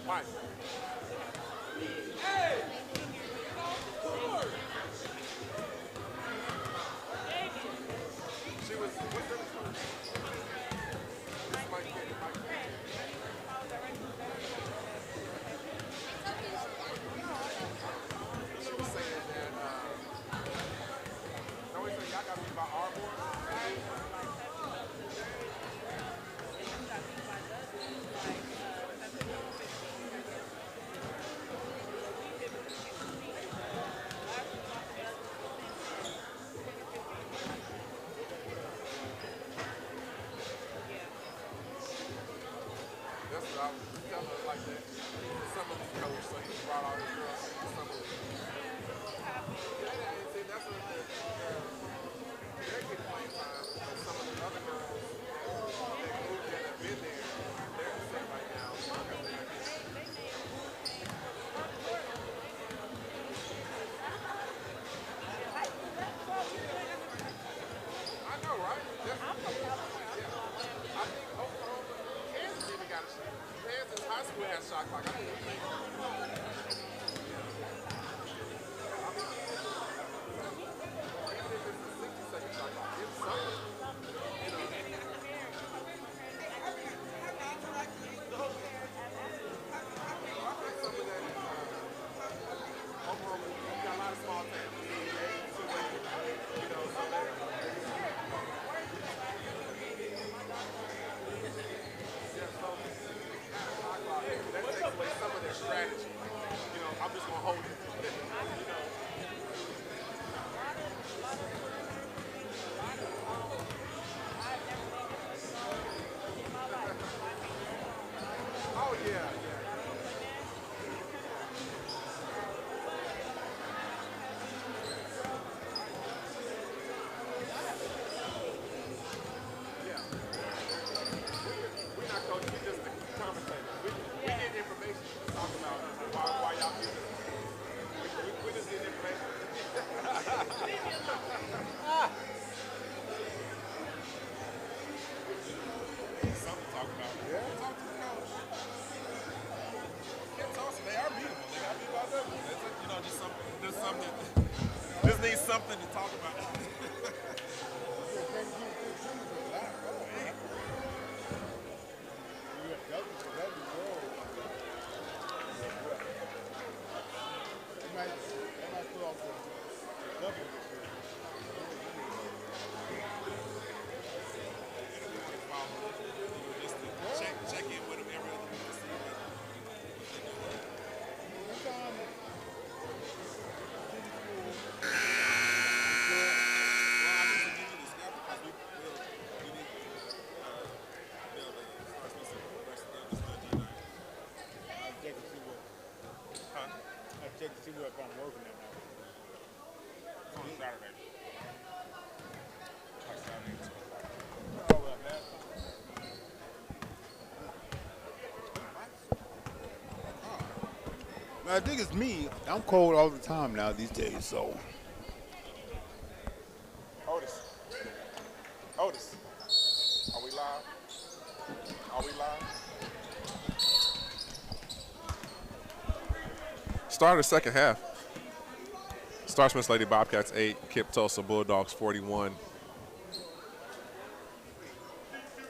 Mike. She was, what's her name? This Mike Kipp, Mike Kipp. She was saying that, no, we said y'all got beat by our boys. That's what I was telling her like that. Some of these coaches, so he brought all these girls in. Some of them. Yeah, and see, that's what they're getting playing time. And some of the other girls that moved that have been there, they're upset right now. I know, right? That's, yeah. I think Oklahoma, Kansas even got a shot. Kansas high school has a shot clock. I think even if it's a 60-second shot clock, it's something. You know, I think some of that is Oklahoma. You got a lot of small towns. You know, so that. That takes away some of their strategy. You know, I'm just gonna hold it. You know. Oh yeah, yeah. Yeah. We're not coaching, we're just the commentators. We get information to talk about why y'all do this. We just get information. Something to talk about. Yeah. Talk to the coach. Kipp Tulsa, they are beatable. They got beat by them. You know, just something. Just needs something to talk about. Just check in with them every other week to see what check to see what I'm working at now. it's on Saturday. Like Saturday at 2 o'clock. Oh, well, man. I think it's me. I'm cold all the time now these days, so. Otis, are we live? Are we live? Start of the second half. Star Smith Lady Bobcats 8, Kipp Tulsa Bulldogs 41.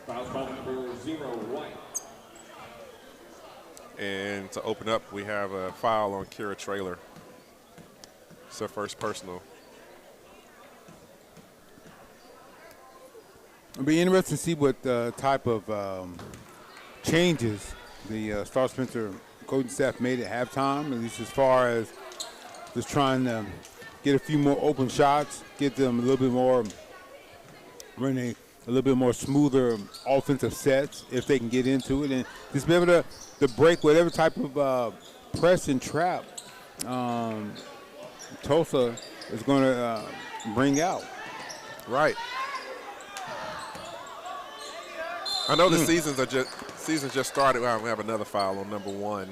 Foul ball number 0, White. And to open up, we have a foul on Kira Traylor. It's her first personal. It'll be interesting to see what type of changes the Star Spencer coaching staff made at halftime, at least as far as just trying to get a few more open shots, get them a little bit more, running a little bit more smoother offensive sets if they can get into it, and just be able to break whatever type of press and trap Tulsa is going to bring out. Right. I know the seasons just started. We have another foul on number 1.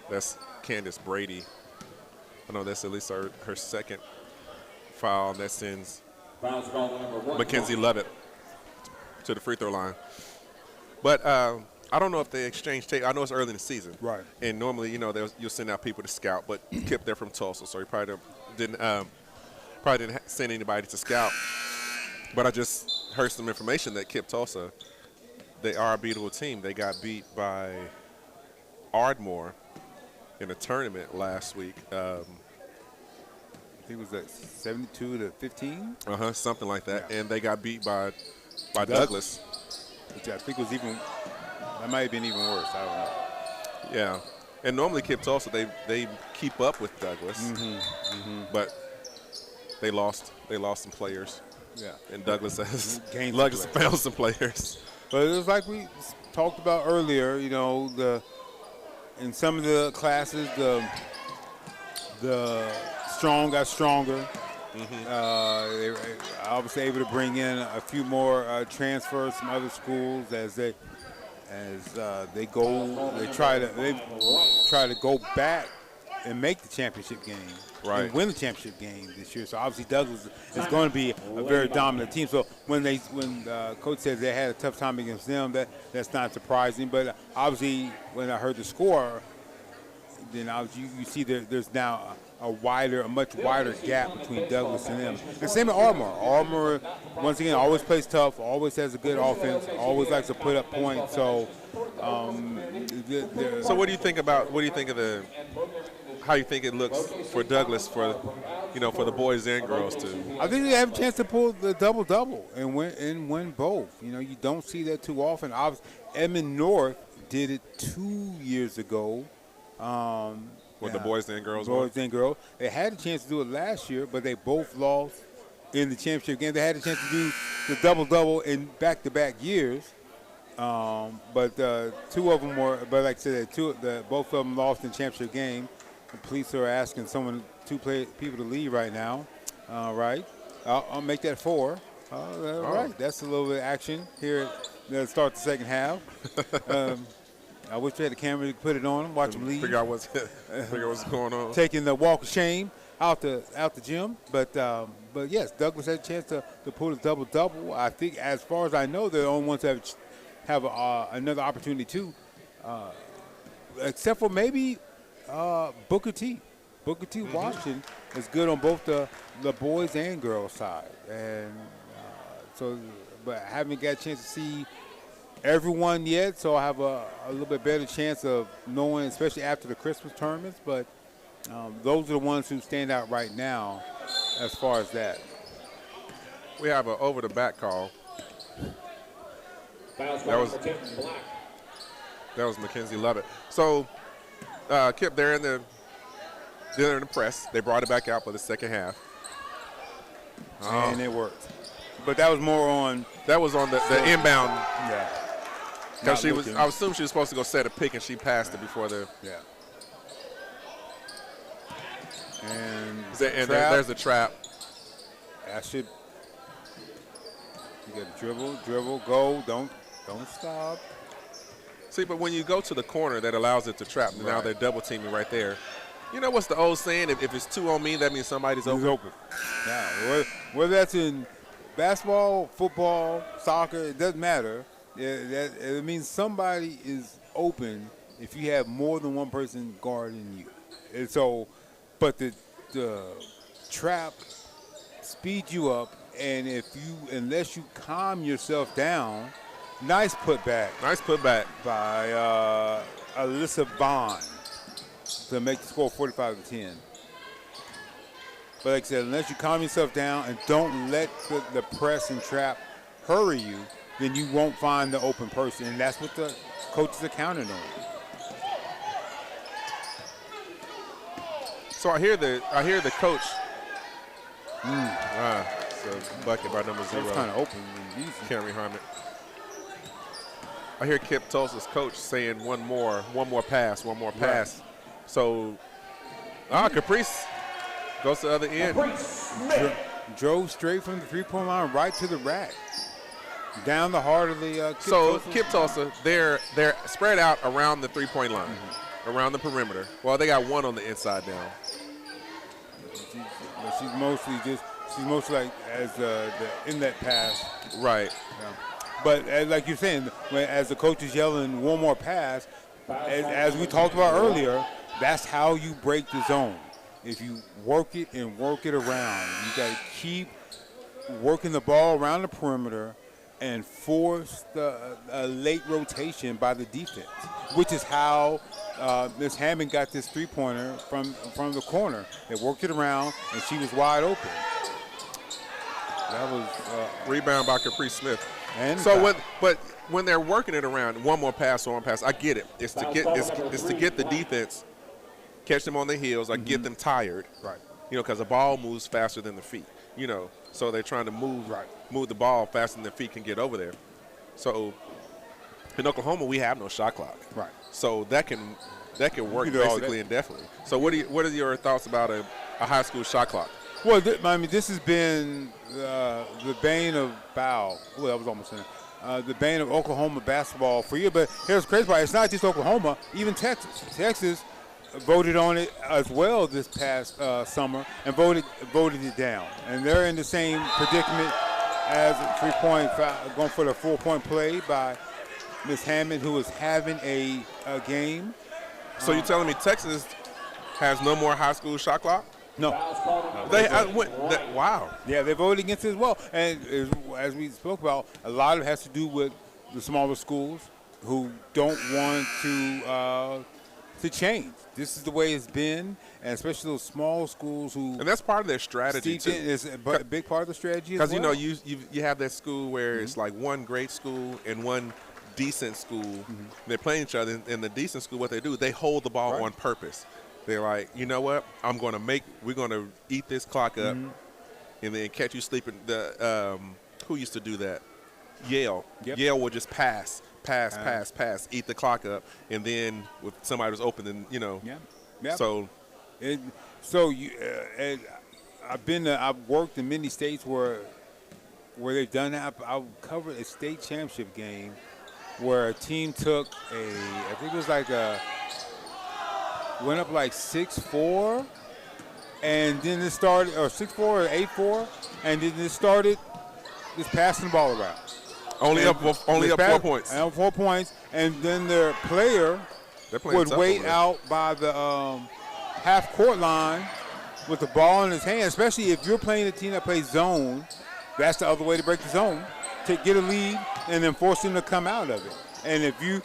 That's Candace Brady. I know that's at least her second foul. That sends Foul ball number 1. Mackenzie Lovett to the free throw line. But I don't know if they exchange tape. I know it's early in the season. Right. And normally, you'll send out people to scout, but Kipp there from Tulsa, so he probably didn't send anybody to scout. But I just heard some information that Kipp Tulsa, they are a beatable team. They got beat by Ardmore in a tournament last week. I think it was like 72-15. Something like that. Yeah. And they got beat by Douglas. Which I think was that might have been even worse. I don't know. Yeah. And normally Kipp Tulsa, they keep up with Douglas. But they lost some players. Yeah. And Douglas has Gained Douglas some players. found some players. But it was like we talked about earlier, in some of the classes, the strong got stronger. They were obviously able to bring in a few more transfers from other schools as they try to go back and make the championship game. Right. And win the championship game this year. So obviously Douglas is going to be a very dominant team. So when Coach says they had a tough time against them, that's not surprising. But obviously when I heard the score, then obviously you see there's now a much wider gap between Douglas and them. And same with Ardmore. Ardmore, once again, always plays tough, always has a good offense, always likes to put up points. So, So what do you think of how you think it looks for Douglas for the boys and girls too? I think they have a chance to pull the double-double and win both. You don't see that too often. Obviously, Edmond North did it 2 years ago. With the boys and girls? Boys and girls. They had a chance to do it last year, but they both lost in the championship game. They had a chance to do the double-double in back-to-back years. But two of them were, but like I said, both of them lost in the championship game. The police are asking people to leave right now. Right. I'll make that 4. Right. That's a little bit of action here to start the second half. I wish we had a camera to put it on, watch them leave. Figure out what's going on. Taking the walk of shame out the gym. But yes, Douglas had a chance to pull a double-double. I think, as far as I know, they're the only ones that have another opportunity too, except for maybe Booker T. Booker T. Washington is good on both the boys and girls side, and but I haven't got a chance to see everyone yet, so I have a little bit better chance of knowing, especially after the Christmas tournaments. But those are the ones who stand out right now as far as that. We have an over-the-back call. That was Mackenzie Lovett. So, Kipp, they're in the press. They brought it back out for the second half. And it worked. But that was more on. That was on the inbound. Yeah. Because I assume she was supposed to go set a pick, and she passed it before the. Yeah. And there's a trap. That should. You got to dribble, go, don't stop. See, but when you go to the corner, that allows it to trap. Now they're double teaming right there. You know what's the old saying? If it's 2 on me, that means somebody's open. He's open. Yeah. Whether that's in basketball, football, soccer, it doesn't matter. It means somebody is open if you have more than one person guarding you. And so, but the trap speeds you up, and unless you calm yourself down, nice putback. Nice putback by Alyssa Vaughn to make the score 45-10. But like I said, unless you calm yourself down and don't let the press and trap hurry you, then you won't find the open person, and that's what the coaches are counting on. So I hear the coach. So bucket by number 0. That's kind of open and easy. Camry Harmon. I hear Kipp Tulsa's coach saying one more pass. So, Caprice goes to the other end. Drove straight from the three-point line right to the rack. Down the heart of the Kipp Tulsa, they're spread out around the three-point line, around the perimeter. Well, they got one on the inside now. She's mostly like as the inlet pass. Right. Yeah. But like you're saying, as the coach is yelling one more pass, as we talked about earlier, that's how you break the zone. If you work it and work it around, you got to keep working the ball around the perimeter and force the late rotation by the defense, which is how Miss Hammond got this three-pointer from the corner. They worked it around, and she was wide open. That was Rebound by Capri Smith. and So when they're working it around, one more pass, I get it. It's to get the defense, catch them on their heels, or get them tired. right. Because the ball moves faster than the feet. So they're trying to move the ball faster than the feet can get over there. So in Oklahoma, we have no shot clock. Right. So that can work You do all basically that. indefinitely. So what are your thoughts about a high school shot clock? Well, this has been the bane of Bow. Well, I was almost saying the bane of Oklahoma basketball for years. But here's the crazy part: it's not just Oklahoma, even Texas. Texas voted on it as well this past summer and voted it down. And they're in the same predicament as a 3-point going for the 4-point play by Miss Hammond, who is having a game. So you're telling me Texas has no more high school shot clock? No. Wow. Yeah, they voted against it as well. And as we spoke about, a lot of it has to do with the smaller schools who don't want to change. This is the way it's been, and especially those small schools who. And that's part of their strategy too. Is a big part of the strategy. Because well. you have that school where it's like one great school and one decent school. They're playing each other, and the decent school, what they do, they hold the ball on purpose. They're like, you know what? We're going to eat this clock up, and then catch you sleeping. Who used to do that? Yale. Yep. Yale would just pass, eat the clock up, and then if somebody was open, then Yeah. So I've worked in many states where they've done that. I've covered a state championship game where a team took I think it was like went up like 6-4, and then it started, or 6-4 or 8-4, and then it started just passing the ball around. Only up 4 points. And 4 points, and then their player would wait out by the half-court line with the ball in his hand, especially if you're playing a team that plays zone. That's the other way to break the zone, to get a lead and then force them to come out of it. And if you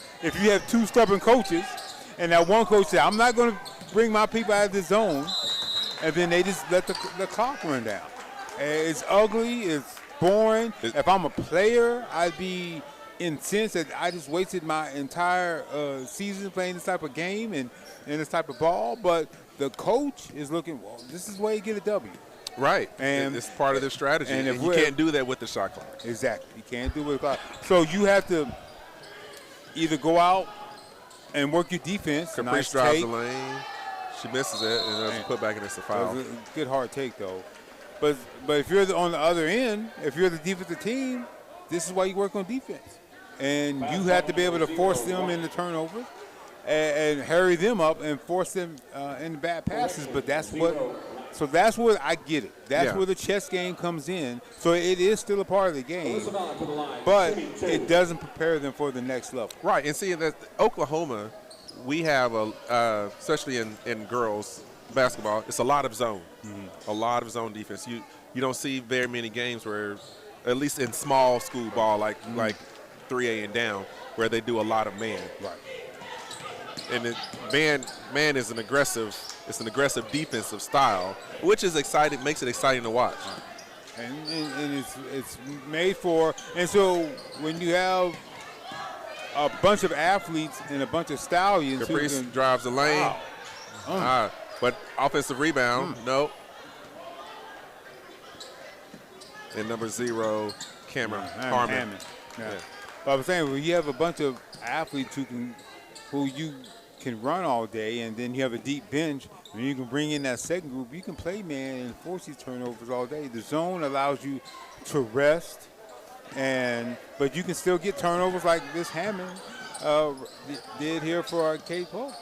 have two stubborn coaches, and that one coach said, I'm not going to bring my people out of the zone, and then they just let the clock run down. It's ugly. It's boring. If I'm a player, I'd be incensed that I just wasted my entire season playing this type of game and this type of ball. But the coach is looking, well, this is the way you get a W. Right. And it's part of the strategy. And you can't do that with the shot clock. Exactly. You can't do it with the clock. So you have to either go out and work your defense. Caprice drives the lane. She misses it, and there's a putback, and it's a foul. So it's a good hard take, though. But if you're on the other end, if you're the defensive team, this is why you work on defense. And you have to be able to force them into turnovers and hurry them up and force them into bad passes. But that's where I get it. That's where the chess game comes in. So it is still a part of the game, but it doesn't prepare them for the next level. Right, and see, that Oklahoma, we have, especially in girls basketball, it's a lot of zone. A lot of zone defense. You don't see very many games where, at least in small school ball, like 3A and down, where they do a lot of man. Right. And man is an aggressive defensive style, which is exciting, makes it exciting to watch. And it's made for, and so when you have a bunch of athletes and a bunch of stallions, Caprice drives the lane, but offensive rebound, no. And number 0, Cameron Harmon. Yeah. But I was saying, when you have a bunch of athletes who you can run all day, and then you have a deep bench, and you can bring in that second group, you can play man and force these turnovers all day. The zone allows you to rest, but you can still get turnovers like this Hammond did here for Kate Pope.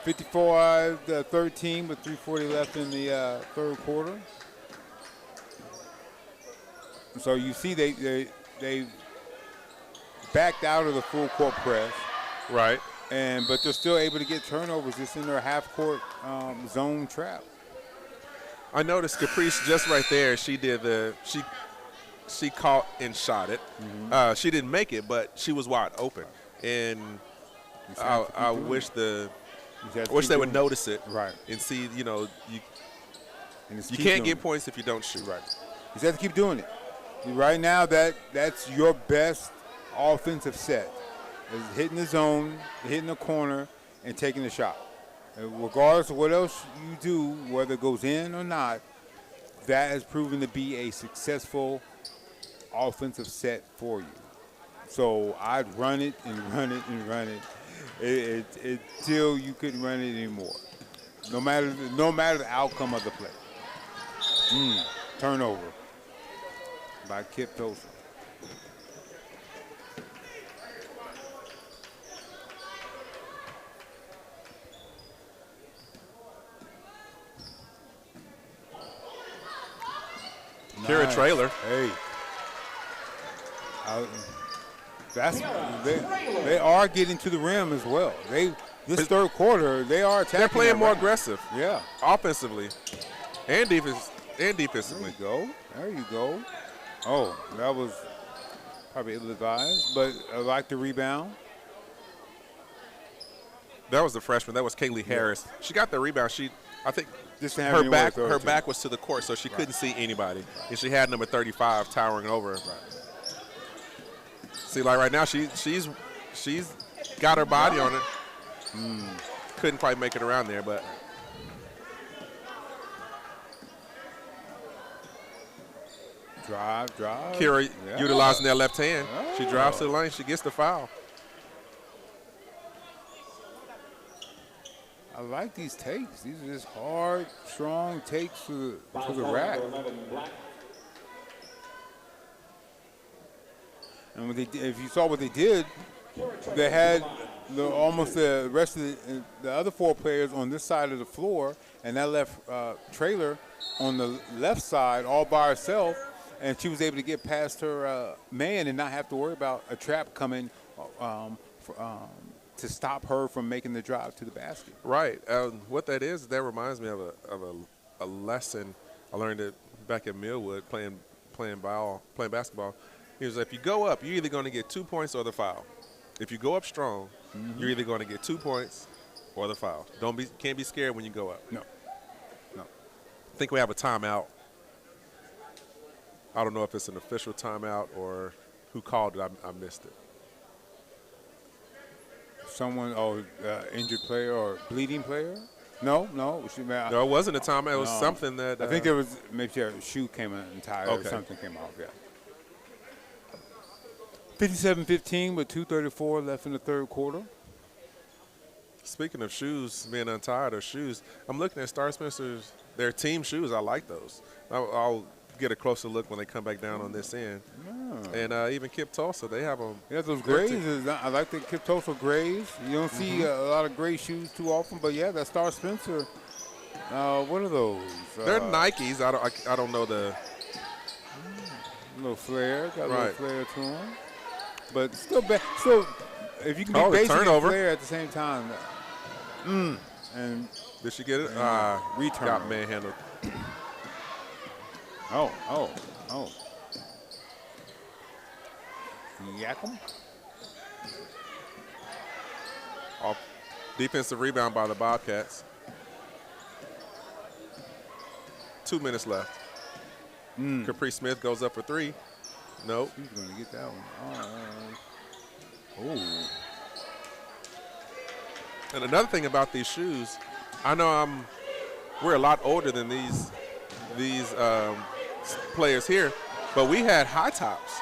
54-13 with 3:40 left in the third quarter. So you see they backed out of the full court press, Right. but they're still able to get turnovers just in their half court zone trap. I noticed Caprice just right there. She did she caught and shot it. She didn't make it, but she was wide open. And I wish they would notice it, right, and see. You and you can't get points if you don't shoot. Right. You just have to keep doing it. Right now, that's your best offensive set, is hitting the zone, hitting the corner, and taking the shot. And regardless of what else you do, whether it goes in or not, that has proven to be a successful offensive set for you. So I'd run it and run it and run it until you couldn't run it anymore. No matter the outcome of the play. Turnover by Kipp. Kira Trailer. Hey. They are getting to the rim as well. This third quarter, they are attacking. They're playing more aggressive. Yeah. Offensively and defensively. There you go. Oh, that was probably ill-advised, but I like the rebound. That was the freshman. That was Kaylee Harris. She got the rebound. I think Just to have her back was to the court, so she couldn't see anybody. And she had number 35 towering over her. See, like right now, she's got her body on it. Couldn't quite make it around there, but drive. Kira utilizing that left hand. She drives to the lane. She gets the foul. I like these takes. These are just hard, strong takes to the rack. And if you saw what they did, they had almost the rest of the other four players on this side of the floor, and that left Trailer on the left side all by herself, and she was able to get past her man and not have to worry about a trap coming to stop her from making the drive to the basket. Right. What that is, that reminds me of a lesson I learned it back at Millwood playing basketball. He was like, if you go up, you're either going to get 2 points or the foul. If you go up strong, you're either going to get 2 points or the foul. Can't be scared when you go up. No. I think we have a timeout. I don't know if it's an official timeout or who called it. I missed it. Someone, injured player or bleeding player? No. No, it wasn't a timeout. It was something that. I think there was maybe a shoe came untied or something came off. Yeah. 57-15 with 2:34 left in the third quarter. Speaking of shoes being untied or shoes, I'm looking at Star Spencer's their team shoes. I like those. I'll get a closer look when they come back down on this end. Yeah. And even Kipp Tulsa, they have them. Yeah, those grays. I like the Kipp Tulsa grays. You don't see a lot of gray shoes too often, but yeah, that Star Spencer. What are those? They're Nikes. I don't know the. Little flare, got a little flare to them, but still, if you can be basic and flare at the same time. And did she get it? Return. Got manhandled. Oh. Yak 'em. Off defensive rebound by the Bobcats. 2 minutes left. Capri Smith goes up for three. Nope. He's going to get that one. Oh. And another thing about these shoes, I know we're a lot older than these players here, but we had high tops.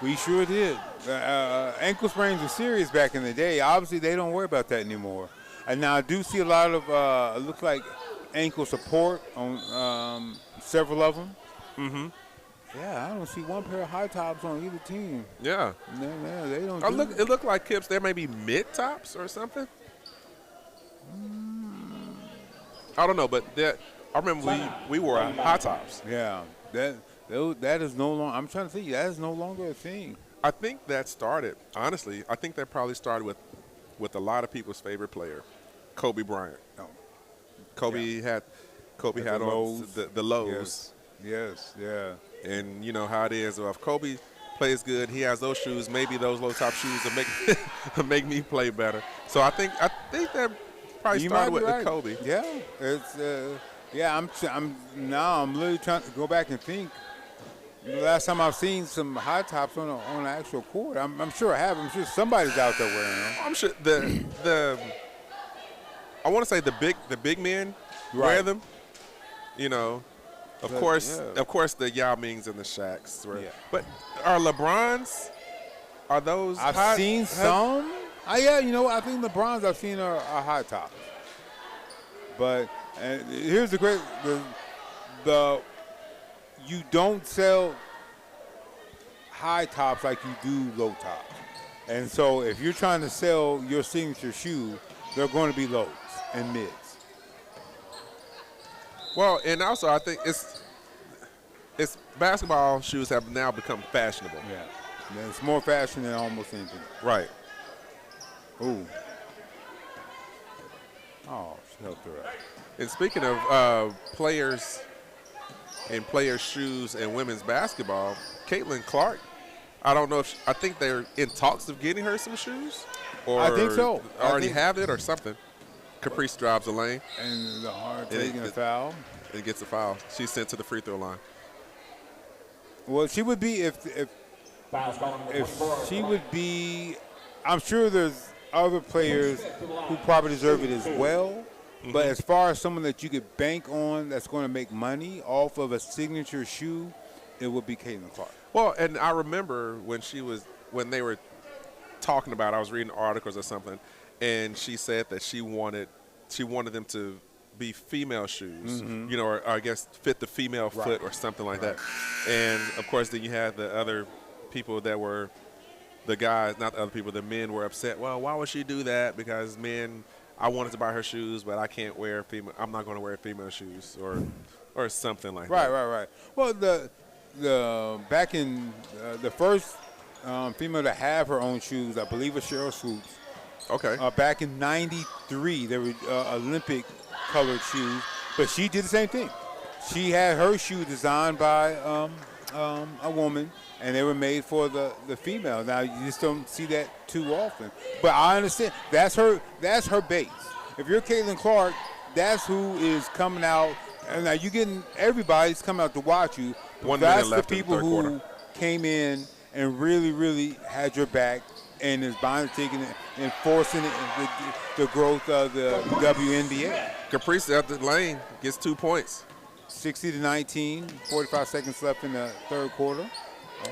We sure did. Ankle sprains were serious back in the day. Obviously, they don't worry about that anymore. And now I do see a lot of it looks like ankle support on several of them. Mm-hmm. Yeah, I don't see one pair of high tops on either team. Yeah. No, they don't. It looked like Kipp's. There may be mid tops or something. I don't know, but I remember we wore high tops. Yeah, That is no longer. I'm trying to think. That is no longer a thing. I think that started, honestly, I think that probably started with a lot of people's favorite player, Kobe Bryant. No. Kobe had The on lows. the lows. Yes. Yeah. And you know how it is. Well, if Kobe plays good, he has those shoes. Maybe those low top shoes will make will make me play better. So I think that probably You started might be with right. Kobe. Yeah. It's. Yeah. I'm literally trying to go back and think. The last time I've seen some high tops on an actual court, I'm sure I have. I'm sure somebody's out there wearing them. I'm sure the I want to say the big men wear Right. them. You know, of But, course the Yao Mings and the Shaqs. Right? Yeah. But are LeBrons? Are those? I've seen some. Yeah, you know what? I think LeBrons I've seen are high tops. But here's the you don't sell high tops like you do low tops. And so if you're trying to sell your signature shoe, they're going to be lows and mids. Well, and also I think it's basketball shoes have now become fashionable. Yeah. And it's more fashion than almost anything. Right. Ooh. Oh, she helped her out. And speaking of players and players' shoes and women's basketball, Caitlin Clark, I don't know if I think they're in talks of getting her some shoes, or I think so. Already have it or something. Caprice drives the lane And the hard And taking a foul. and gets a foul. She's sent to the free throw line. Well, she would be if she would be. I'm sure there's other players who probably deserve it as well. But as far as someone that you could bank on that's going to make money off of a signature shoe, it would be Caitlin Clark. Well, and I remember when they were talking about it, I was reading articles or something, and she said that she wanted them to be female shoes, you know, or I guess fit the female foot or something like that. And of course, then you had the other people that were the guys, not the other people, the men were upset. Well, why would she do that? Because men, I wanted to buy her shoes, but I can't wear female. I'm not going to wear female shoes or something like that. Right. Well, the back in the first female to have her own shoes, I believe, was Cheryl Swoops. Okay. Back in '93, there were Olympic colored shoes, but she did the same thing. She had her shoe designed by a woman, and they were made for the female. Now you just don't see that too often. But I understand that's her base. If you're Caitlin Clark, that's who is coming out. And now you getting everybody's coming out to watch you. 1 minute That's left the in the people third who quarter. came in and really had your back and is buying the ticket and forcing the growth of the WNBA. Caprice out the lane gets 2 points. 60-19, 45 seconds left in the third quarter.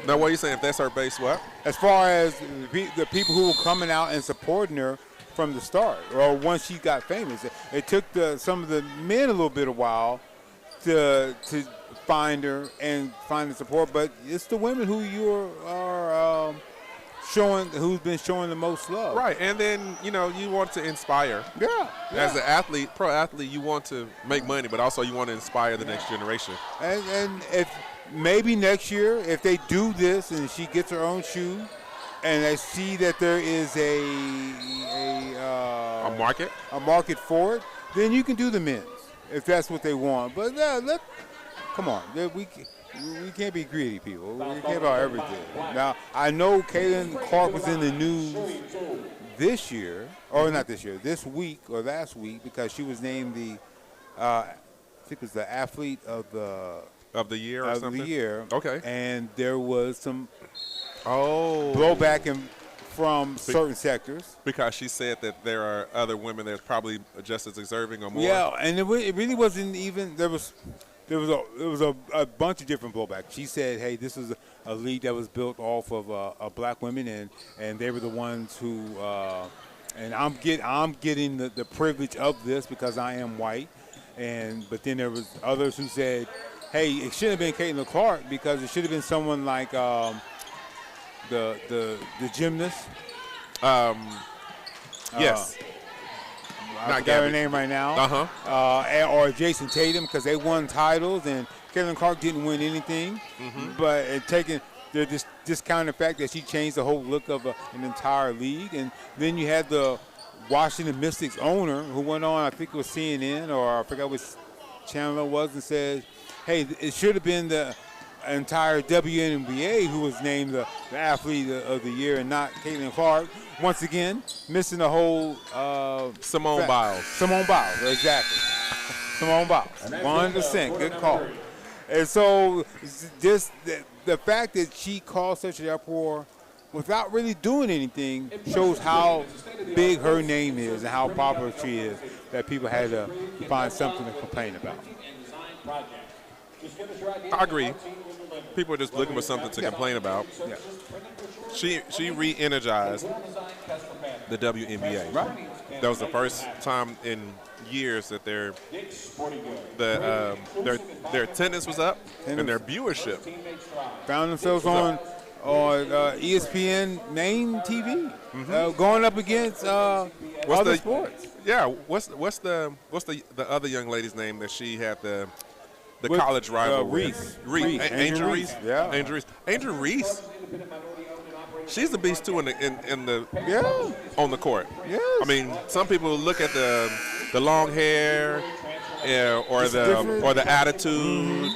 Now, what are you saying? If that's her base, what? As far as the people who were coming out and supporting her from the start, or once she got famous, it took some of the men a little bit of while to find her and find the support. But it's the women who you are showing, who's been showing the most love. Right, and then, you know, you want to inspire. Yeah. As an athlete, pro athlete, you want to make money, but also you want to inspire the next generation. And if maybe next year, if they do this and she gets her own shoe, and they see that there is a market for it, then you can do the men's if that's what they want. But come on, we can't be greedy, people. We care about everything. Now I know Caitlin Clark was in the news this year, or not this year, this week or last week, because she was named I think it was the athlete of the year or something? the year. Okay. And there was some Oh. blowback from certain sectors. Because she said that there are other women that's probably just as deserving or more. Yeah, and it really wasn't even. There was a bunch of different blowback. She said, "Hey, this is a league that was built off of black women, and they were the ones who." And I'm getting the privilege of this because I am white, but then there was others who said, "Hey, it shouldn't have been Caitlin Clark because it should have been someone like the gymnast." Yes. I Not forgot her Gabby. name right now. Or Jason Tatum, because they won titles, and Caitlin Clark didn't win anything, but they're just discounting the fact that she changed the whole look of an entire league. And then you had the Washington Mystics owner who went on, I think it was CNN or I forgot which channel it was, and said, hey, it should have been the entire WNBA who was named the athlete of the year and not Caitlin Clark. Once again, missing the whole Simone Biles. Simone Biles, exactly. Simone Biles, 100%, good call. And so just the fact that she caused such an uproar without really doing anything shows how big her name is and how popular she is, that people had to find something to complain about. I agree. People are just looking for something to complain about. Yeah. She re-energized the WNBA. Right. That was the first time in years that their attendance was up and their viewership. Found themselves on ESPN main TV, going up against other sports. Yeah, what's the other young lady's name that she had the college rival Reese. Angel Reese. Yeah. Angel Reese. She's the beast too on the court. Yes. I mean, some people look at the long hair, or the attitude,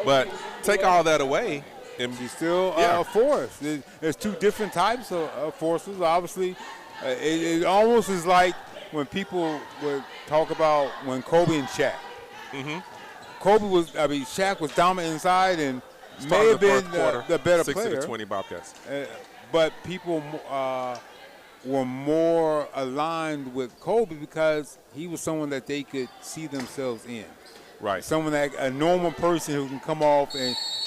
but take all that away, and she's still a force. There's two different types of forces. Obviously, it almost is like when people would talk about when Kobe and Shaq. Shaq was dominant inside and may have been the better 60 player. 60-20 Bobcats. But people were more aligned with Kobe because he was someone that they could see themselves in. Right. Someone that a normal person who can come off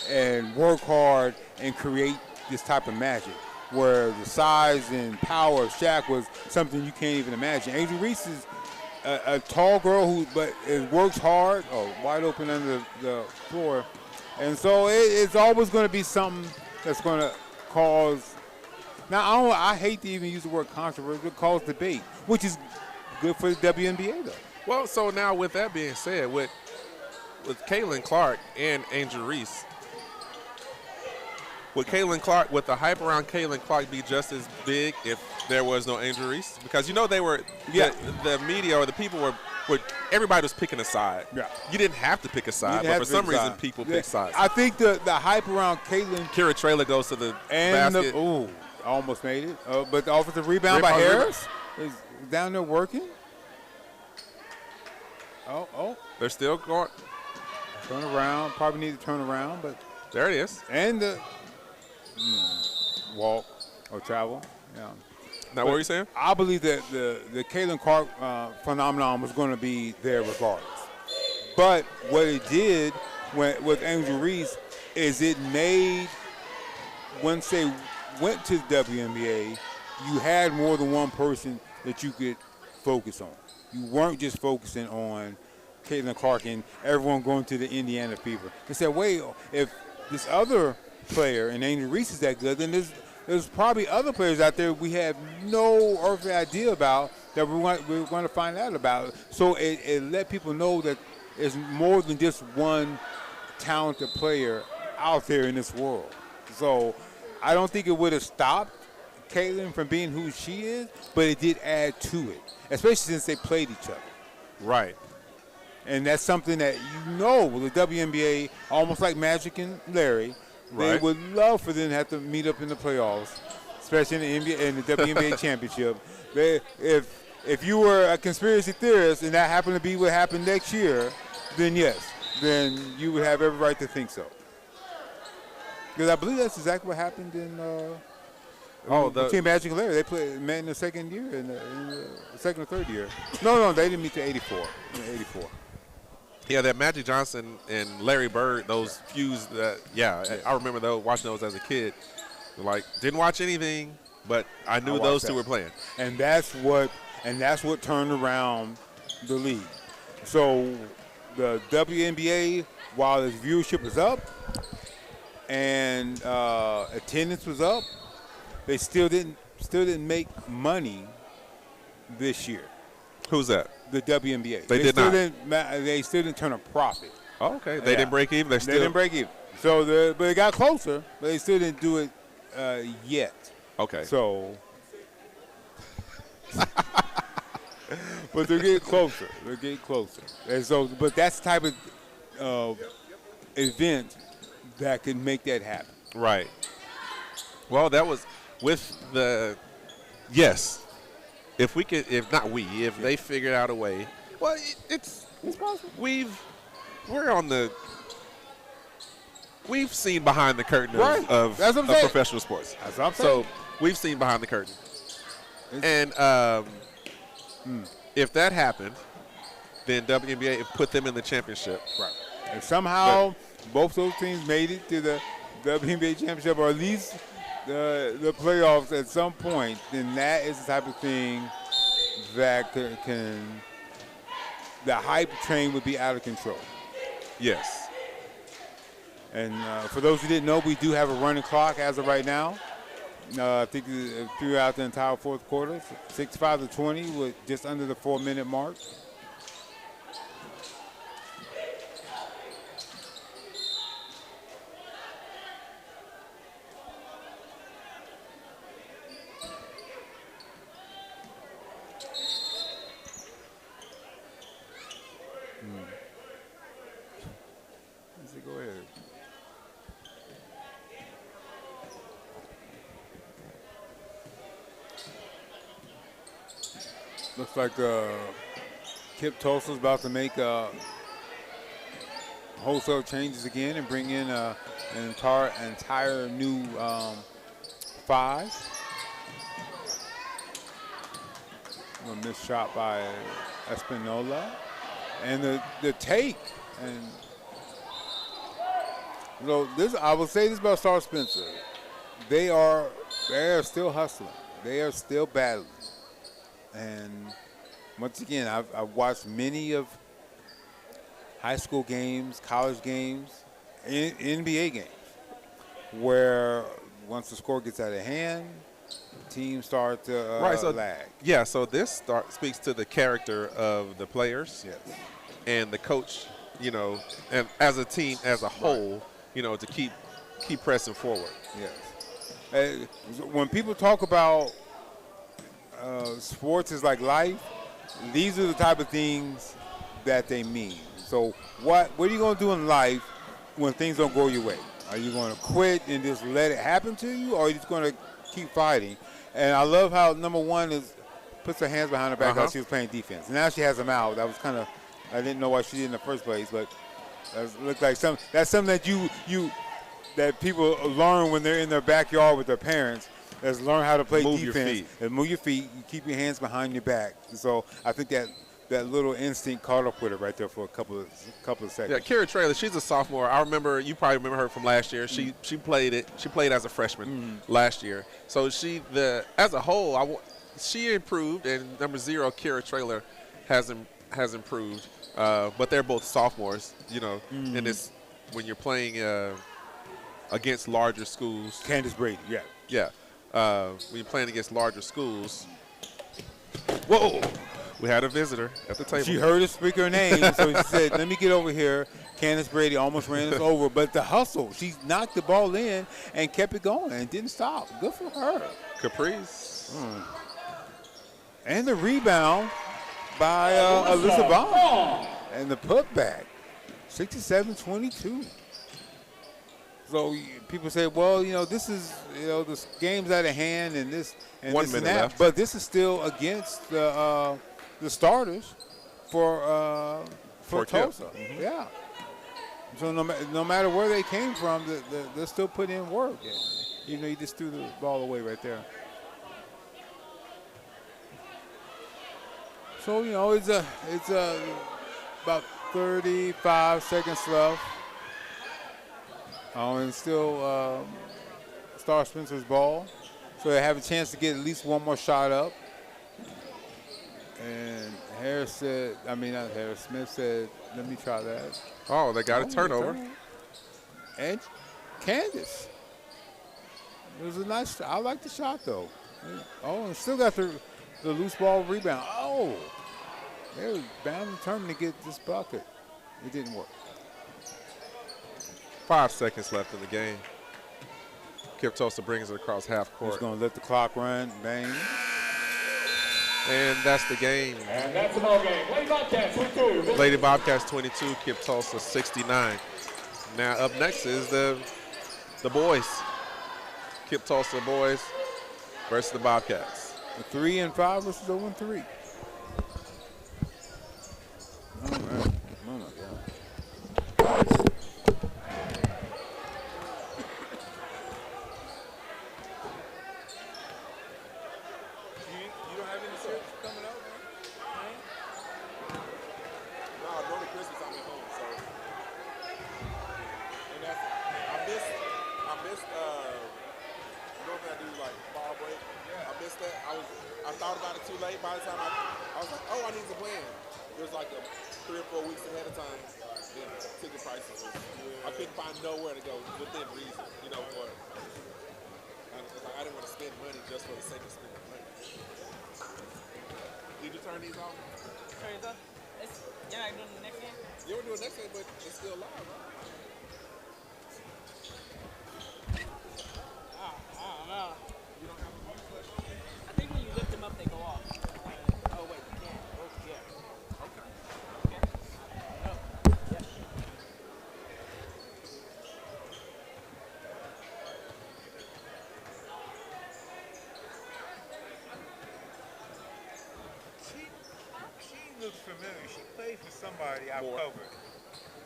and work hard and create this type of magic. Where the size and power of Shaq was something you can't even imagine. Angel Reese is a tall girl who works hard, wide open under the floor. And so it's always going to be something that's going to cause. Now, I hate to even use the word controversy, but cause debate, which is good for the WNBA, though. Well, so now with that being said, with Caitlin Clark and Angel Reese, would the hype around Caitlin Clark be just as big if there was no Angel Reese? Because they were, the media or the people were everybody was picking a side. Yeah. You didn't have to pick a side, but for some reason people pick sides. I think the hype around Caitlin. Kira Traylor goes to the basket. Almost made it. But the offensive rebound by Harris is down there working. They're still going. Turn around. Probably need to turn around, but there it is. And the walk or travel. Yeah. Now, what were you saying? I believe that the Caitlin Clark phenomenon was going to be there regardless. But what it did with Angel Reese is it made, once they went to the WNBA, you had more than one person that you could focus on. You weren't just focusing on Caitlin Clark and everyone going to the Indiana Fever. They said, wait, if this other player and Angel Reese is that good, then there's probably other players out there we have no earthly idea about that we're going to find out about. So it let people know that there's more than just one talented player out there in this world. So I don't think it would have stopped Caitlin from being who she is, but it did add to it, especially since they played each other. Right. And that's something that with the WNBA, almost like Magic and Larry, they would love for them to have to meet up in the playoffs, especially in the NBA and the WNBA championship. If you were a conspiracy theorist and that happened to be what happened next year, then yes, then you would have every right to think so. Because I believe that's exactly what happened in between Magic and Larry. They met in the second year, in the second or third year. No, they didn't meet till 84. In 84. Yeah, that Magic Johnson and Larry Bird, those feuds I remember watching those as a kid. Like, didn't watch anything, but I knew those two were playing. And that's what turned around the league. So the WNBA, while its viewership was up and attendance was up, they still didn't make money this year. Who's that? The WNBA. They still didn't turn a profit. Oh, okay. They Yeah. didn't break even. They didn't break even. So, but it got closer, but they still didn't do it yet. Okay. So, but they're getting closer. They're getting closer. And so, but that's the type of event that can make that happen. Right. Well, that was with the yes. If we could, if not we, if they figured out a way. Well, it's possible. We've seen behind the curtain Right. of That's what I'm saying. professional sports. That's what I'm saying. So we've seen behind the curtain. And if that happened, then WNBA put them in the championship. Right. And somehow both those teams made it to the WNBA championship, or at least the playoffs at some point, then that is the type of thing that can the hype train would be out of control. Yes. And for those who didn't know, we do have a running clock as of right now. I think throughout the entire fourth quarter, 65-20 with just under the 4-minute mark. Go ahead. Looks like Kipp Tulsa's about to make wholesale changes again and bring in an entire new five. A missed shot by Espinola, and the take and. This I will say this about Star Spencer. They are still hustling. They are still battling. And once again, I've watched many of high school games, college games, NBA games, where once the score gets out of hand, teams start to lag. Yeah, so this speaks to the character of the players, Yes. and the coach, and as a team as a whole, to keep pressing forward. Yes. When people talk about sports is like life, these are the type of things that they mean. So what are you going to do in life when things don't go your way? Are you going to quit and just let it happen to you, or are you just going to keep fighting? And I love how number one puts her hands behind her back while she was playing defense. And now she has them out. That was I didn't know why she did in the first place, but that looked like that's something that that people learn when they're in their backyard with their parents. Is learn how to play defense. Your feet. And move your feet. You keep your hands behind your back. So I think that little instinct caught up with her right there for a couple of seconds. Yeah, Kira Traylor, she's a sophomore. You probably remember her from last year. She played as a freshman last year. So as a whole, she improved, and number 0, Kira Traylor, has improved. But they're both sophomores, and it's when you're playing against larger schools. Candace Brady, yeah. Yeah. When you're playing against larger schools. Whoa! We had a visitor at the table. She heard us speak her name, so she said, let me get over here. Candace Brady almost ran us over, but the hustle, she knocked the ball in and kept it going and didn't stop. Good for her. Caprice. And the rebound by Alyssa Bond. And the putback, 67-22. So people say, well, this is, this game's out of hand and this and 1 this minute and that. left. But this is still against the starters for Tulsa. Yeah. So no matter where they came from, they're still putting in work. You just threw the ball away right there. So it's about 35 seconds left. And still Star Spencer's ball. So they have a chance to get at least one more shot up. And Smith said, let me try that. Oh, they got a turnover. And Candace. It was a nice shot. I like the shot, though. Oh, and still got the loose ball rebound. Oh, they were bound and determined to get this bucket. It didn't work. 5 seconds left in the game. Kipp Tulsa brings it across half He's court. going to let the clock run. Bang. And that's the game. And that's the ball game. Lady Bobcats 22. Lady Bobcats 22, Kipp Tulsa 69. Now up next is the boys. Kipp Tulsa boys versus the Bobcats. A 3 and 5 versus 0 and 3. All right. Oh my God. You don't have any trips coming up, man? No, during Christmas I'm at home, so. And that's, I missed, normally I do like fall break. Yeah. I missed that. I thought about it too late. By the time I was like, oh, I need to plan. It was like 3 or 4 weeks ahead of time. Then ticket prices was, I couldn't find nowhere to go within reason, you know, for it. I didn't want to spend money just for the sake of spending money. Did you turn these off? Turn it up. You're not doing the next game? You were doing next game, but it's still live, right? I don't know. You don't have a mute button? I think when you lift them up, they go off. Oh, wait, you can't. Oh, yeah. Okay. Okay. Oh, yeah. She looks familiar. She played for somebody I More. covered.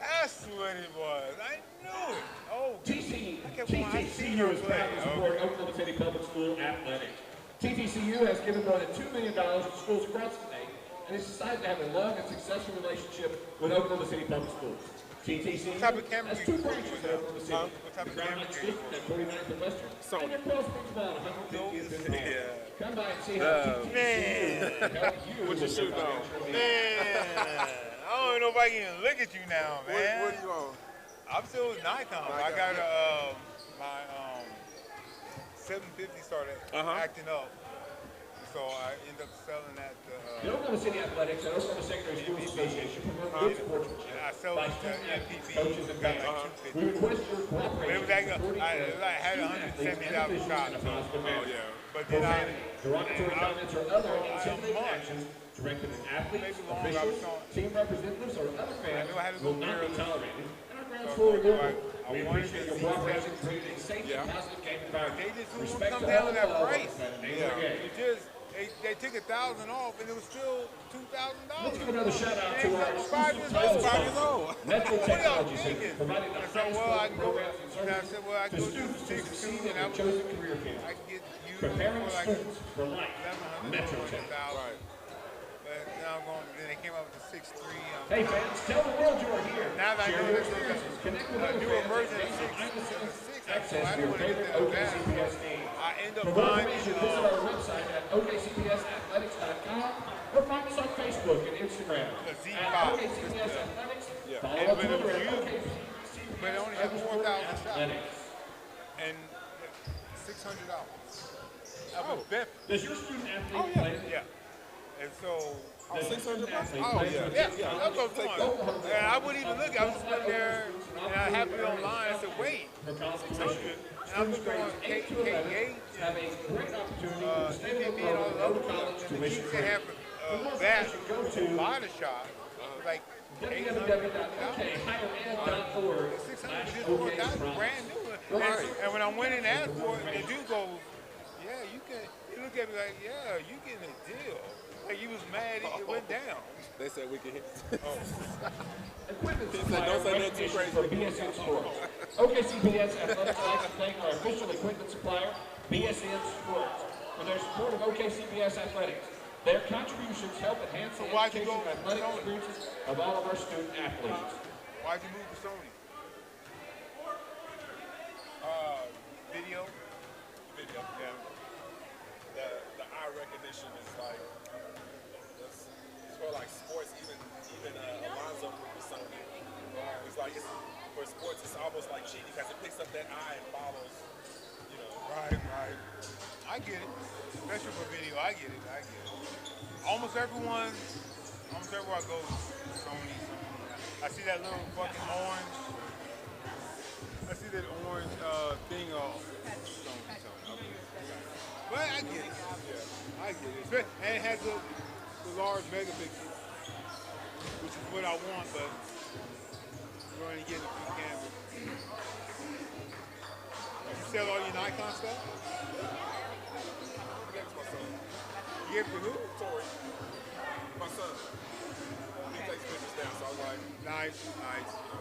That's what it was. I knew it. Oh, TTCU is proud to support Oklahoma City Public School athletics. TTCU has given more than $2 million to schools across the state and is decided to have a long and successful relationship with Oklahoma City Public Schools. TTCU What type of camera has you 2 use? branches in Oklahoma City. What type of The Crown camera Heights you use? District at 49th and Western. Sony. And your Cross Springs Mall, 150th and Mall. Yeah. Come by and see how TTCU can help you What you with your shooting on? financial needs. Man, I don't know if I can even look at you now, man. What are you on? I'm still with Nikon. I got my 750 started acting up, so I end up selling that. The Oklahoma City Athletics and Oklahoma Secondary School Association promote good sportsmanship. I sold by it to student athletes, MPP. coaches, and Got parents. like We request your cooperation. But it was like in supporting I had student athletes and 170,000 officials shots. in a positive manner. yeah. But then Profanity, derogatory comments, or other a intimidating month. actions directed at athletes, Maybe longer, I was officials, on- team representatives, or other fans knew I had to go will not be early. tolerated. And our grounds So, for like, removal. I We wanted appreciate to your see cooperation that. creating a safe Yeah. and positive game environment. They just wouldn't Respect come to down all to that laws price. and the name Yeah. of the game. It just they took $1,000 off and it was still $2,000. Let's give another shout out to our Five exclusive years old. title 5 years sponsor, old. Metro What y'all Technology Center, thinking? providing the I said, highest well, I quality can go. programs and And I services said, well, I to can go students do to succeed 16 in and I their was, chosen career field. I can get you Preparing for like students for life. 1,100 Metro or Tech. 1,000. Right. But now I'm going. Then they came up with the 6'3". Hey fans, tell the world you are here. Now that I Share know your this is experiences. Connect with a other newer fans version and of gain behind-the-scenes 6, access I to your didn't want to favorite get that OKCPS bad. games. I end up For more buying information, it. visit our website at okcpsathletics.com or find us on Facebook and Instagram The Z at box. OKCPS Athletics. Yeah. Follow And us but on it was Twitter at you. OKCPS But it only had 4,000 shots. Athletics. And $600. I was bet. Does your student athlete Oh, yeah. play? Yeah. And so. Oh, 600 bucks? Oh, Oh, yeah. Yeah, that's what I'm doing. And I wouldn't even look. I was just sitting there, and I happened online. I said, wait, For college 600. admission, And I'm students looking on grades 8 to 11 K8. have a great opportunity to stay with EKB and all the other college ones. And the tuition kids they free. have that Go to body shop, like www.okhigherend.org. 600 just for that's brand new. And when I went in and asked for it, the dude goes, yeah, you can. He looked at me like, yeah, you getting a deal. Like he was mad it went down. They said we could hit. Equipment He said, supplier "Don't say nothing too recognition crazy." for BSN Sports. OKCPS Athletics would like to thank our official equipment supplier, BSN Sports, for their support of OKCPS Athletics. Their contributions help enhance the why'd you education go and athletic Sony? experiences of all of our student athletes. Why'd you move to Sony? Video. Video. Yeah. The eye recognition is like it's for like sports. Even Alonzo moved to Sony. It's like for sports, it's almost like cheating because it picks up that eye and follows. You know. Right. I get it. Especially for video, I get it. Almost everywhere I go, Sony. I see that little fucking orange. that orange thing off. Okay. But I get it. Yeah, I get it. And it has the large megapixel, which is what I want, but you're only getting a few cameras. You sell all your Nikon stuff? That's my son. You give it to who? Tori. My son. He takes pictures now, so I was like, Nice, nice.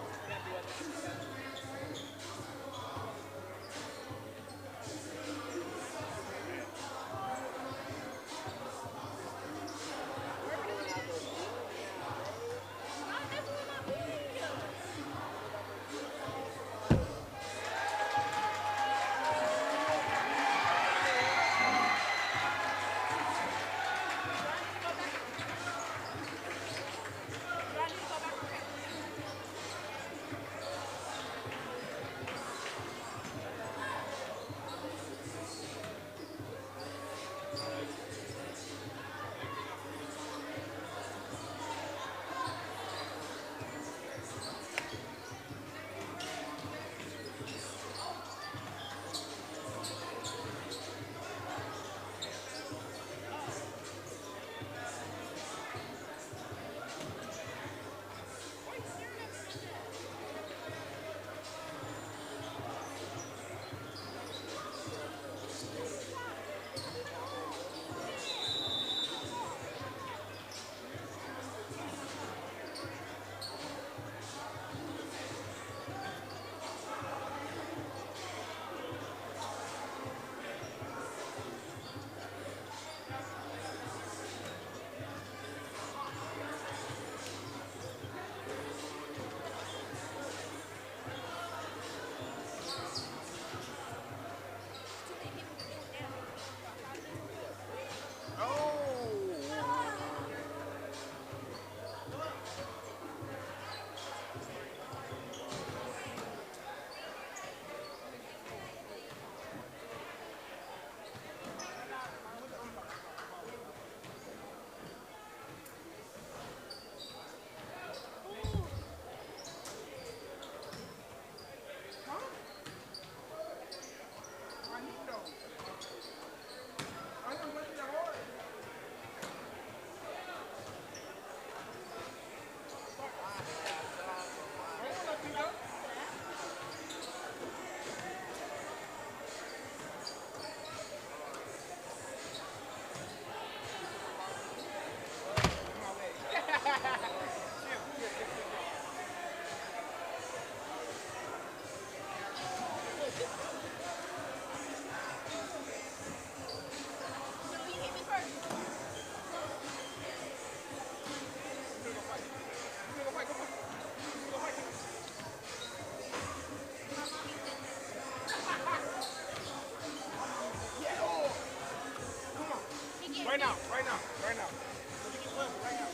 Right now, right now, right now. Right now.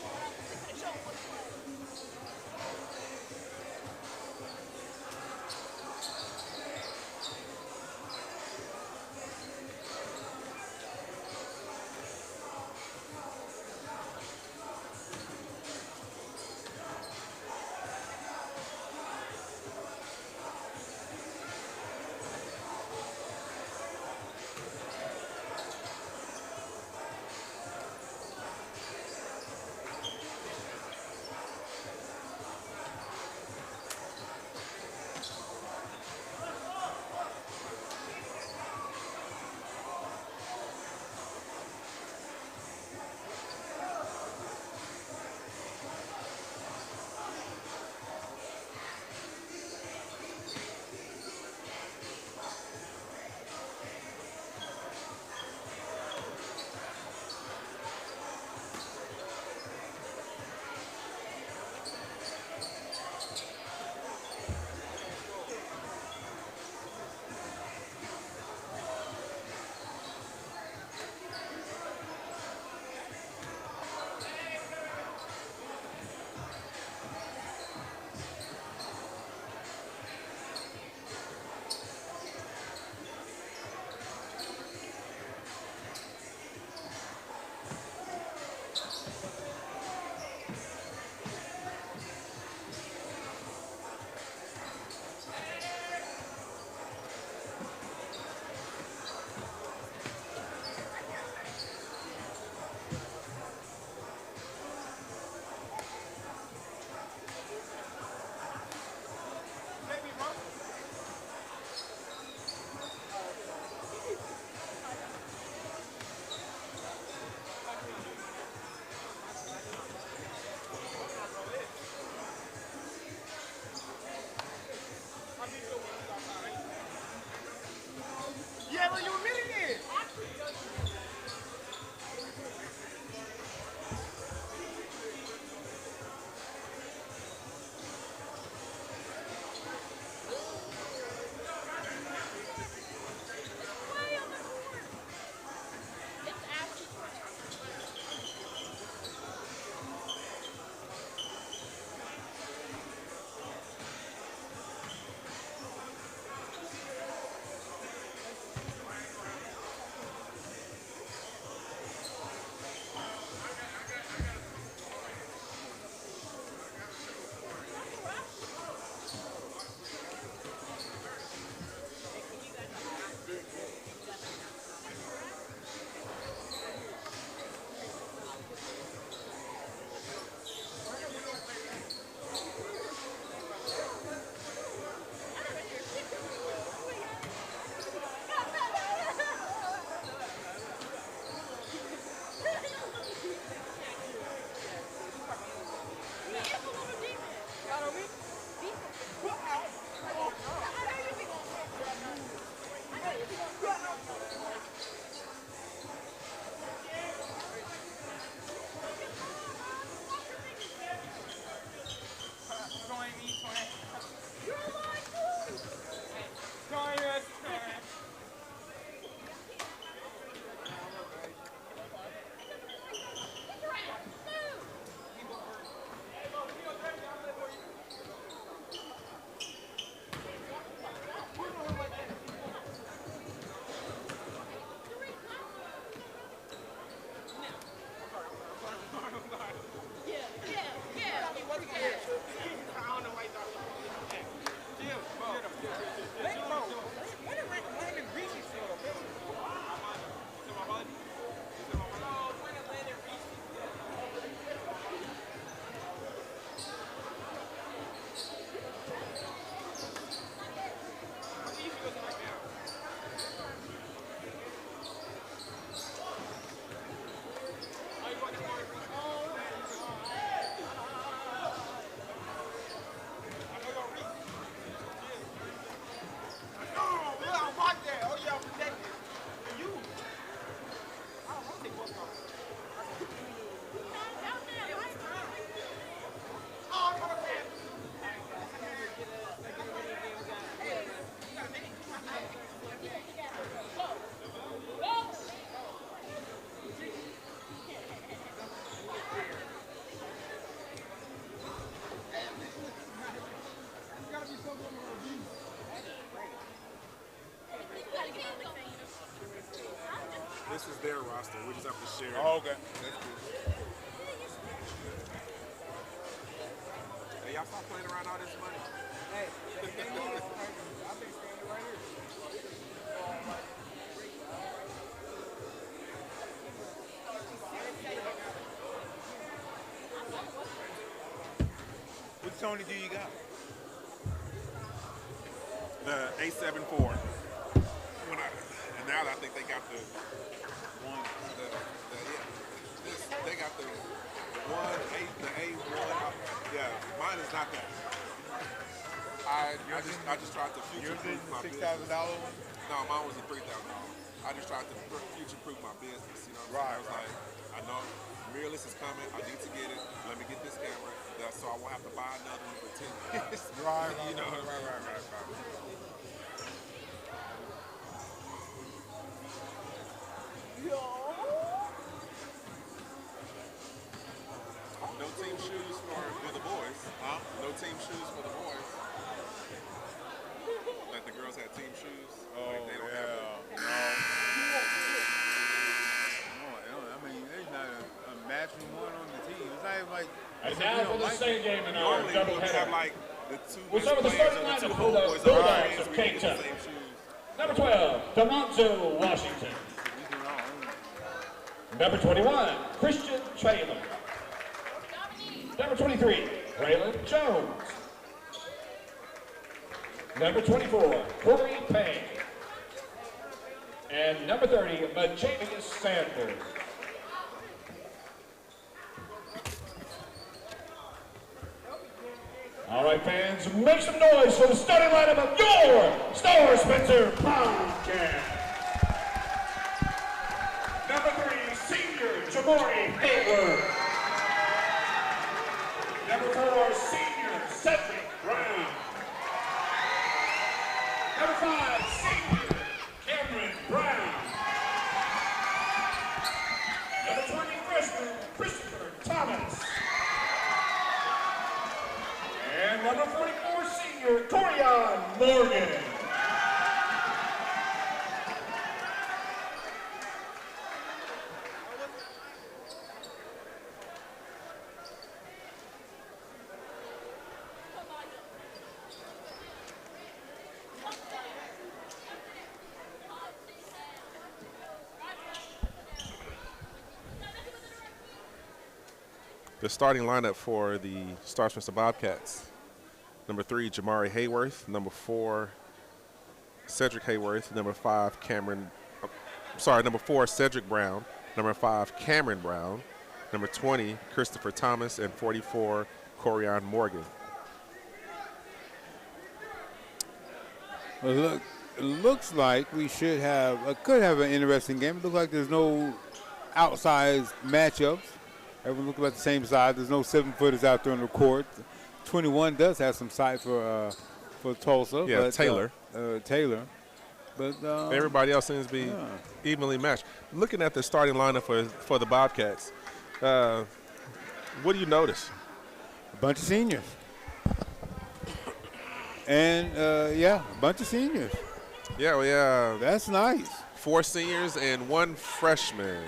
This is their roster. We just have to share. Oh, okay. That's cool. Hey, y'all stop playing around all this money. Hey, the game is I've been standing right here. What Tony do you got? The A74. And now I think they got the one. They got the A1. Yeah, mine is not that. I just tried to future-proof my business. $6,000 one? No, mine was a $3,000. I just tried to future-proof my business. You know what I'm saying? I was like, I know mirrorless is coming. I need to get it. Let me get this camera, so I won't have to buy another one for 10 years. Right. You know. Right. No team shoes for the boys. Huh? No team shoes for the boys. Like the girls had team shoes. Like they don't have them. I mean, there's not a matching one on the team. It's not even like. And now for the second game in our Normally we would have doubleheader. like the two We'll best start with the players starting or the two lineup for the homeboys on Bulldogs the of we get the K-Town. same shoes. Number 12, Toronto, Washington. Number 21, Christian Taylor. Number 23, Braylon Jones. Number 24, Corey Payne. And number 30, Majavius Sanford. All right, fans, make some noise for the starting lineup of your Star Spencer Podcast. Number 3, senior Jamari Hayward. Number 4, senior Cedric Brown. Number 5, senior Cameron Brown. Number 20, freshman Christopher Thomas. And number 44, senior Corian Morgan. The starting lineup for the Star Spencer Bobcats. Number 3, Jamari Hayworth. Number 4, Cedric Hayworth. Number 5, number 4, Cedric Brown. Number 5, Cameron Brown. Number 20, Christopher Thomas. And 44, Corian Morgan. Well, look, it looks like we could have an interesting game. It looks like there's no outsized matchups. Everyone looks about the same size. There's no 7-footers out there on the court. 21 does have some size for Tulsa. Yeah, but, Taylor. Taylor. But everybody else seems to be evenly matched. Looking at the starting lineup for the Bobcats, what do you notice? a bunch of seniors. And, a bunch of seniors. Yeah, we have That's nice. 4 seniors and 1 freshman.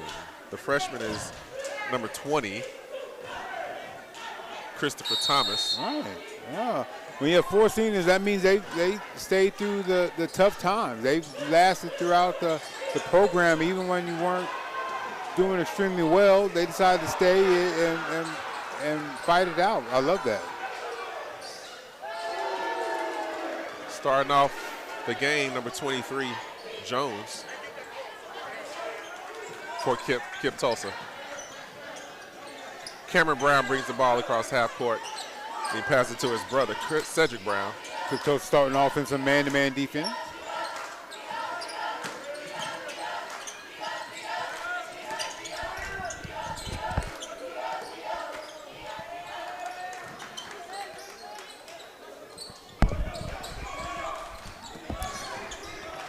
The freshman is number 20, Christopher Thomas. All right. Yeah. When you have 4 seniors, that means they stayed through the tough times. They've lasted throughout the program, even when you weren't doing extremely well. They decided to stay and fight it out. I love that. Starting off the game, number 23, Jones, for Kipp Tulsa. Cameron Brown brings the ball across half court. He passes it to his brother, Cedric Brown. Coach starting offensive man-to-man defense.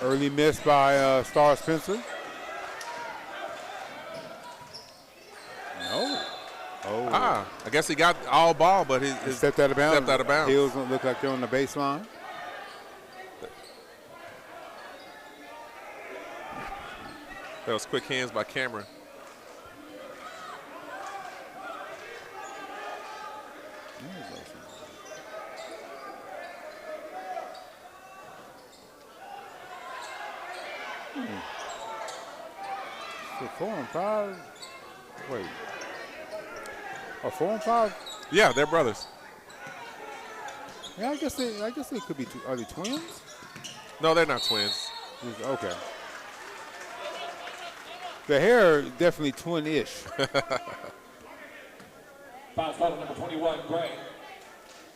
Early miss by Star Spencer. No. Oh. I guess he got all ball, but he Stepped out of bounds. Stepped out of bounds. Heels don't look like they're on the baseline. That was quick hands by Cameron. So 4 and 5. Wait. Oh, 4 and 5. Yeah, they're brothers. Yeah, I guess they could be. Are they twins? No, they're not twins. Okay. The hair definitely twin-ish. Foul spot number 21, Gray.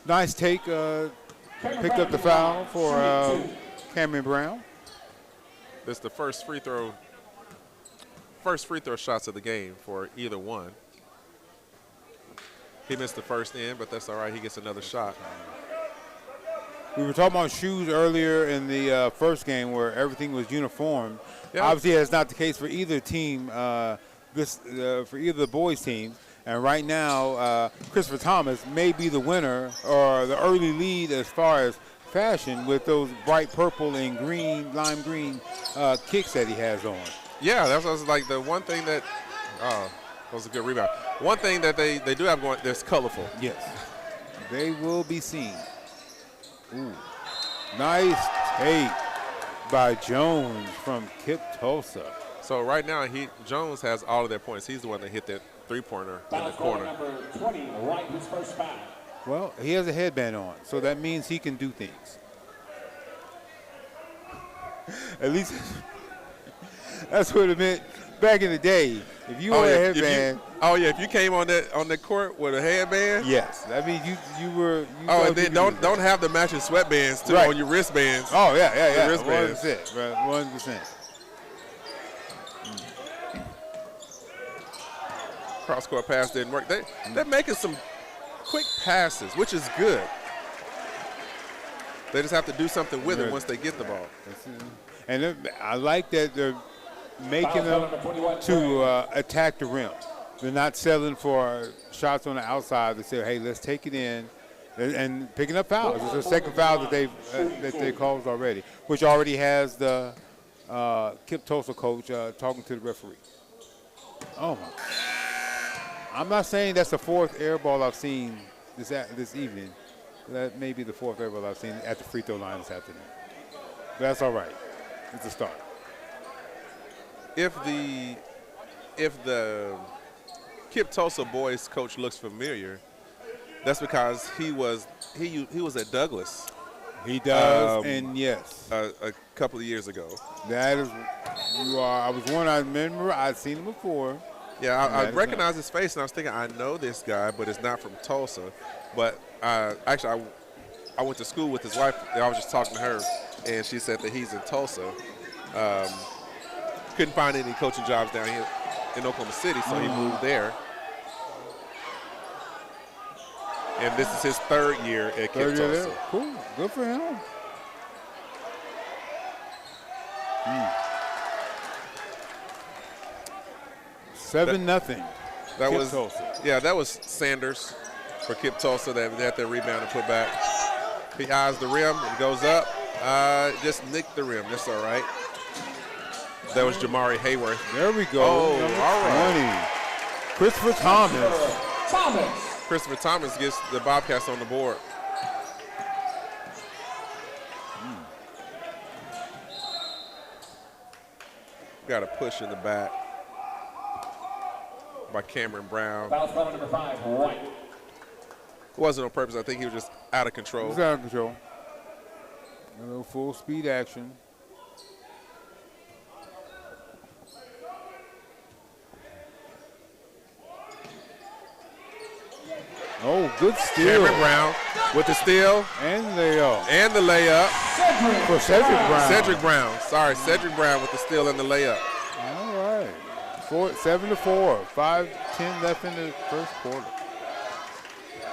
Nice take. Picked up the foul for Cameron Brown. It's the first free throw shots of the game for either one. He missed the first end, but that's all right. He gets another shot. We were talking about shoes earlier in the first game where everything was uniform. Yeah. Obviously, that's not the case for either team, for either of the boys' teams. And right now, Christopher Thomas may be the winner or the early lead as far as fashion with those bright purple and green, lime green kicks that he has on. Yeah, that was like the one thing that was a good rebound. One thing that they do have going, that's colorful. Yes. They will be seen. Ooh. Nice take by Jones from Kipp Tulsa. So right now, Jones has all of their points. He's the one that hit that three-pointer in the corner. Number 20, right, his first foul. Well, he has a headband on, so that means he can do things. At least that's what it meant back in the day. If you had a headband. If you came on the court with a headband. Yes, that means you were. And then don't have the matching sweatbands too on your wristbands. Oh yeah. The wristbands. 100%. Cross-court pass didn't work. They're making some quick passes, which is good. They just have to do something with it once they get the ball. And I like that they're making them to attack the rim. They're not settling for shots on the outside. They say, hey, let's take it in. And picking up fouls. It's the second foul that they caused already, which already has the Kipp Tulsa coach talking to the referee. Oh, my. I'm not saying that's the fourth air ball I've seen this evening. That may be the fourth air ball I've seen at the free throw line this afternoon. But that's all right. It's a start. If the Kipp Tulsa boys coach looks familiar, that's because he was at Douglas. He does, and yes, a couple of years ago. That is, you are. I was one. I remember. I'd seen him before. Yeah, I recognized his face, and I was thinking, I know this guy, but it's not from Tulsa. But actually, I went to school with his wife, and I was just talking to her, and she said that he's in Tulsa. Couldn't find any coaching jobs down here in Oklahoma City, so he moved there. And this is his third year at Kipp Tulsa. Cool. Good for him. 7-0. That Kipp was Tulsa. Yeah, that was Sanders for Kipp Tulsa that had their rebound and put back. He eyes the rim and goes up. Just nicked the rim. That's all right. That was Jamari Hayworth. There we go. Oh, all right. Christopher Thomas. Christopher Thomas gets the Bobcats on the board. Got a push in the back by Cameron Brown. Foul spot number 5, White. It wasn't on purpose. I think he was just out of control. He was out of control. A little full speed action. Oh, good steal. Cameron Brown with the steal. And layup. And the layup. For Cedric Brown. Cedric Brown. Sorry, Cedric Brown with the steal and the layup. All right. 7-4. 5:10 left in the first quarter.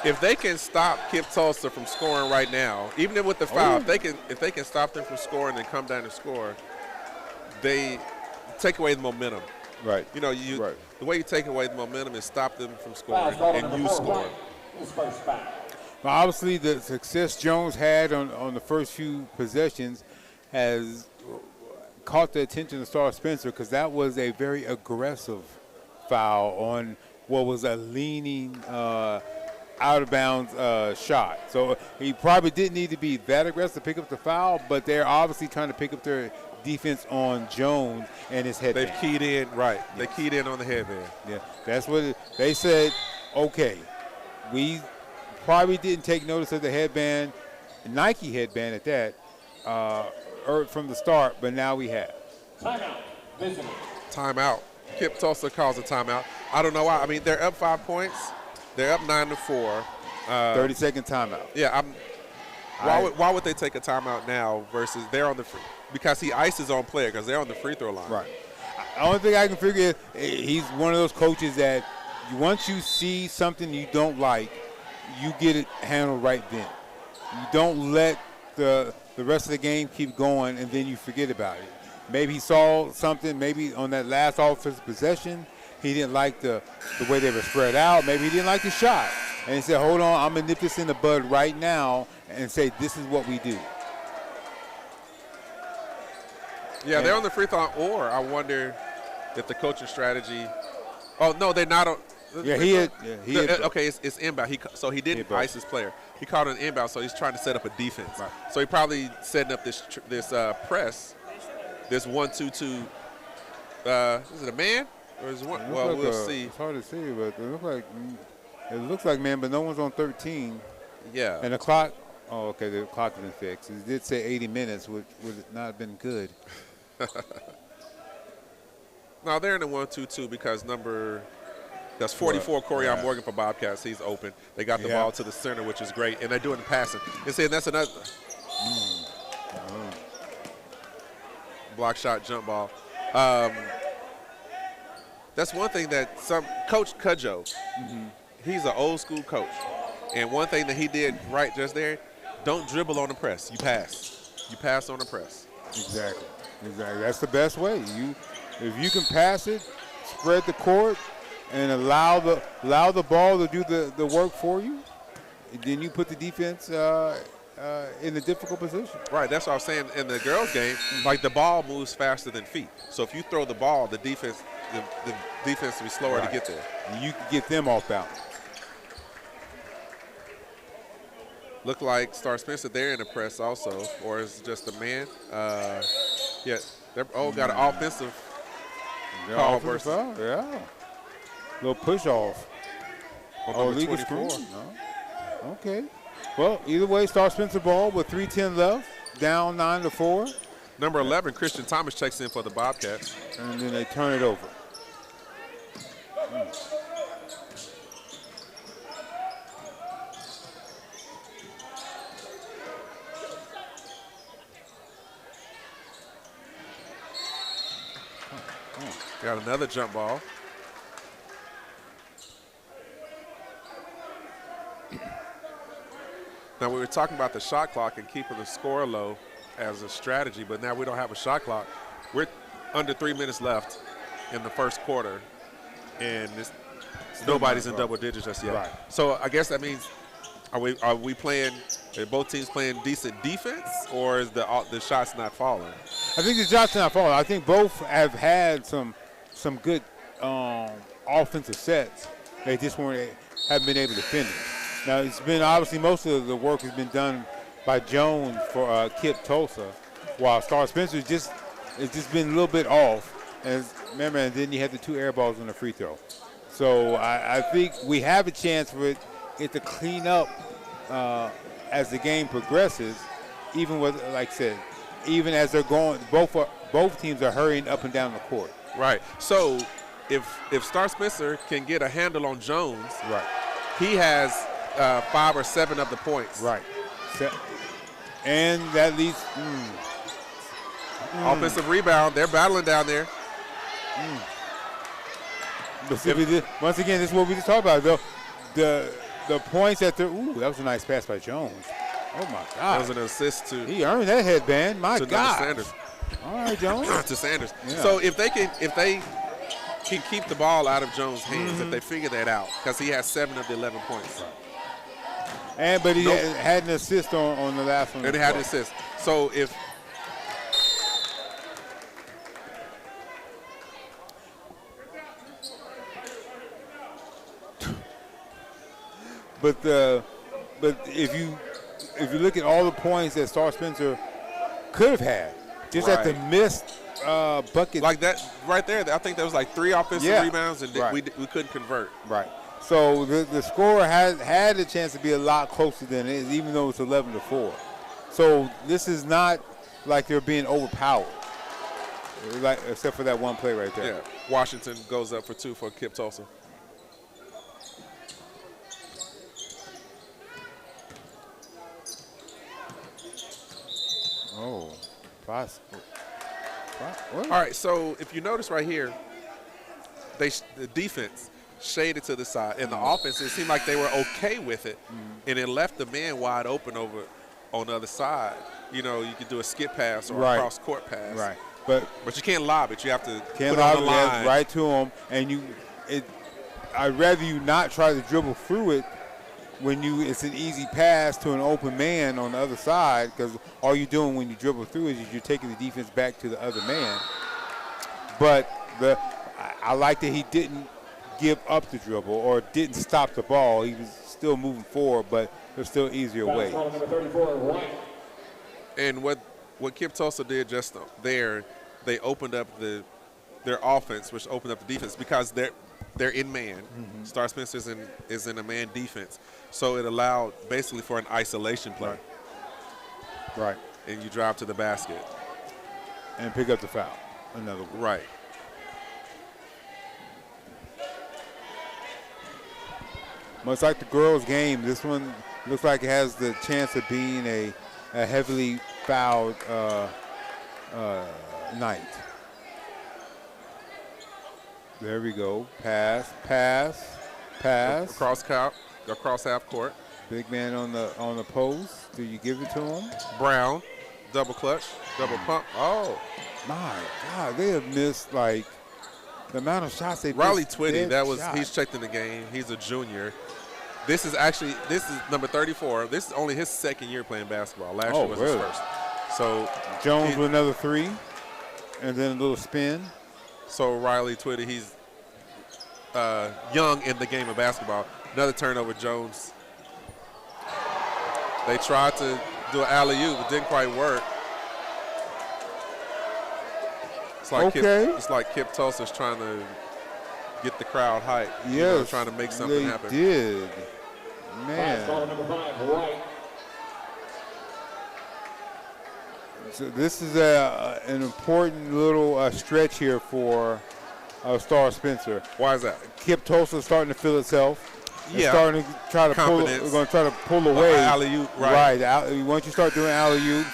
If they can stop Kipp Tulsa from scoring right now, even with the foul, if they can stop them from scoring and come down and score, they take away the momentum. Right. You know, the way you take away the momentum is stop them from scoring and you score. Well, obviously, the success Jones had on the first few possessions has caught the attention of Star Spencer because that was a very aggressive foul on what was a leaning out of bounds shot. So he probably didn't need to be that aggressive to pick up the foul, but they're obviously trying to pick up their defense on Jones and his headband. They've keyed in, right. Yes. They keyed in on the headband. Yeah, that's what they said. Okay, we probably didn't take notice of the headband, Nike headband at that, from the start, but now we have. Timeout. Visitor. Timeout. Kipp Tulsa calls a timeout. I don't know why. I mean, they're up 5 points. They're up 9-4. 30-second timeout. Yeah, why would they take a timeout now versus they're on the free? Because he ices on player because they're on the free throw line. Right. The only thing I can figure is he's one of those coaches that once you see something you don't like, you get it handled right then. You don't let the rest of the game keep going and then you forget about it. Maybe he saw something, maybe on that last offensive possession, he didn't like the way they were spread out. Maybe he didn't like the shot. And he said, hold on, I'm going to nip this in the bud right now and say this is what we do. Yeah, they're on the free throw line, or I wonder if the coaching strategy – oh, no, they're not on – yeah, okay, it's inbound. So he didn't ice his player. He caught an inbound, so he's trying to set up a defense. Right. So he probably setting up this press, this 1-2-2. Is it a man or is it one? Well, like we'll see. It's hard to see, but it looks like man, but no one's on 13. Yeah. And the clock. Oh, okay, the clock has been fixed. It did say 80 minutes, which would not have been good. No, they're in the 1-2-2 because that's 44, Corian Morgan for Bobcats. He's open. They got the ball to the center, which is great, and they're doing the passing. And saying that's another block shot, jump ball. That's one thing that Coach Cudjoe, he's an old school coach, and one thing that he did right just there, don't dribble on the press. You pass. You pass on the press. Exactly. That's the best way. If you can pass it, spread the court, and allow the ball to do the work for you, then you put the defense in a difficult position. Right, that's what I was saying in the girls' game. Like the ball moves faster than feet. So if you throw the ball, the defense will be slower to get there. And you can get them off balance. Look like Star Spencer, they're in the press also, or is it just a man? Yeah, they're got an offensive call versus. Yeah. Little push off. Legal 24. screen. No. Okay. Well, either way, Star Spencer ball with 3:10 left, down 9-4. Number 11, Christian Thomas checks in for the Bobcats. And then they turn it over. Got another jump ball. Now, we were talking about the shot clock and keeping the score low as a strategy, but now we don't have a shot clock. We're under 3 minutes left in the first quarter, and nobody's in double digits just yet. Right. So I guess that means are we playing, are both teams playing decent defense, or is the shots not falling? I think the shots not falling. I think both have had some good offensive sets. They just haven't been able to finish. Now, it's been obviously most of the work has been done by Jones for Kipp Tulsa, while Star Spencer it's just been a little bit off. And remember, and then you had the 2 air balls on the free throw. So I think we have a chance for it to clean up as the game progresses, even with, like I said, even as they're going, both teams are hurrying up and down the court. Right. So if Star Spencer can get a handle on Jones, right, he has 5 or 7 of the points. Right. And that leads offensive rebound. They're battling down there. But see, once again, this is what we just talked about. The points that that was a nice pass by Jones. Oh my God! That was an assist to. He earned that headband. My God. Sanders. All right, Jones. To Sanders. Yeah. So if they can keep the ball out of Jones' hands, if they figure that out, because he has 7 of the 11 points. But he had an assist on the last one. And he had an assist. So but if you look at all the points that Star Spencer could have had, just at the missed bucket. Like that right there, I think there was like 3 offensive rebounds, and we couldn't convert. Right. So the score had a chance to be a lot closer than it is, even though it's 11-4. So this is not like they're being overpowered, except for that one play right there. Yeah. Washington goes up for 2 for Kipp Tulsa. Oh, possible. What? All right, so if you notice right here, the defense shaded to the side, and the offense, it seemed like they were okay with it, and it left the man wide open over on the other side. You know, you could do a skip pass or a cross-court pass. Right. But you can't lob it. You have to put it lob on the line. right to him, and I'd rather you not try to dribble through it when it's an easy pass to an open man on the other side, because all you're doing when you dribble through is you're taking the defense back to the other man. But I like that he didn't give up the dribble or didn't stop the ball. He was still moving forward, but there's still easier ways. And what Kipp Tulsa did just there, they opened up their offense, which opened up the defense, because they're in man. Star Spencer is in a man defense. So it allowed basically for an isolation play. Right. And you drive to the basket. And pick up the foul. Another one. Right. Much like the girls' game, this one looks like it has the chance of being a heavily fouled night. There we go. Pass. Across half court. Big man on the post. Do you give it to him? Brown, double clutch, double pump. Oh, my God, they have missed like the amount of shots they missed. Riley Twitty, he's checked in the game. He's a junior. This is number 34. This is only his second year playing basketball. Last year was his first. So Jones with another 3, and then a little spin. So Riley Twitty, he's young in the game of basketball. Another turnover, Jones. They tried to do an alley-oop, but didn't quite work. It's like Kipp Tulsa's trying to get the crowd hyped. Yes, trying to make something happen. They did. Man. So this is an important little stretch here for Star Spencer. Why is that? Kipp Tulsa is starting to feel itself. Yeah. Starting to try to pull. We're going to try to pull away. Alley-oop, right. Once you start doing alley-oops,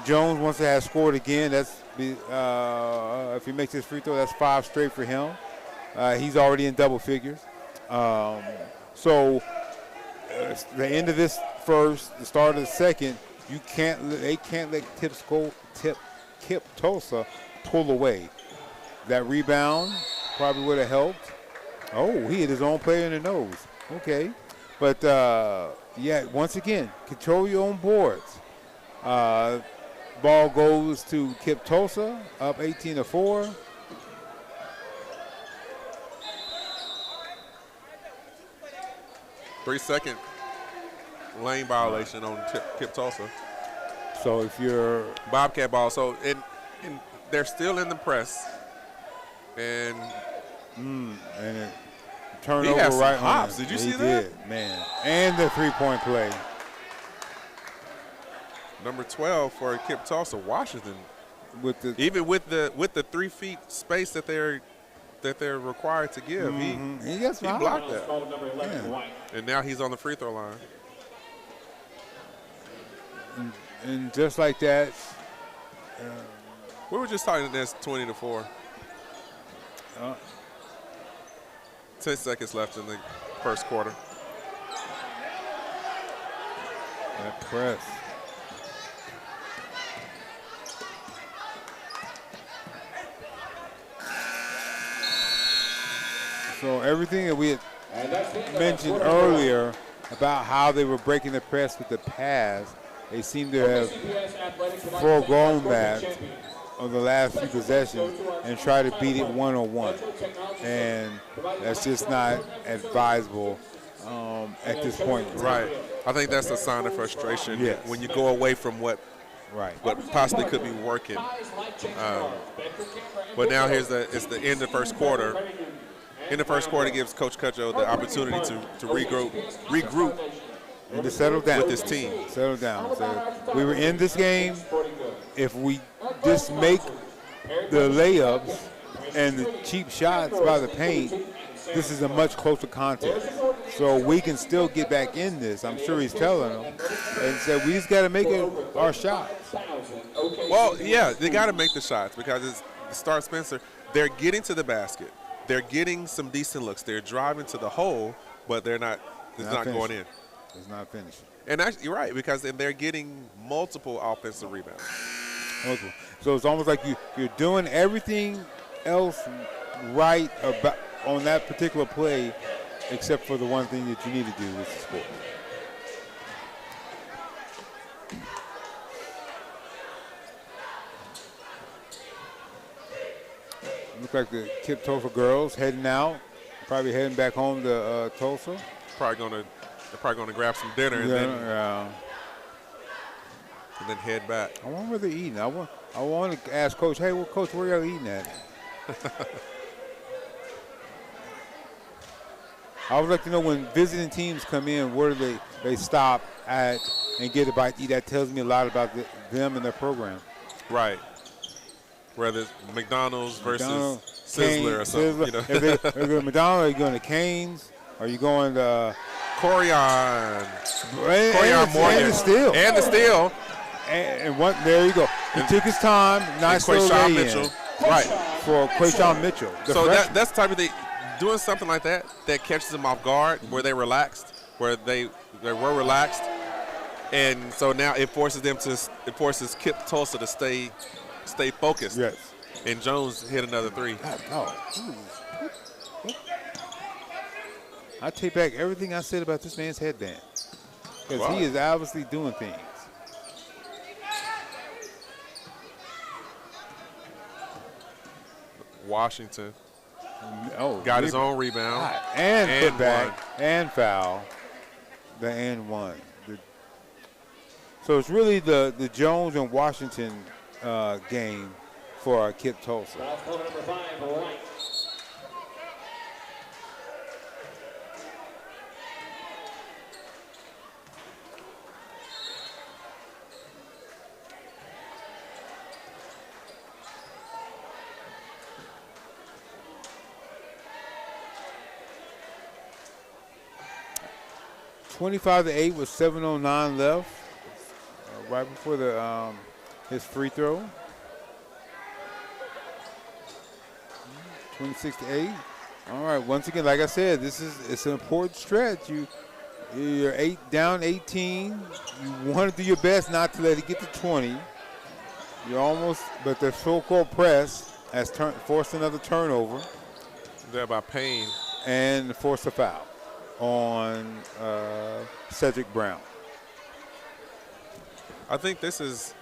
Jones, once it has scored again, that's if he makes his free throw, that's 5 straight for him. He's already in double figures. So the end of this first, the start of the second, they can't let Kipp Tulsa pull away. That rebound probably would have helped. Oh, he hit his own player in the nose. Okay. But, once again, control your own boards. Ball goes to Kipp Tulsa, up 18-4. Three-second lane violation on Kipp Tulsa. So if you're Bobcat ball, so and they're still in the press, and and turnover he has some right hops. on him. Did you see He that? did, man. And the three-point play. Number 12 for Kipp Tulsa, Washington. With the 3 feet space that they're required to give, he he blocked that. Yeah. And now he's on the free throw line. And just like that, We were just talking this 20-4. 10 seconds left in the first quarter. that press. So everything that we had mentioned earlier about how they were breaking the press with the pass, they seem to have foregone that on the last few possessions and try to beat it one-on-one. And that's just not advisable at this point. Right. I think that's a sign of frustration Yes. when you go away from what Right. possibly could be working. But now it's the end of the first quarter. In the first quarter gives Coach Cudjoe the opportunity to regroup And to settle down. with his team. Settle down. So we were in this game. If we just make the layups and the cheap shots by the paint, this is a much closer contest. So we can still get back in this. I'm sure he's telling them. And said we just got to make our shots. Well, yeah, they got to make the shots because it's Start Spencer. They're getting to the basket. They're getting some decent looks. They're driving to the hole, but they're not. It's not going in. It's not finishing. And actually, you're right because they're getting multiple offensive rebounds. Okay. So it's almost like you're doing everything else right about on that particular play, except for the one thing that you need to do, which is score. Looks like the Kipp Tulsa girls heading out, probably heading back home to Tulsa. They're probably gonna grab some dinner and then head back. I wonder where they're eating. I want to ask Coach, hey, well, Coach, where y'all eating at? I would like to know when visiting teams come in, where do they stop at and get a bite to eat. That tells me a lot about them and their program. Right. Whether it's McDonald's versus Sizzler Cane's, or something. Sizzler. You know? If they go to McDonald's, are you going to Cane's? Are you going to Corian And Morgan. the steal. And the steal. And one, there you go. He took his time. Nice little Quayshawn lay-in Mitchell. Right. for Quayshawn Mitchell. So that's the type of thing. Doing something like that catches them off guard, where they relaxed, where they were relaxed, and so now it forces Kipp Tulsa to stay focused. Yes. And Jones hit another three. I take back everything I said about this man's headband, because he is obviously doing things. Washington Oh, got his own rebound and put back one. and foul, the and one. So it's really the Jones and Washington game for Kipp Tulsa. Number 5, right. (25-8) with 7:09 left, right before his free throw. 26-8. All right. Once again, like I said, it's an important stretch. You're down 18. You want to do your best not to let it get to 20. You're almost, but the so-called press has forced another turnover. There by Payne. And forced a foul on Cedric Brown. I think this is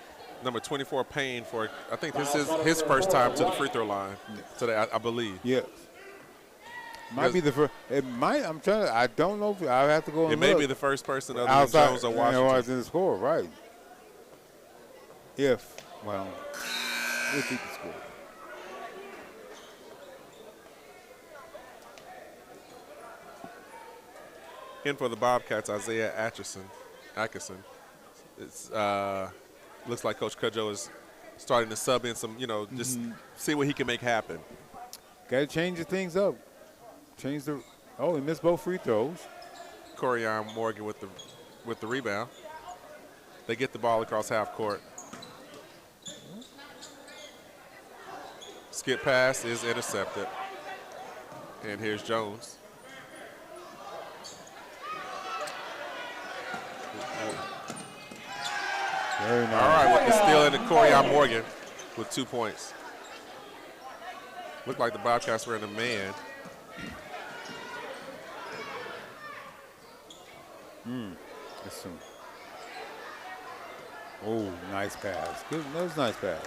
number 24, Payne. I think this is his first time to the free throw line today, I believe. Yes. Might be the first. It might. I'm trying to. I don't know. If I have to go and It may look. be the first person other Outside, than Jones or Washington. in the score, right? If he can score. In for the Bobcats, Isaiah Atchison. It's looks like Coach Cudjoe is starting to sub in some, just see what he can make happen. Got to change the things up. He missed both free throws. Corian Morgan with the rebound. They get the ball across half court. Skip pass is intercepted. And here's Jones. Very nice. All right, with the steal into Corian Morgan with 2 points. Looked like the Bobcats were in a man. Nice pass. Good. That was a nice pass.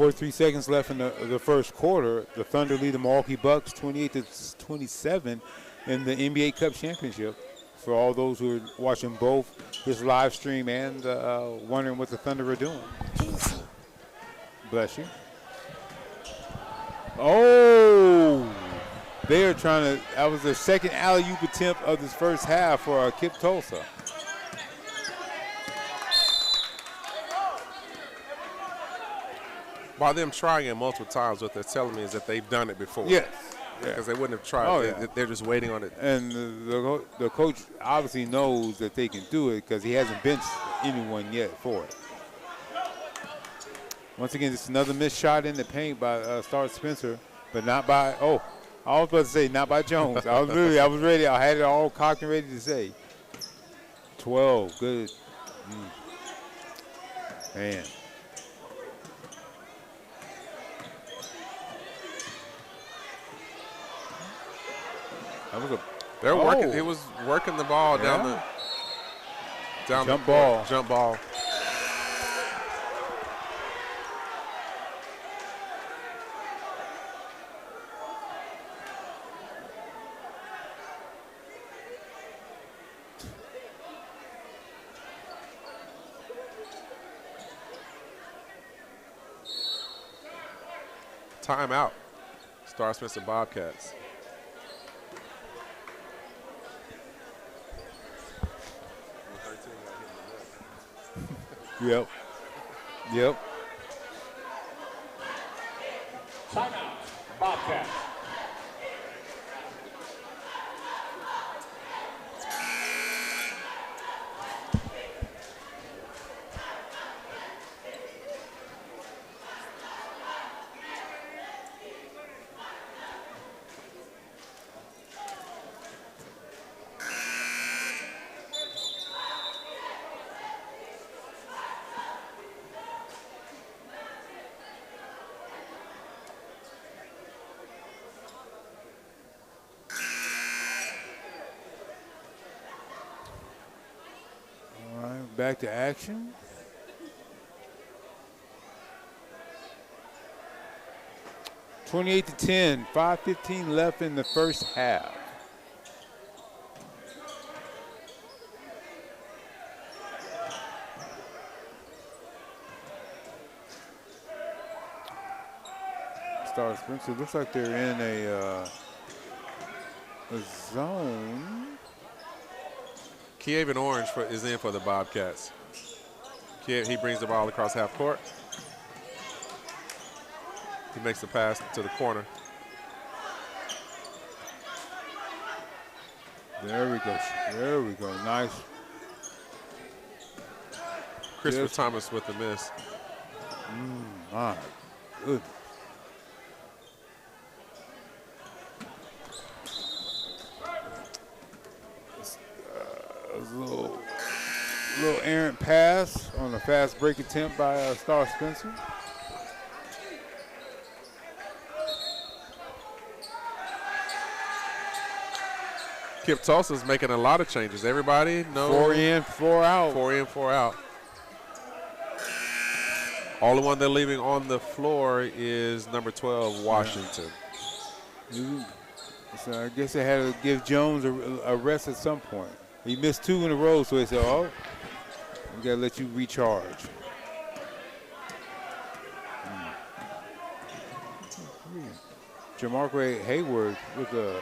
43 seconds left in the first quarter. The Thunder lead the Milwaukee Bucks 28-27 in the NBA Cup Championship. For all those who are watching both this live stream and wondering what the Thunder are doing. Bless you. Oh, they are trying to. That was the second alley-oop attempt of this first half for Kipp Tulsa. By them trying it multiple times, what they're telling me is that they've done it before. Yes. Because they wouldn't have tried. Oh, it. yeah. They're just waiting on it. And the coach obviously knows that they can do it because he hasn't benched anyone yet for it. Once again, it's another missed shot in the paint by Star Spencer, but not by, I was about to say not by Jones. I was ready. I had it all cocked and ready to say. 12, good. Man. That was They're working. It was working the ball down the jump ball. Jump ball. Timeout. Star Spencer Bobcats. Yep. Timeout, Bobcats. Back to action. (28-10), 5:15 left in the first half. Star Spencer looks like they're in a zone. Kievan Orange is in for the Bobcats. He brings the ball across half court. He makes the pass to the corner. There we go. There we go. Nice. Christopher Thomas with the miss. My goodness. A little errant pass on a fast break attempt by Star Spencer. Kipp Tulsa's making a lot of changes. Everybody knows. 4 in, 4 out. 4 in, 4 out. Only one they're leaving on the floor is number 12, Washington. So I guess they had to give Jones a rest at some point. He missed 2 in a row, so they said, we got to let you recharge. Jamarque Hayward with a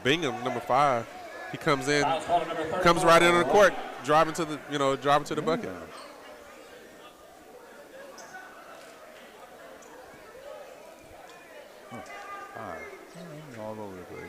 Bingham, number 5. He comes in, comes right into the court, driving to the bucket. All over the place.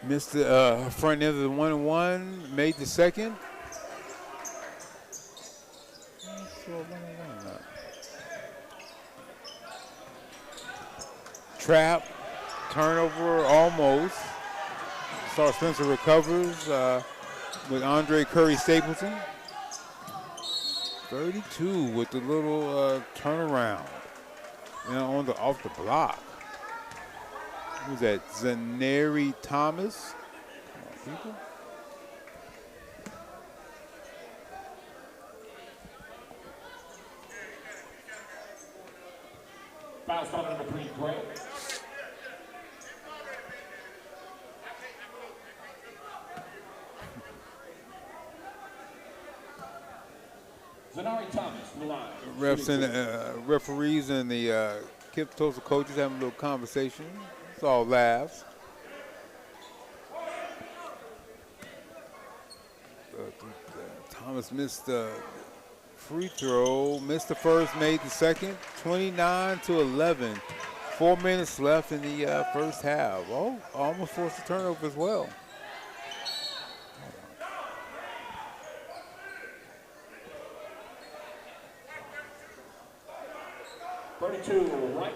Missed the front end of the 1-1, made the second. trap, turnover almost. Star Spencer recovers with Andre Curry Stapleton. 32 with the little turnaround. And off the block. Who's that? Zaneri Thomas. Come on, people. Foul shot number 3, Gray. Zanari Thomas, from the line. Refs and referees and the Kipp Tulsa coaches having a little conversation. It's all laughs. Thomas missed the free throw, missed the first, made the second. 29-11. 4 minutes left in the first half. Oh, almost forced a turnover as well. Right.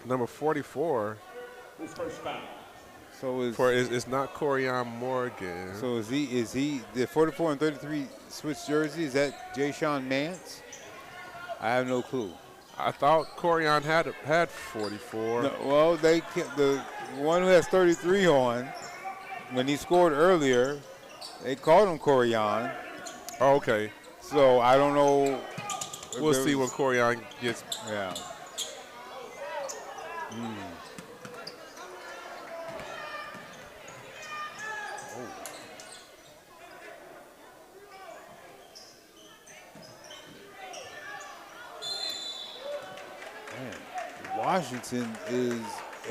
Number 44. His first foul. So It's not Corian Morgan. So is he the 44 and 33 switch jersey? Is that Jay Sean Nance? I have no clue. I thought Corian had 44. No, well, the one who has 33 on, when he scored earlier, they called him Corian. Oh, okay. So I don't know. We'll see when Corian gets. Yeah. Man, Washington is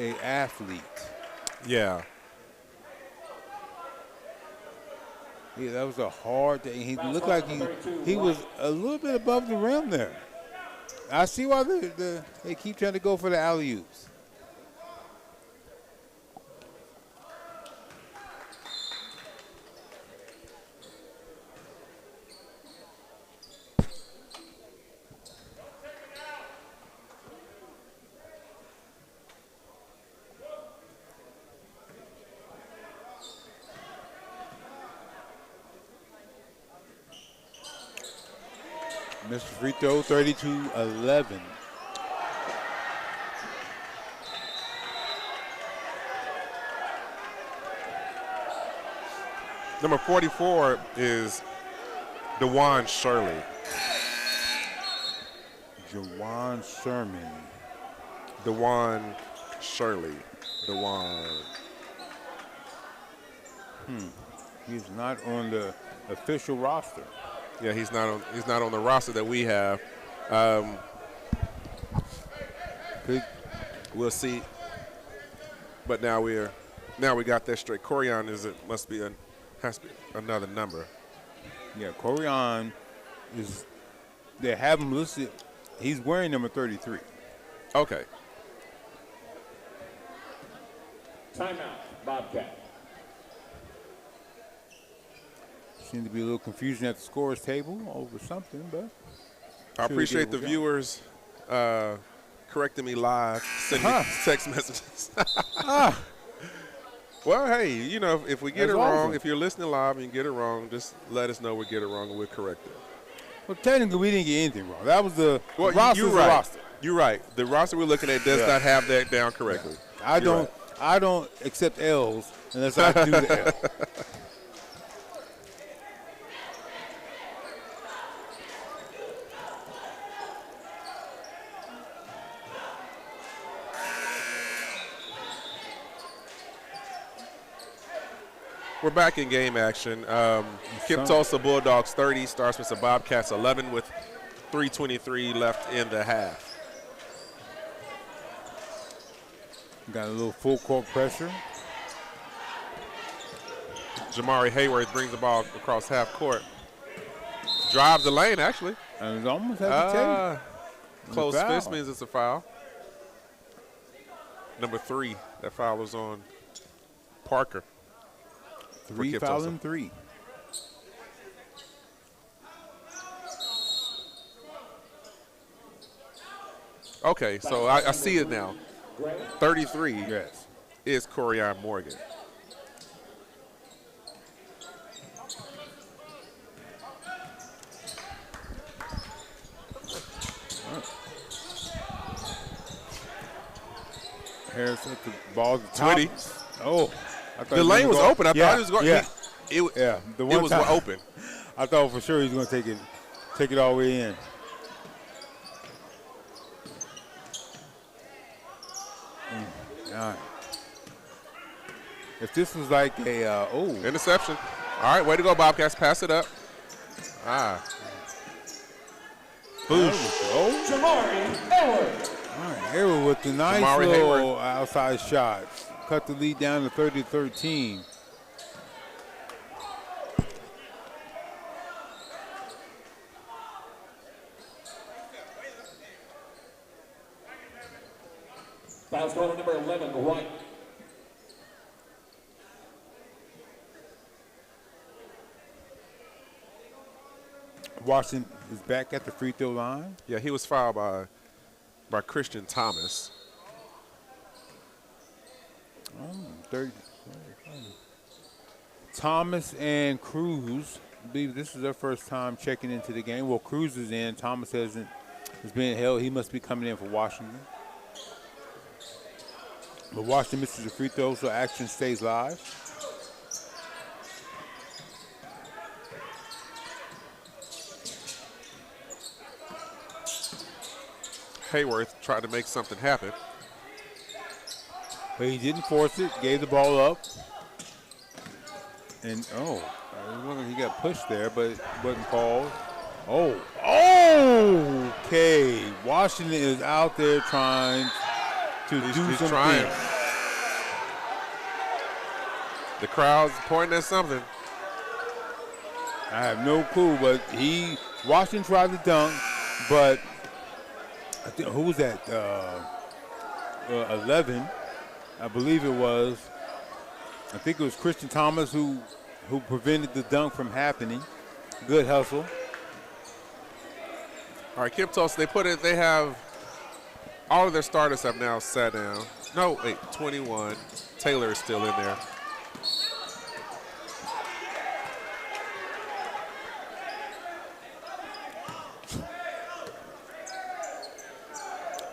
an athlete. Yeah. Yeah, that was a hard thing. He looked like he was a little bit above the rim there. I see why they keep trying to go for the alley-oops. Mr. Free throw, 32-11. Number 44 is DeJuan Shirley. Jawan Sherman. DeJuan Shirley. DeJuan. He's not on the official roster. Yeah, he's not on the roster that we have. We'll see. But now we got that straight. Corian has to be another number. Yeah, Corian is. They have him listed. He's wearing number 33. Okay. Timeout, Bobcat. Seems to be a little confusion at the scores table over something, but I appreciate the viewers correcting me live, sending text messages. Well, hey, if we get That's it wrong, awesome. if you're listening live and you get it wrong, just let us know we get it wrong and we'll correct it. Well, technically, we didn't get anything wrong. That was the roster. You're right. Roster. You're right. The roster we're looking at does not have that down correctly. Yeah. I don't accept L's unless I do the L. We're back in game action. Kipp Tulsa Bulldogs 30, Star Spencer Bobcats 11 with 3:23 left in the half. Got a little full court pressure. Jamari Hayworth brings the ball across half court. Drives the lane, actually. And it's almost hesitation. Close fist means it's a foul. Number 3, that foul was on Parker. 3 foul and 3. Okay, so I see it now. 33 Yes. is Corian Morgan. Harris at the ball at the top. Twitty. Oh. I thought The he lane was gonna go- open. I thought he was going. Yeah. It The one was time, open. I thought for sure he was going to take it all the way in. All right. If this was like a Interception. All right, way to go, Bobcats. Pass it up. boost. Oh. Jamari Hayward. All right, Hayward with the nice Jamari little Hayward. outside shot. Cut the lead down to 30-13. Foul's going to number 11, White. Washington is back at the free throw line. Yeah, he was fouled by Christian Thomas. 30. Thomas and Cruz. I believe this is their first time checking into the game. Well, Cruz is in. Thomas is being held. He must be coming in for Washington. But Washington misses the free throw, so action stays live. Hayworth tried to make something happen. But he didn't force it, gave the ball up. And, it looked like he got pushed there, but it wasn't called. Okay. Washington is out there trying to do something. Trying. The crowd's pointing at something. I have no clue, but Washington tried to dunk, but I think, who was that? 11, I believe it was. I think it was Christian Thomas who prevented the dunk from happening. Good hustle. All right, Kipp Tulsa, they have, all of their starters have now sat down. No, wait, 21. Taylor is still in there.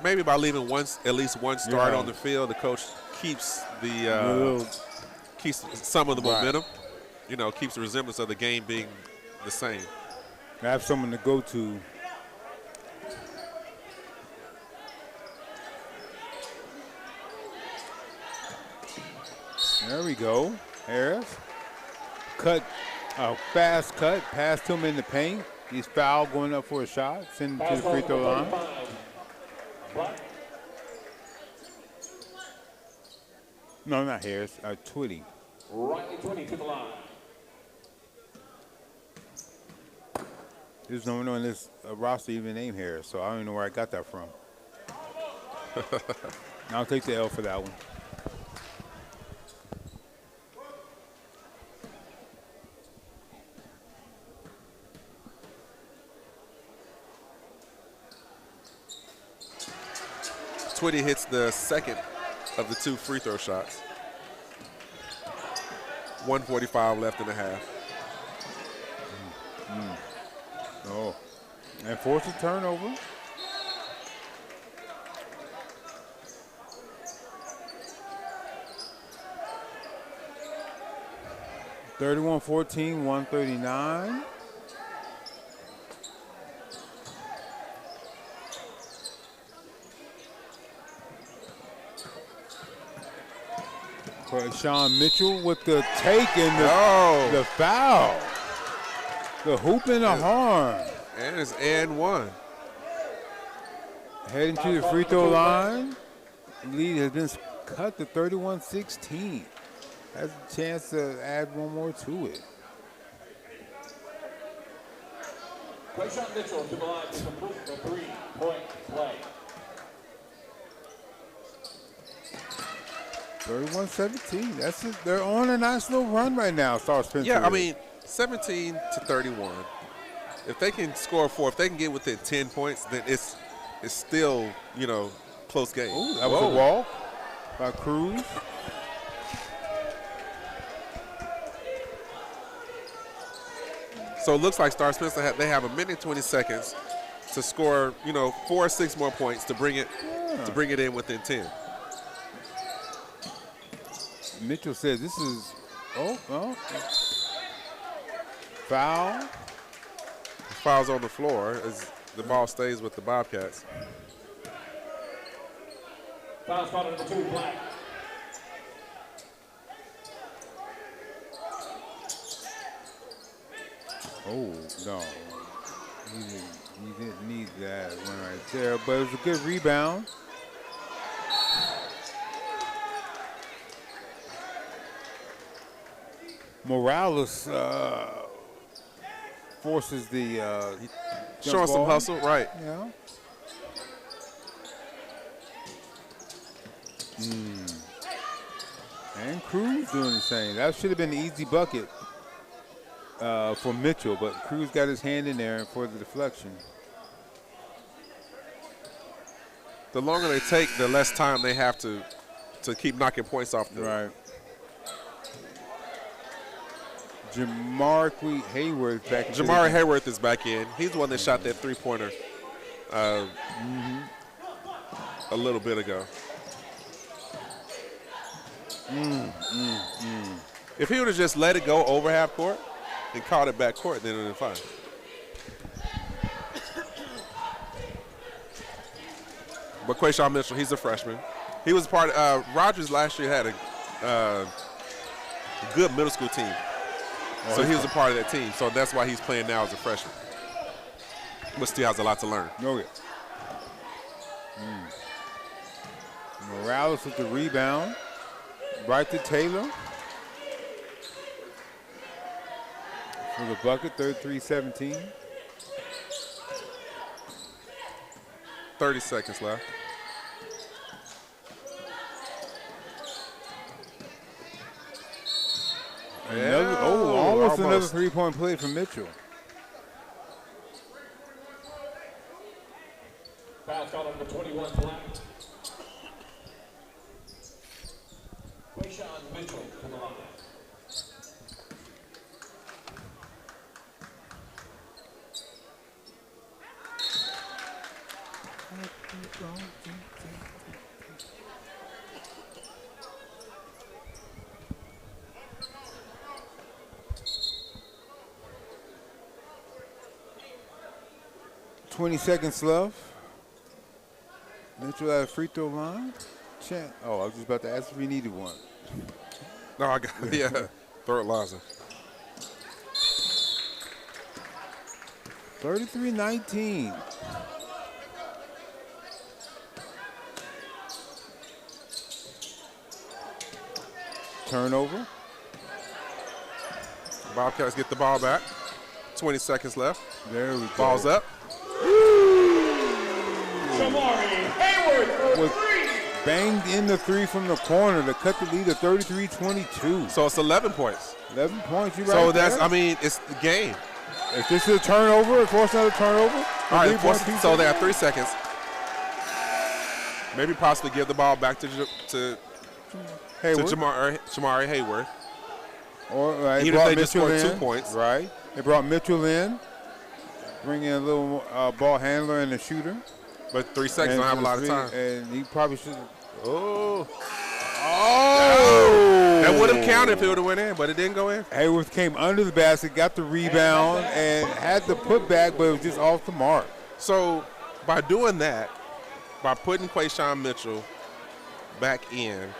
Maybe by leaving at least one start on the field, the coach keeps keeps some of the momentum. You know, keeps the resemblance of the game being the same. I have someone to go to. There we go. Harris. Cut. Fast cut. Pass to him in the paint. He's fouled going up for a shot. Send him to the free throw line. No, not Harris. Twitty. Riley Twitty to the line. There's no one on this roster even named Harris, so I don't even know where I got that from. I'll take the L for that one. Twitty hits the second of the two free throw shots. 1:45 left in the half. And force a turnover. (31-14), 139. Sean Mitchell with the take and the foul. The hoop and the harm. And it's and one. Heading to the free throw line. The lead has been cut to 31-16. Has a chance to add one more to it. Quayshawn Mitchell to the line to complete the three-point play. 31-17. That's it. They're on a nice little run right now, Star Spencer. Yeah, I mean, 17-31. If they can score 4, if they can get within 10 points, then it's still, close game. Ooh, that was a walk. by Cruz. So it looks like Star Spencer they have a minute and 20 seconds to score, 4 or 6 more points to bring it in within 10. Mitchell said this is foul. Foul's on the floor as the ball stays with the Bobcats. Foul spot number 2, Black. Oh no, he didn't need that one right there, but it was a good rebound. Morales forces the Showing some hustle, right. Yeah. And Cruz doing the same. That should have been an easy bucket for Mitchell, but Cruz got his hand in there for the deflection. The longer they take, the less time they have to keep knocking points off the Right. Jamari Hayward back. Jamari Hayworth is back in. He's the one that shot that three-pointer a little bit ago. If he would have just let it go over half court and caught it back court, then it would have been fine. But Quayshawn Mitchell, he's a freshman. He was part of Rogers last year had a good middle school team. So he was a part of that team. So that's why he's playing now as a freshman. But still has a lot to learn. Oh, yeah. Morales with the rebound. Right to Taylor. For the bucket, 33-17. 30 seconds left. Almost another three-point play from Mitchell. Foul call number 21, Black. Quayshawn Mitchell from the line. Seconds left. Mitchell at a free throw line. Oh, I was just about to ask if he needed one. No, I got it. Yeah. Throw it, Liza. 33-19. Turnover. Bobcats get the ball back. 20 seconds left. There we go. Ball's up. Jamari Hayward for three. Banged in the three from the corner to cut the lead to 33-22. So it's 11 points. 11 points, you right So that's, there. it's the game. If this is a turnover, force another turnover. All right, so they have 3 seconds. Maybe possibly give the ball back to Jamari Hayward. Or even if they just scored 2 points. Right. They brought Mitchell in, bring in a little ball handler and a shooter. But 3 seconds don't have a lot of time. And he probably should have. Oh. That would have counted if it would have went in, but it didn't go in. Hayworth came under the basket, got the rebound, and had the putback, but it was just off the mark. So by doing that, by putting Quayshawn Mitchell back in,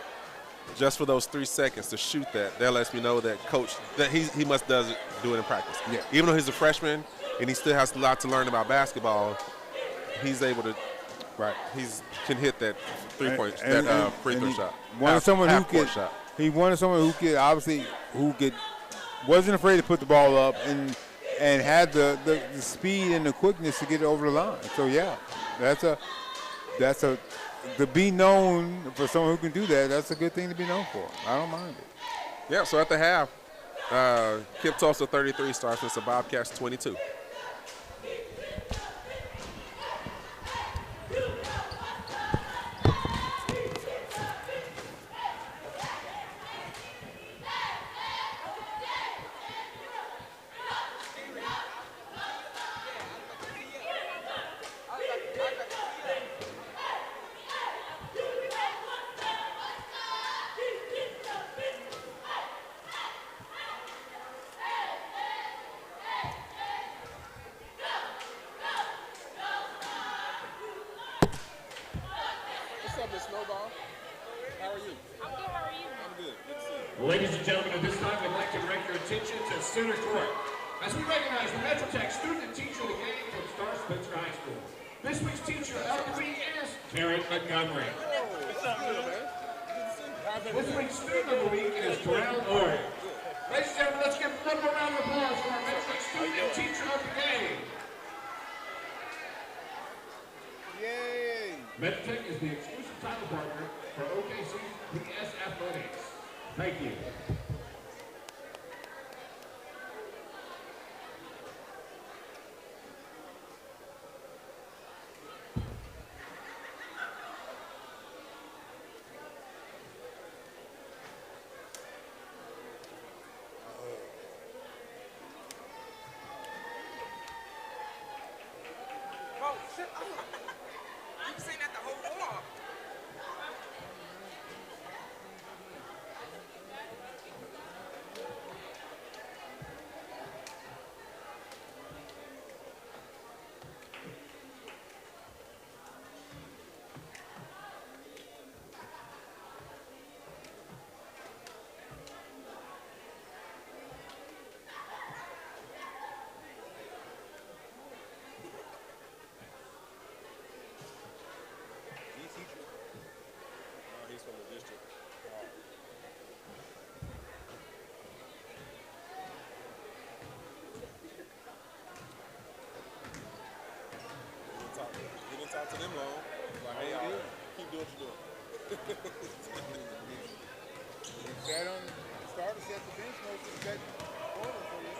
just for those 3 seconds to shoot that lets me know that coach that he must do it in practice. Yeah. Even though he's a freshman and he still has a lot to learn about basketball, he's able to. Right. Can hit that free throw shot. Wanted someone who wasn't afraid to put the ball up and had the speed and the quickness to get it over the line. So yeah, to be known for someone who can do that, that's a good thing to be known for. I don't mind it. Yeah, so at the half, Kipp Tulsa 33 starts with the Bobcats 22. Ladies and gentlemen, at this time, we'd like to direct your attention to center court as we recognize the Metro Tech Student and Teacher of the Game from Star Spencer High School. This week's teacher of the week is Terry Montgomery. This week's student of the week is Terrell Ori. Ladies and gentlemen, let's give one more round of applause for our Metro Tech Student and Teacher of the Game. Yay! Metro Tech is the exclusive title partner for OKC's PS Athletics. Thank you. Oh, shit. You've seen that the whole war. He's from the district. He didn't talk to them long. Like, hey, y'all, keep doing what you're doing. He sat on, started at the bench most of the second quarter for you.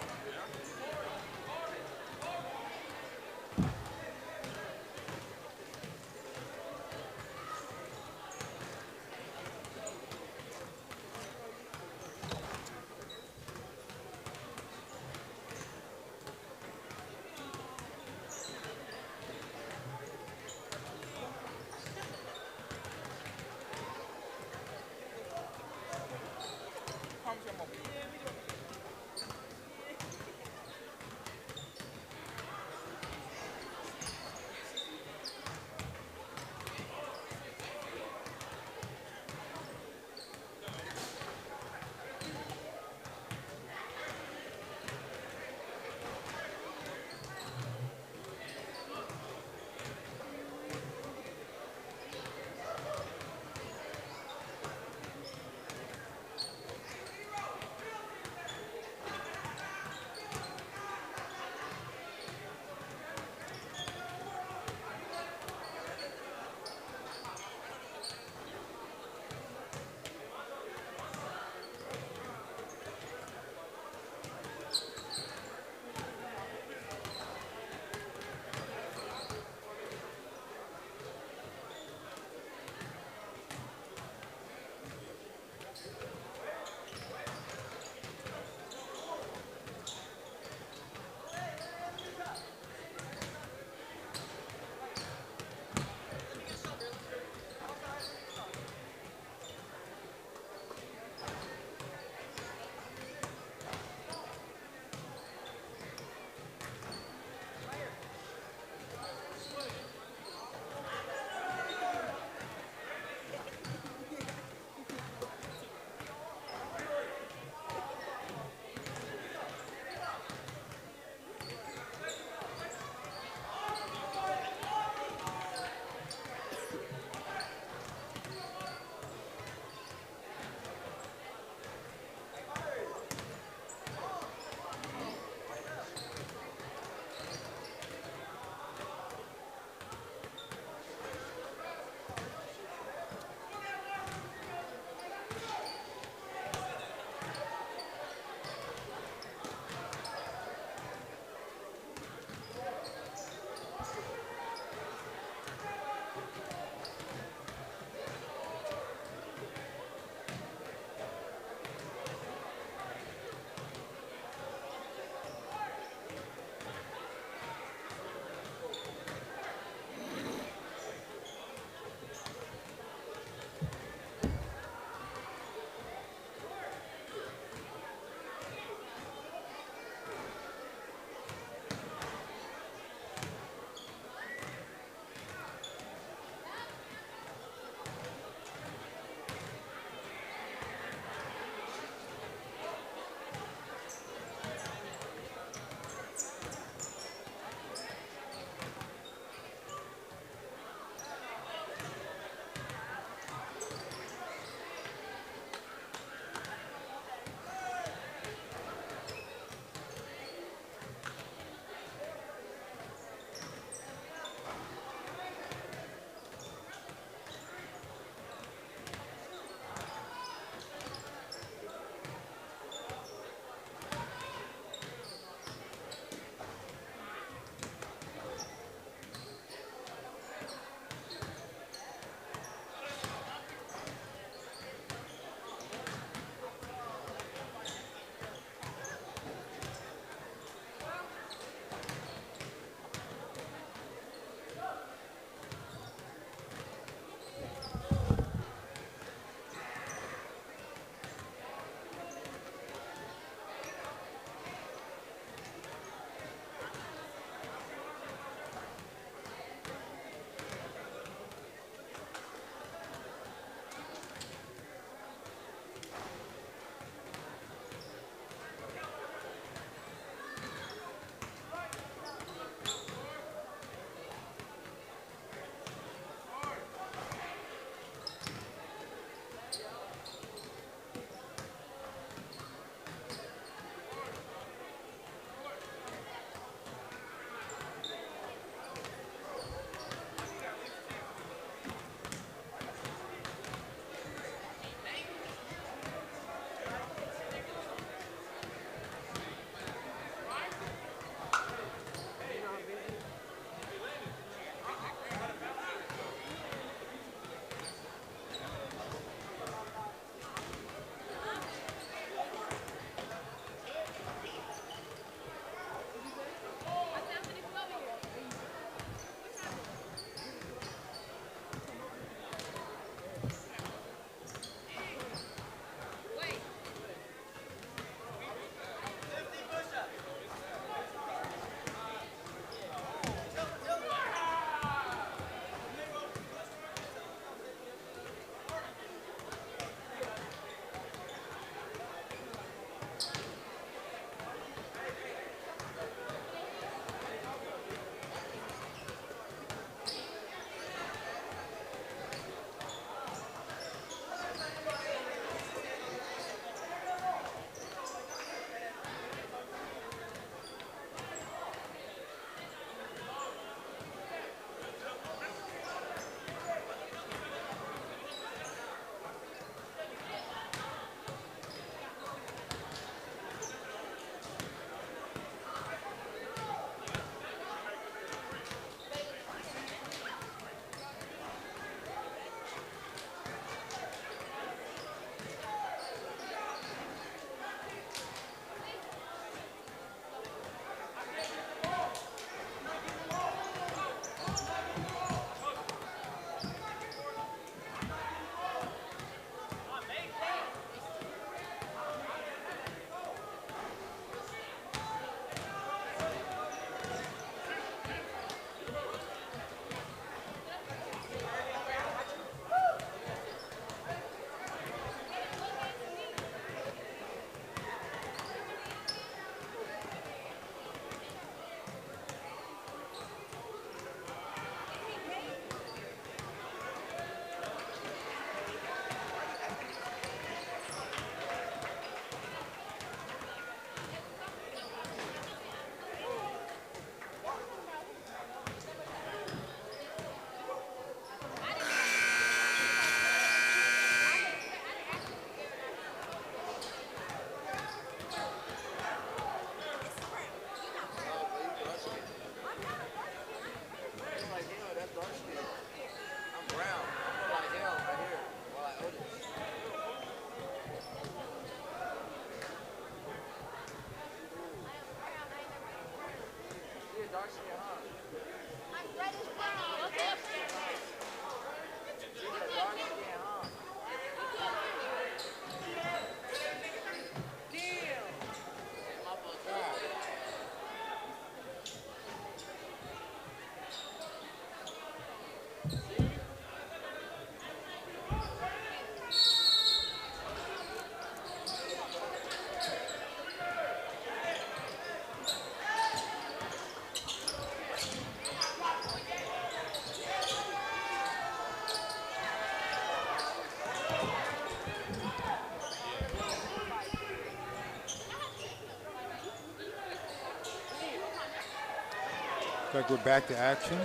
Like we're back to action.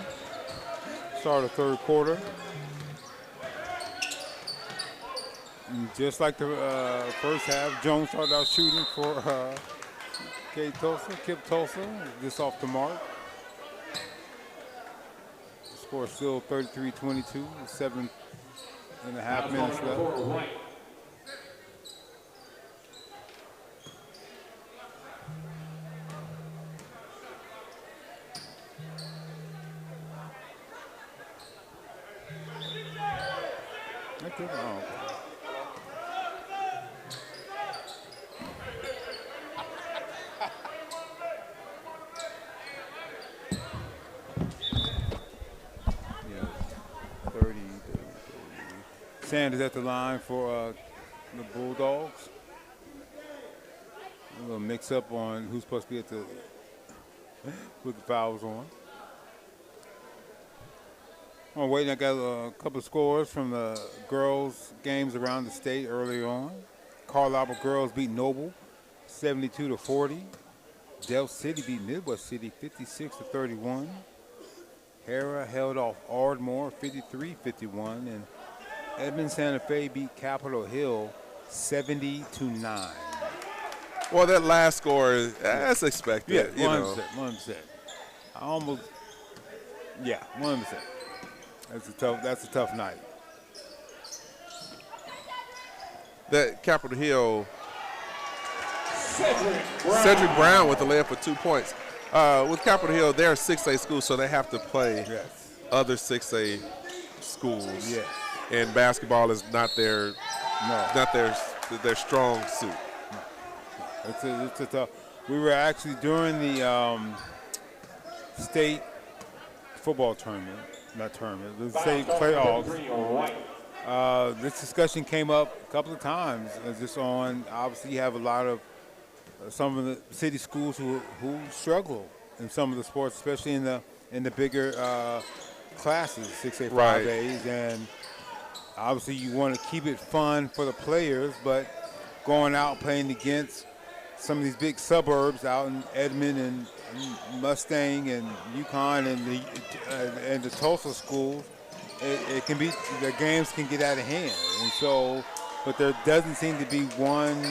Start of third quarter. And just like the first half, Jones started out shooting for Kipp Tulsa, just off the mark. The score still 33-22, 7.5 minutes left. Okay. Oh. Yeah, 30. Sanders at the line for the Bulldogs. A little mix-up on who's supposed to be at the with the fouls on. Oh, wait, I got a couple of scores from the girls' games around the state early on. Carl Albert girls beat Noble 72-40. Del City beat Midwest City 56-31. Hera held off Ardmore 53-51. And Edmond Santa Fe beat Capitol Hill 70-9. Well, that last score, that's expected. Yeah, 100%. I almost, yeah, 100%. That's a tough night. That Capitol Hill, Cedric Brown with the layup for 2 points. With Capitol Hill, they're a 6A school, so they have to play other 6A schools. Yes. And basketball is not their strong suit. It's a tough. We were actually during the state football tournament, the state playoffs. This discussion came up a couple of times. Just on, obviously, you have a lot of some of the city schools who struggle in some of the sports, especially in the bigger classes, 6A, 5As, and obviously you want to keep it fun for the players, but going out playing against some of these big suburbs out in Edmond and Mustang and Yukon and the Tulsa schools, it can be, the games can get out of hand. And so, but there doesn't seem to be one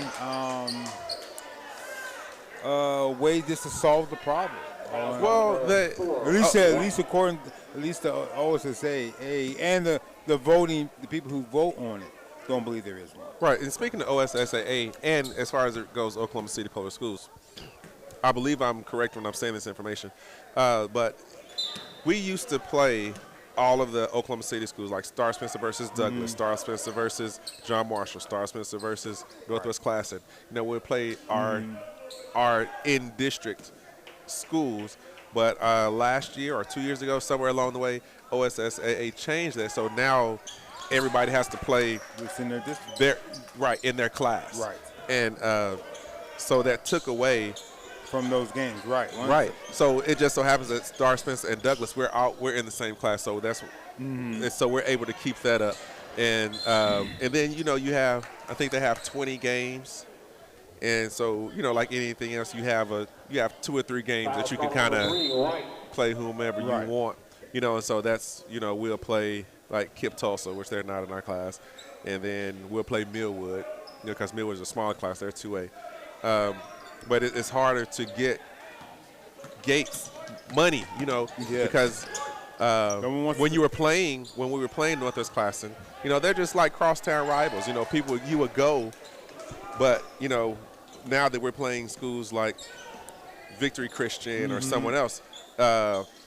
way just to solve the problem. At least according, at least the OSSAA and the voting, the people who vote on it don't believe there is one. Right, and speaking of OSSAA, and as far as it goes, Oklahoma City Public Schools, I believe I'm correct when I'm saying this information, but we used to play all of the Oklahoma City schools, like Star Spencer versus Douglas, Star Spencer versus John Marshall, Star Spencer versus Northwest Classic. You know, we'll play our in-district schools, but last year or 2 years ago, somewhere along the way, OSSAA changed that, so now everybody has to play within their district. In their class. Right. And so that took away from those games, right? Right. So it just so happens that Star Spencer and Douglas, we're in the same class, so that's and so we're able to keep that up. And then you have, I think they have 20 games, and so like anything else, you have 2 or 3 games that you can kind of play whomever you want, and so that's we'll play like Kipp Tulsa, which they're not in our class, and then we'll play Millwood, because Millwood is a smaller class, they're 2A. But it's harder to get Gates money, because when we were playing Northwest Classen, they're just like crosstown rivals. People you would go, but now that we're playing schools like Victory Christian or someone else,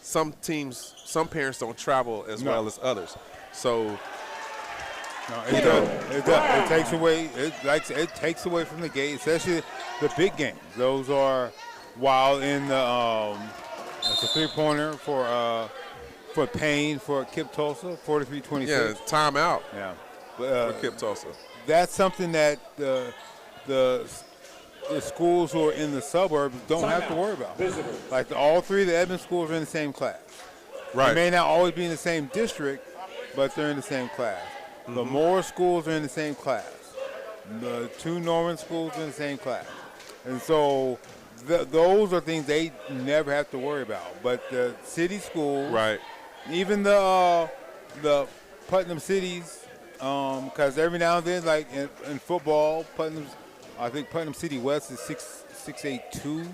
some parents don't travel as well as others. So it takes away. It takes away from the game, especially the big games. Those are, while in the it's a 3-pointer for Payne for Kipp Tulsa, 43-26. Yeah, timeout. Yeah, for Kipp Tulsa. That's something that the schools who are in the suburbs don't have to worry about. Like all 3 of the Edmond schools are in the same class. Right. They may not always be in the same district, but they're in the same class. The Moore schools are in the same class. The 2 Norman schools are in the same class. And so those are things they never have to worry about. But the city schools, Right. even the Putnam cities, because every now and then, like in football, I think Putnam City West is 682,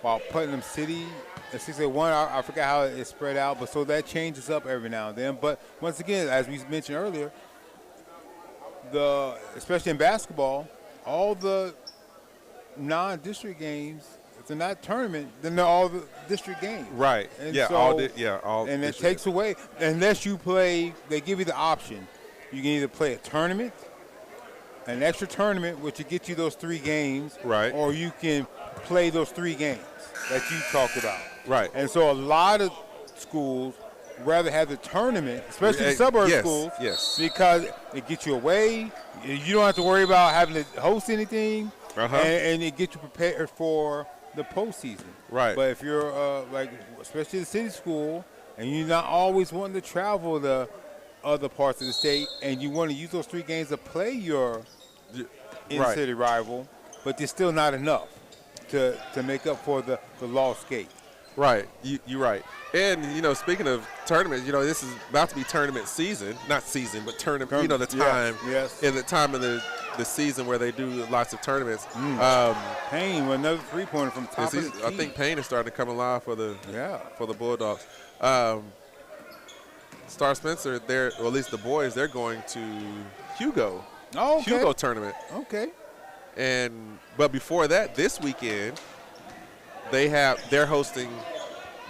while Putnam City is 681. I forgot how it's spread out, but so that changes up every now and then. But once again, as we mentioned earlier, especially in basketball, all the non-district games, if they're not tournament, then they're all the district games. Right. And Yeah. so, all. and it district. takes away, unless you play, they give you the option. You can either play a tournament, an extra tournament, which will get you those 3 games, Right. or you can play those 3 games that you talked about. Right. And so a lot of schools rather have the tournament, especially the suburb Yes, schools, yes. because it gets you away. You don't have to worry about having to host anything, and it gets you prepared for the postseason. Right. But if you're especially the city school, and you're not always wanting to travel to other parts of the state, and you want to use those 3 games to play your in-city rival, but there's still not enough to make up for the lost gate. Right, you're right. And, speaking of tournaments, this is about to be tournament season. Not season, but tournament, the time. Yes. In the time of the season where they do lots of tournaments. Payne with another 3-pointer from top of the key. I think Payne is starting to come alive for the Bulldogs. Star Spencer, or at least the boys, they're going to Hugo. Oh, okay. Hugo tournament. Okay. But before that, this weekend, they're hosting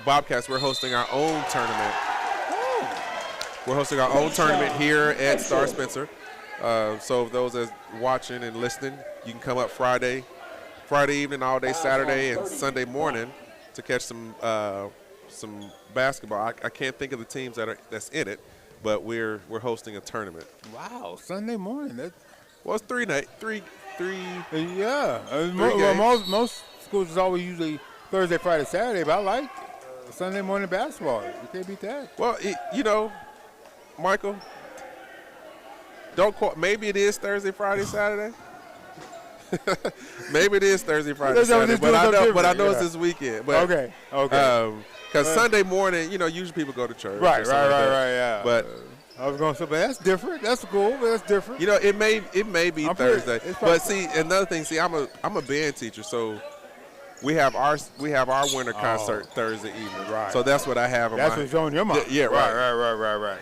Bobcats. We're hosting our own tournament. We're hosting our own tournament here at Star Spencer. So those that's watching and listening, you can come up Friday evening, all day Saturday, and Sunday morning to catch some basketball. I can't think of the teams that's in it, but we're hosting a tournament. Wow, Sunday morning. It's 3 night, three. Yeah, games. most schools is always usually Thursday, Friday, Saturday, but I like Sunday morning basketball. You can't beat that. Well, Michael, don't quote. Maybe it is Thursday, Friday, Saturday. Maybe it is Thursday, Friday, Saturday. But I know it's this weekend. But, okay. Because Sunday morning, usually people go to church. Right. Yeah. But I was going to say, but that's different. That's cool, but that's different. it may be Thursday. But see, another thing. See, I'm a band teacher, so we have our winter concert Thursday evening. Right. So that's what I have. That's what's on your mind. Yeah. Right.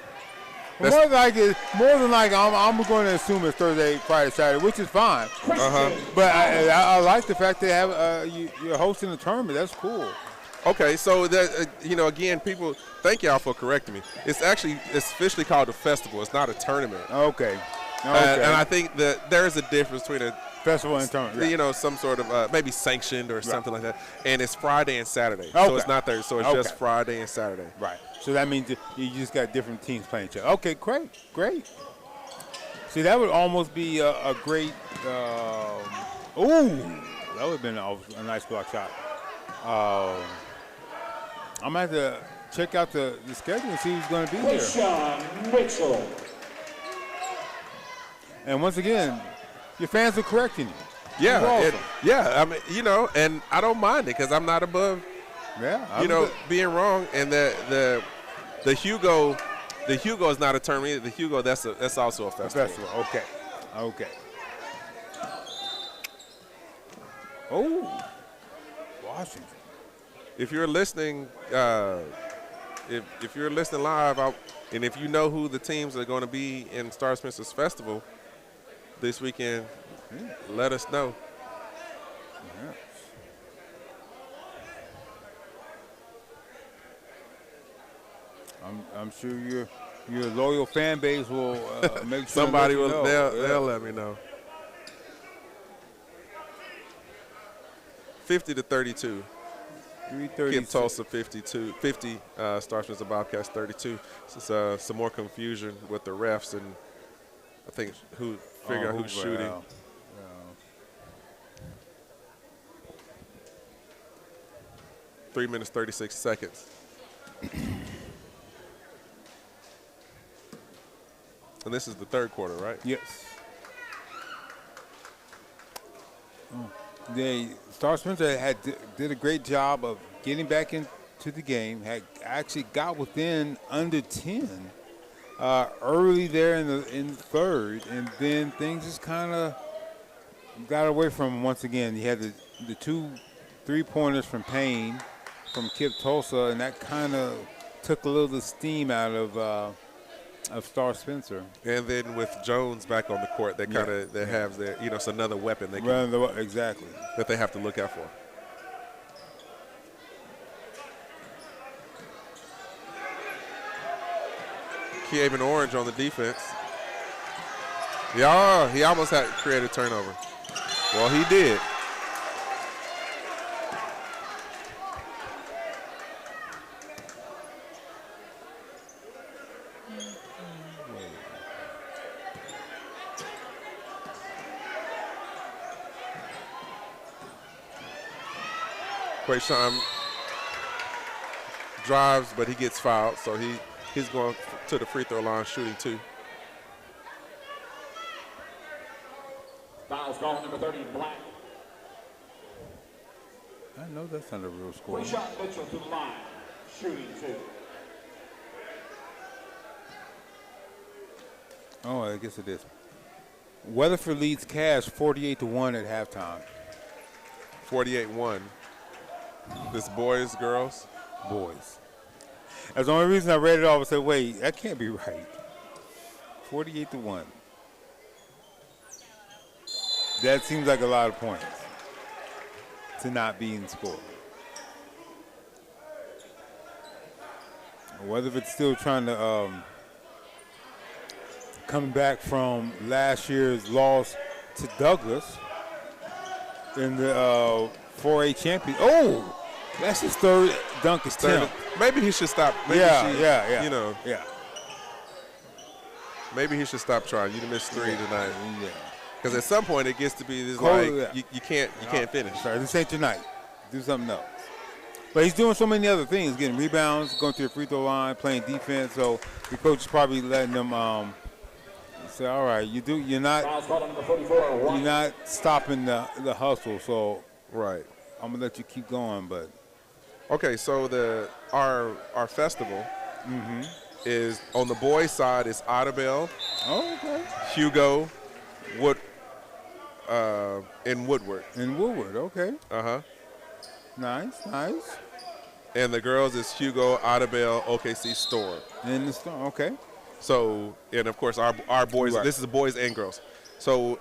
More than like, I'm going to assume it's Thursday, Friday, Saturday, which is fine. But I like the fact they have you're hosting a tournament. That's cool. Okay, so again, people, thank y'all for correcting me. It's officially called a festival. It's not a tournament. Okay. And I think that there is a difference between a festival and tournament. Right. Some sort of maybe sanctioned or something like that. And it's Friday and Saturday. Okay. So it's not Thursday. So it's just Friday and Saturday. Right. So that means you just got different teams playing each other. Okay, great. See, that would almost be a great. That would have been a nice block shot. I'm going to have to check out the schedule and see who's going to be there. Sean Mitchell. And once again, your fans are correcting you. Yeah, awesome. I mean, and I don't mind it because I'm not above, being wrong. And the Hugo is not a tournament either. The Hugo, that's also a festival. Okay. Oh, Washington. If you're listening, if you're listening live, and if you know who the teams are going to be in Star Spencer's festival this weekend, let us know. Yes. I'm sure your loyal fan base will make sure Somebody will. know. They'll let me know. 50-32. Kipp Tulsa 50. Star Spencer Bobcats 32. This is some more confusion with the refs, and I think figure out who's shooting. Yeah. 3 minutes 36 seconds. And this is the third quarter, right? Yes. Star Spencer did a great job of getting back into the game. Had actually got within under 10 early there in the third, and then things just kind of got away from him once again. He had the 2 3-pointers from Payne, from Kipp Tulsa, and that kind of took a little of the steam out of Star Spencer. And then with Jones back on the court, they kind of have their, it's another weapon they exactly that they have to look out for. Kipp Orange on the defense. Yeah, he almost had created a turnover. Well, he did. Quayshawn drives, but he gets fouled, so he's going to the free throw line shooting 2. Fouls called number 30, Black. I know that's not a real score. Quayshawn Mitchell to the line, shooting 2. Oh, I guess it is. Weatherford leads Cash 48-1 at halftime. 48-1. This boys, girls? Boys. That's the only reason I read it off and said, wait, that can't be right. 48-1. That seems like a lot of points to not be in score. Weatherford's still trying to come back from last year's loss to Douglas in the 4A champion. Oh, that's his third dunk attempt. Maybe he should stop. Maybe Yeah. Maybe he should stop trying. You missed 3 tonight. Yeah. Because at some point it gets to be this you can't finish. Sorry, this ain't your night. Do something else. But he's doing so many other things, getting rebounds, going to the free throw line, playing defense. So the coach is probably letting them say, all right, you're not stopping the hustle. So right, I'm gonna let you keep going. But okay, so our festival is on the boys' side is Audubell, Hugo, in Woodward. In Woodward, okay. Nice. And the girls is Hugo, Audubell, OKC Storm. In the Storm, okay. So, and of course our boys, this is boys and girls. So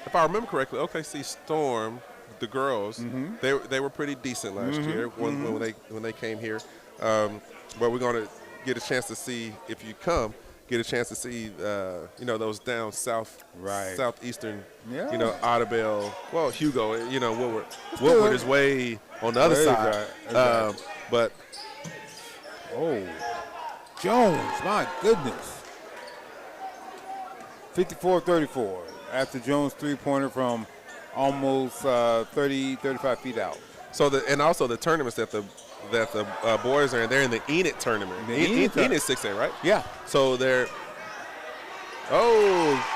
if I remember correctly, OKC Storm, the girls, they were pretty decent last year when they came here. But we're going to get a chance to see, if you come, get a chance to see those down southeastern, Audubell, well, Hugo, Woodward. Woodward is way on the other side. But Jones, my goodness. 54-34 after Jones' three-pointer from almost 35 feet out. So also the tournaments that the boys are in, they're in the Enid tournament. Enid 6A, right? Yeah. So they're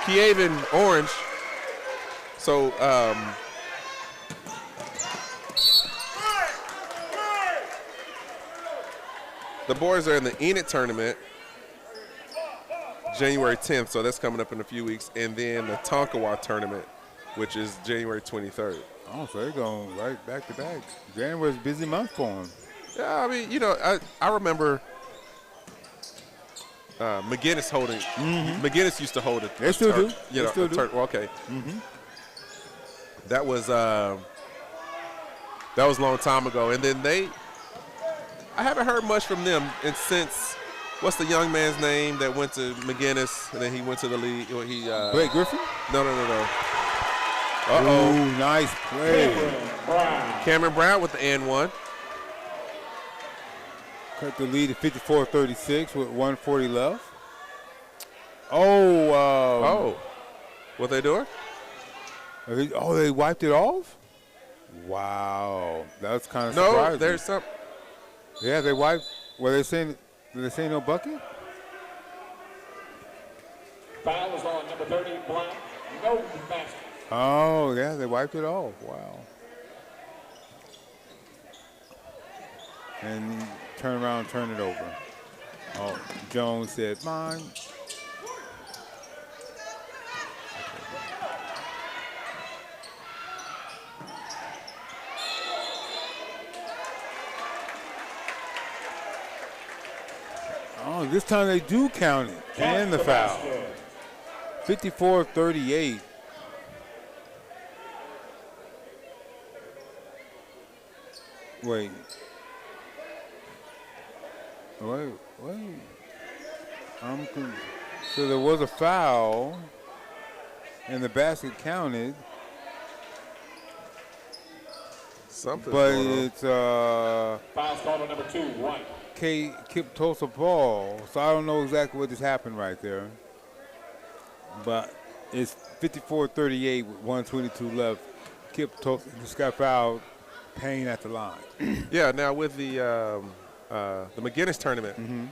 Kipp Orange. So the boys are in the Enid tournament January 10th, so that's coming up in a few weeks, and then the Tonkawa tournament, which is January 23rd. Oh, so they're going right back to back. January's a busy month for them. Yeah, I mean, I remember McGinnis holding. McGinnis used to hold it. They still do. They still do. Well, okay. That was a long time ago, and then I haven't heard much from them, and since what's the young man's name that went to McGinnis and then he went to the league? Blake Griffin? No. Ooh, nice play. Cameron Brown with the and one. Cut the lead at 54-36 with 1:40 left. What they doing? They wiped it off? Wow, that's kind of surprising. No, there's some. Yeah, they wiped. Were they saying? Did they say no bucket? Foul is on number 30, Black. No basket. Oh, yeah, they wiped it off. Wow. And turn around, turn it over. Oh, Jones said, mine. Oh, this time they do count it. And the foul. 54-38. Wait. So there was a foul, and the basket counted. Something. But it's Foul called on number 2, White. Kipp Tulsa ball, so I don't know exactly what just happened right there. But it's 54-38 with 122 left. Kipp Tulsa just got fouled, Payne at the line. Yeah. Now with the McGinnis tournament,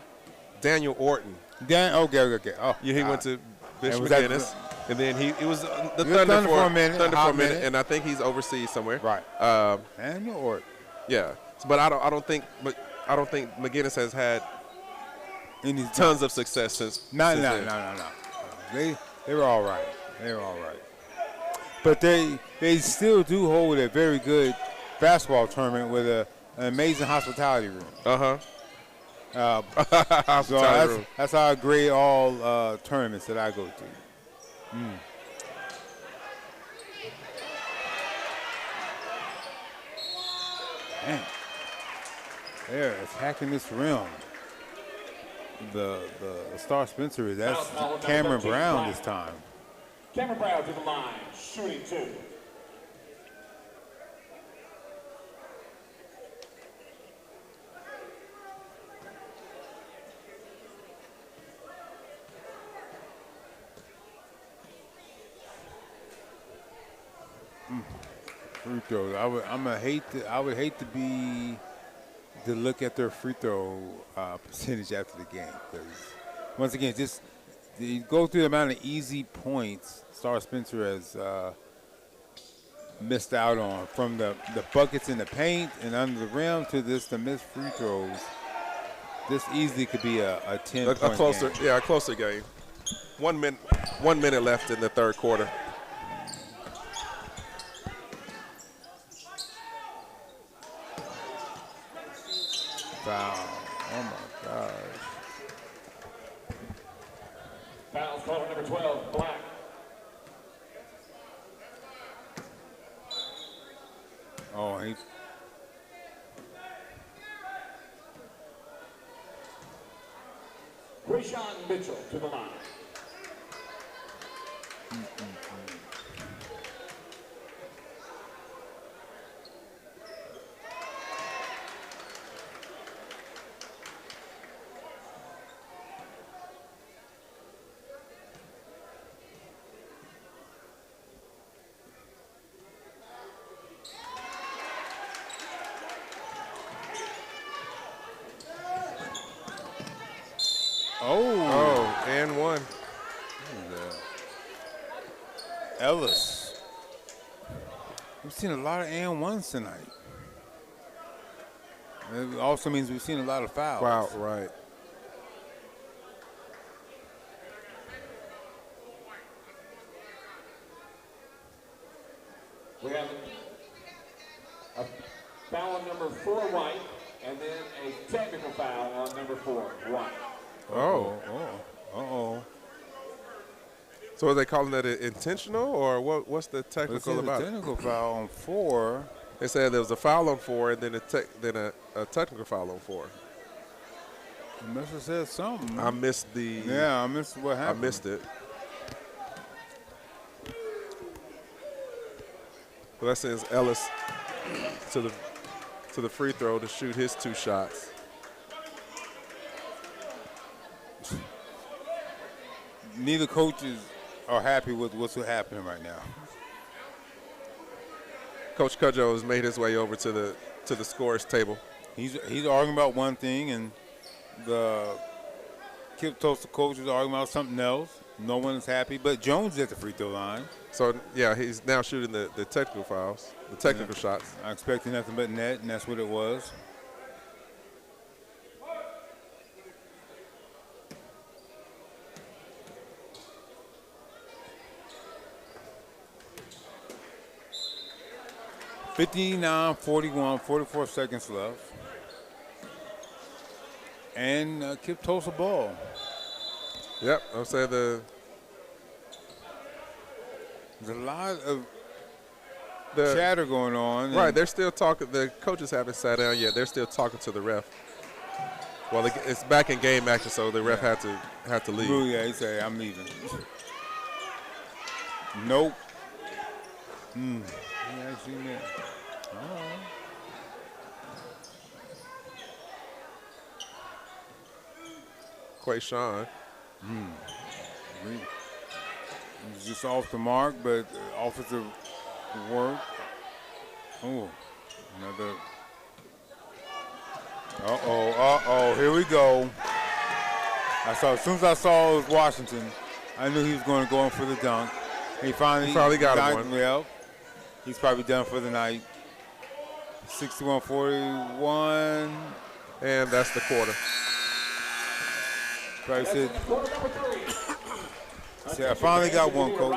Daniel Orton. Okay. Oh, Yeah, he went to Bishop was that McGinnis, and then he was the He was Thunder for a minute, Thunder hot for a minute, minute. and I think he's overseas somewhere. Right. Daniel Orton. Yeah, but I don't think McGinnis has had And he's tons of success since. No. since then. They were all right. But they still do hold a very good basketball tournament with an amazing hospitality room. So that's how I grade all tournaments that I go to. Man, they're attacking this rim. The star Spencer, that's Cameron Brown this time. Cameron Brown to the line, shooting 2. Free throws. I would hate to look at their free throw percentage after the game, because once again, just you go through the amount of easy points Star Spencer has missed out on, from the buckets in the paint and under the rim to the missed free throws. This easily could be a 10-point game. A closer game. 1 minute left in the third quarter. Foul. Oh my gosh. Foul called on number 12, Black. Oh, he. Krishan Mitchell to the line. Oh, and one. Ellis. We've seen a lot of and ones tonight. It also means we've seen a lot of fouls. Wow, right. We have a foul on number 4, White, and then a technical foul on number 4, White. Uh-oh. So are they calling that intentional, or what's the technical about The technical foul on 4. They said there was a foul on 4 and then a technical foul on 4. You must have said something. I missed I missed what I happened. missed it. Well, that sends Ellis to the free throw to shoot his 2 shots. Neither coaches are happy with what's happening right now. Coach Cudjoe has made his way over to the scorers table. He's arguing about one thing, and the Kipp Tulsa coach is arguing about something else. No one is happy, but Jones is at the free throw line. So, yeah, he's now shooting the technical fouls, the technical shots. I expected nothing but net, and that's what it was. (59-41), 44 seconds left. And Kipp Tulsa ball. Yep, I'm saying There's a lot of the chatter going on. right. They're still talking. The coaches haven't sat down yet. They're still talking to the ref. Well, it's back in game action, so the ref had to leave. Ooh, yeah, he said, I'm leaving. Nope. He actually meant. Quayshawn. He's just off the mark, but offensive work. Oh, another. Here we go. As soon as I saw it was Washington, I knew he was going to go in for the dunk. He finally got one. Well, he's probably done for the night. 61-41. And that's the quarter. Probably said, I finally got one, coach.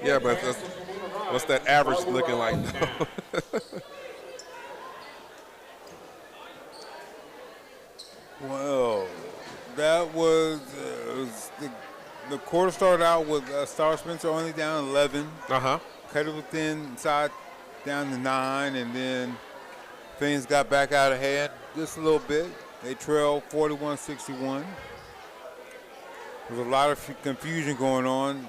Yeah, but what's that average looking like now? Well, that was the quarter started out with Star Spencer only down 11. Uh-huh. Cut it within inside down to 9, and then things got back out of hand just a little bit. They trailed 41-61. There's a lot of confusion going on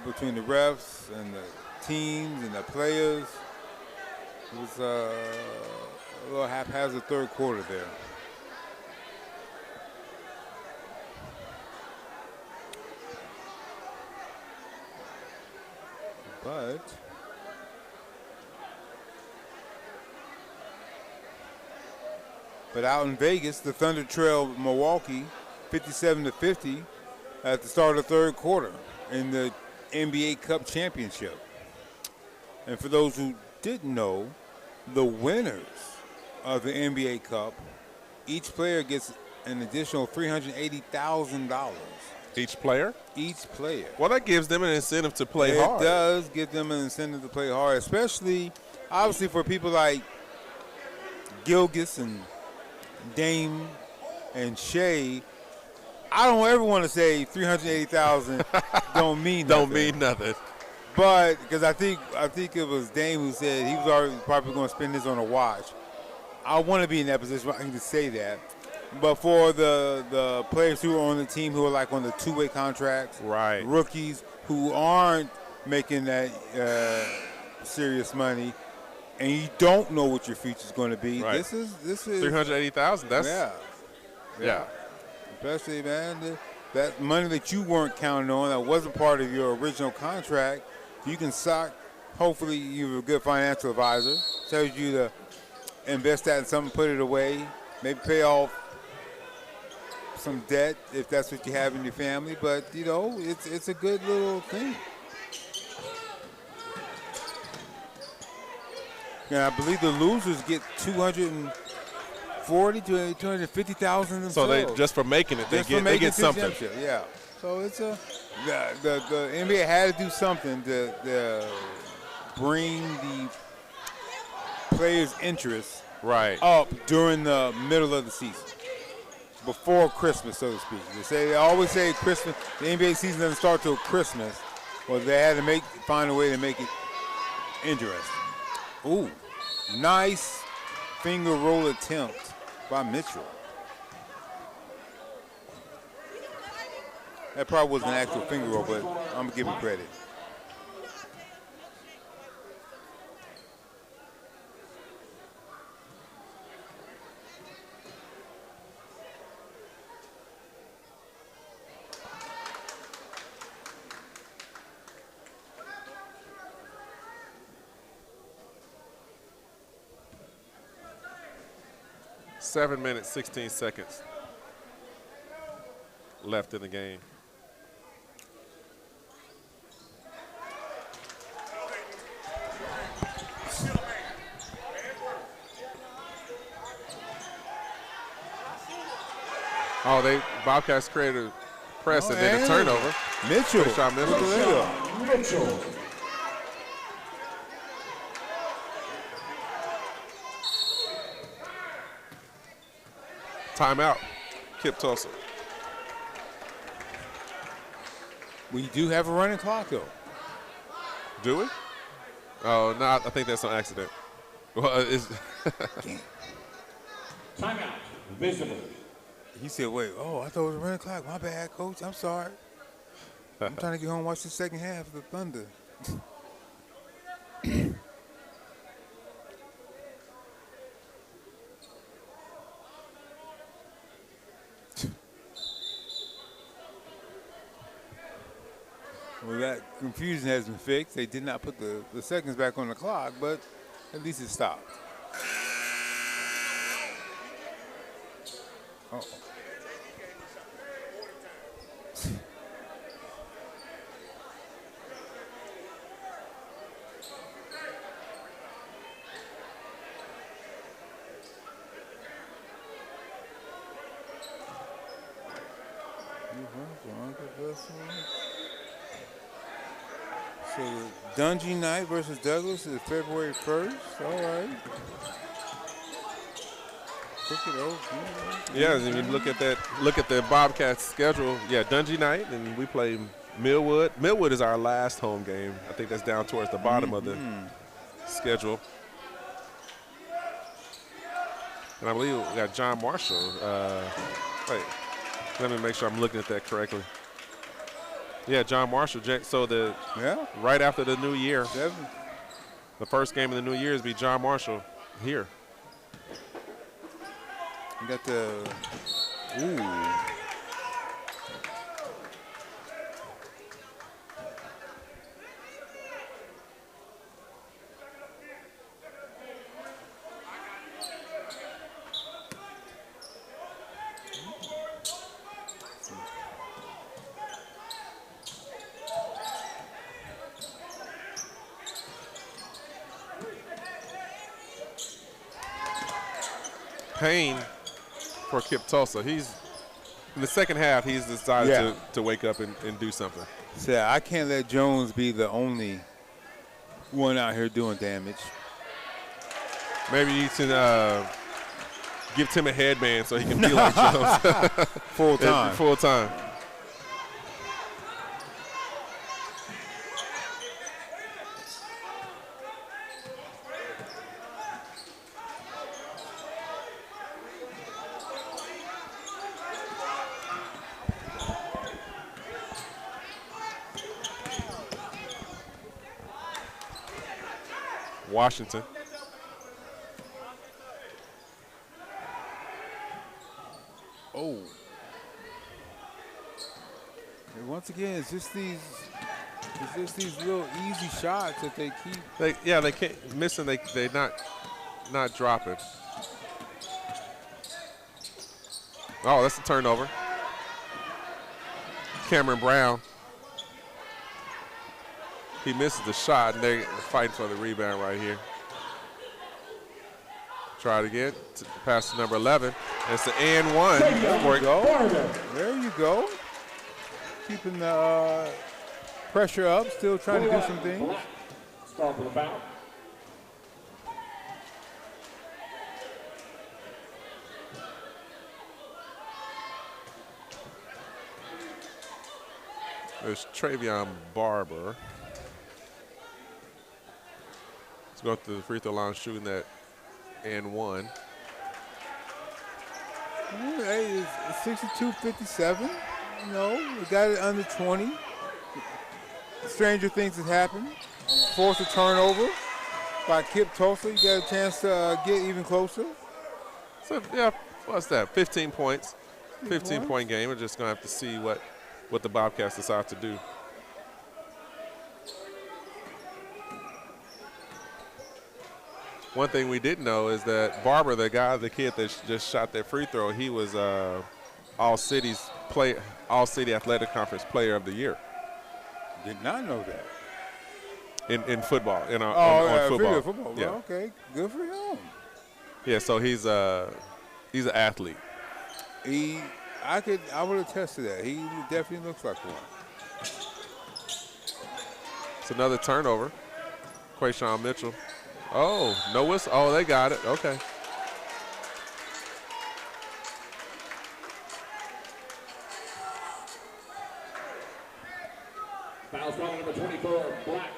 between the refs and the teams and the players. It was a little haphazard third quarter there. But out in Vegas, the Thunder trailed Milwaukee 57-50 at the start of the third quarter in the NBA Cup Championship. And for those who didn't know, the winners of the NBA Cup, each player gets an additional $380,000. Each player? Each player. Well, that gives them an incentive to play hard. It does give them an incentive to play hard, especially, obviously, for people like Gilgeous and Dame and Shea. I don't ever want to say $380,000 don't mean nothing. Don't mean nothing. But because I think it was Dame who said he was already probably going to spend this on a watch. I want to be in that position where I can just say that. But for the players who are on the team who are like on the two-way contracts, right, rookies who aren't making that serious money, and you don't know what your future's going to be. Right. This is $380,000. That's yeah. Especially, man, that money that you weren't counting on, that wasn't part of your original contract. You can sock. Hopefully, you have a good financial advisor. Tells you to invest that in something, put it away, maybe pay off some debt if that's what you have in your family. But you know, it's a good little thing. Yeah, I believe the losers get $250,000 themselves. So they just for making it, they get something. Yeah. So it's the NBA had to do something to bring the players' interest up during the middle of the season, before Christmas, so to speak. They always say Christmas. The NBA season doesn't start till Christmas. Well, they had to find a way to make it interesting. Ooh, nice finger roll attempt by Mitchell. That probably wasn't an actual finger roll, but I'm gonna give him credit. Seven minutes, 16 seconds left in the game. Oh, Bobcats created a press and then a turnover. Mitchell. Shot Mitchell. Mitchell. Timeout. Kipp Tulsa. We do have a running clock, though. Do we? Oh, no, I think that's an accident. Well, it's Timeout. Visible. He said, wait, I thought it was a running clock. My bad, coach. I'm sorry. I'm trying to get home and watch the second half of the Thunder. Well, that confusion has been fixed. They did not put the seconds back on the clock, but at least it stopped. Uh-oh. So Dungy night versus Douglas is February 1st. All right. Yeah, and you look at the Bobcats schedule. Yeah, Dungy night, and we play Millwood. Millwood is our last home game. I think that's down towards the bottom of the schedule. And I believe we got John Marshall. Wait, let me make sure I'm looking at that correctly. Yeah, John Marshall. So right after the new year, the first game of the new year is be John Marshall here. You got the Payne for Kipp Tulsa. He's in the second half. He's decided to wake up and do something. So I can't let Jones be the only one out here doing damage. Maybe you can give Tim a headband so he can feel like Jones. Full time. Full time. Washington. And once again, it's just these little easy shots that they keep. They can't missing. They not dropping. Oh, that's a turnover. Cameron Brown. He misses the shot, and they're fighting for the rebound right here. Try it again. Pass to number 11. It's the and one. There you go. There you go. Keeping the pressure up, still trying to do some things. Start with a foul. There's Travion Barber. Let's go to the free throw line shooting that and one. Hey, it's 62-57. You know, we got it under 20. Stranger things have happened. Forced a turnover by Kipp Tulsa. You got a chance to get even closer. So, yeah, what's that? 15 points. 15-point game. We're just going to have to see what the Bobcats decide to do. One thing we didn't know is that Barber, the kid that just shot that free throw, he was All-City Athletic Conference Player of the Year. Did not know that. In football, on football. Football. Yeah. Well, okay, good for him. Yeah, so he's an athlete. He I would attest to that. He definitely looks like one. It's another turnover. Quayshawn Mitchell. Oh, no whistle. Oh, they got it. Okay. Foul spot number 24, Black.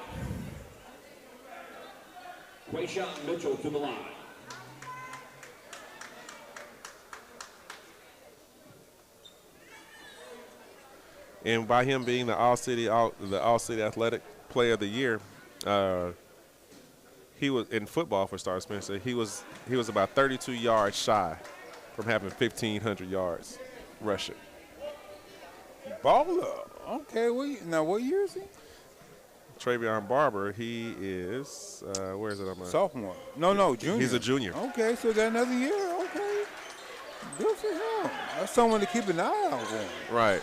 Quayshawn Mitchell to the line. And by him being the All-City Athletic Player of the Year, he was in football for Star Spencer. He was about 32 yards shy from having 1,500 yards rushing. Baller. Okay, what year is he? Travion Barber, he is, where is it on my? Sophomore. No, junior. He's a junior. Okay, so got another year. Okay. Good for him. That's someone to keep an eye out on. Right.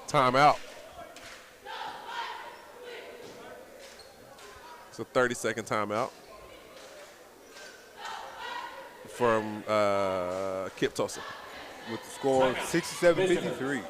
Timeout. It's a 30-second timeout from Kipp Tulsa. With the score of 67-53.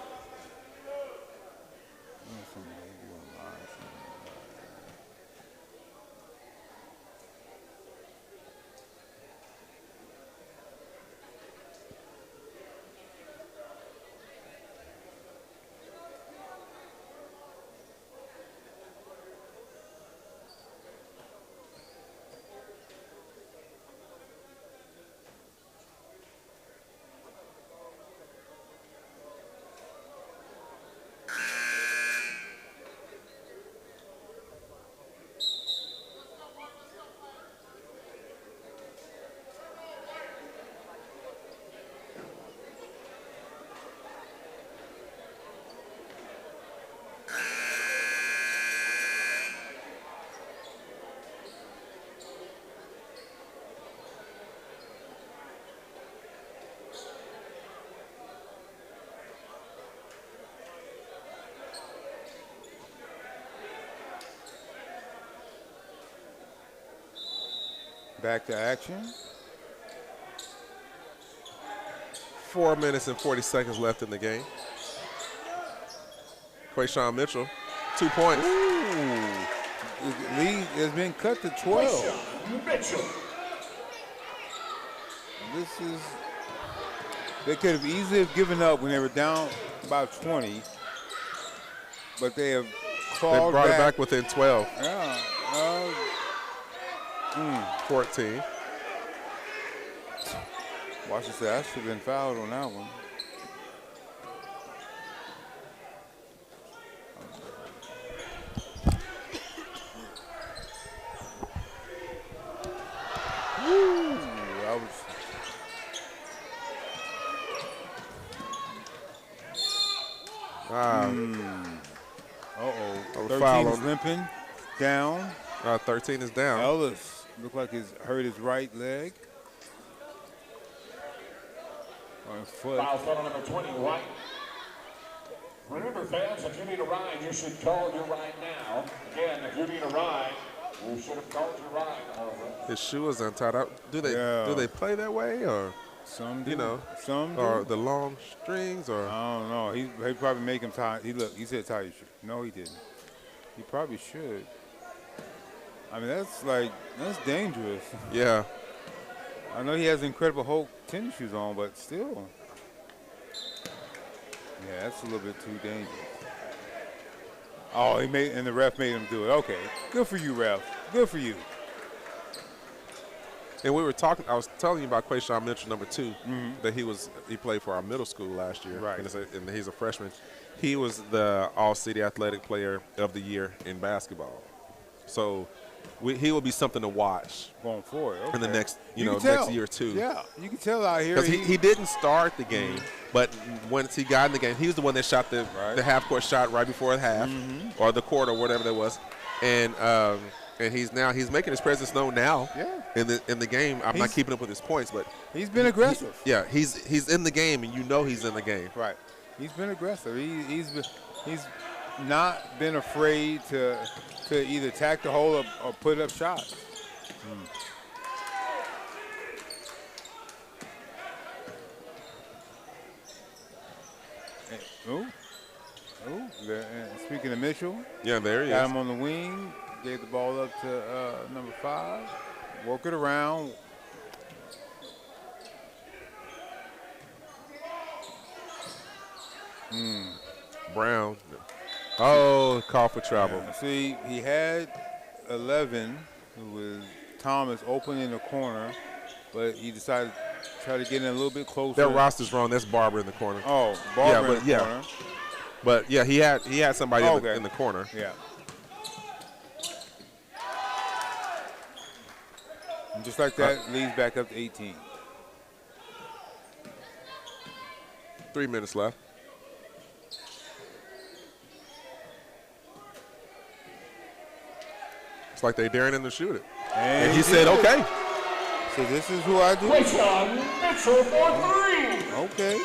Back to action. 4 minutes and 40 seconds left in the game. Quayshawn Mitchell, 2 points. Ooh. The lead has been cut to 12. Mitchell. They could have easily have given up when they were down about 20, but they have clawed They brought it back within 12. Yeah. 14. Washington said, I should have been fouled on that one. Woo! That was. Uh-oh. 13 is limping down. 13 is down. Ellis looked like he's hurt his right leg. Or his foot. Foul spot number 20, White. Remember, fans, if you need a ride, you should call your ride now. Again, if you need a ride, you should have called your ride. His shoe is untied up. Do they play that way, or some do. You know, some do. Or the long strings, or I don't know. He probably make him tie. He said tie your shoe. No, he didn't. He probably should. I mean, that's dangerous. Yeah. I know he has Incredible Hulk tennis shoes on, but still. Yeah, that's a little bit too dangerous. Oh, and the ref made him do it. Okay, good for you, ref. Good for you. And we were talking. I was telling you about Quayshawn Mitchell, number 2, that he played for our middle school last year. Right. And he's a freshman. He was the All-City Athletic Player of the Year in basketball. So he will be something to watch going forward in the next next year or two. Yeah, you can tell out here because he didn't start the game, but once he got in the game, he was the one that shot the half-court shot right before the half or the quarter or whatever that was, and he's making his presence known now. Yeah. In the game, I'm not keeping up with his points, but he's been aggressive. He's in the game, and he's in the game. Right. He's been aggressive. He's not been afraid to to either attack the hole or put up shots. Oh, speaking of Mitchell, Yeah, there he got is. him on the wing, gave the ball up to number 5, work it around. Brown. Oh, call for travel. See, he had 11, who was Thomas, open in the corner, but he decided to try to get in a little bit closer. Their roster's wrong. That's Barber in the corner. Oh, Barber in the yeah. corner. But yeah, he had somebody Okay. in the corner. Yeah. And just like that, leads back up to 18. 3 minutes left. It's like they daring him to shoot it. And he said, okay. So this is who I do? Quayshawn Mitchell for 3. Okay.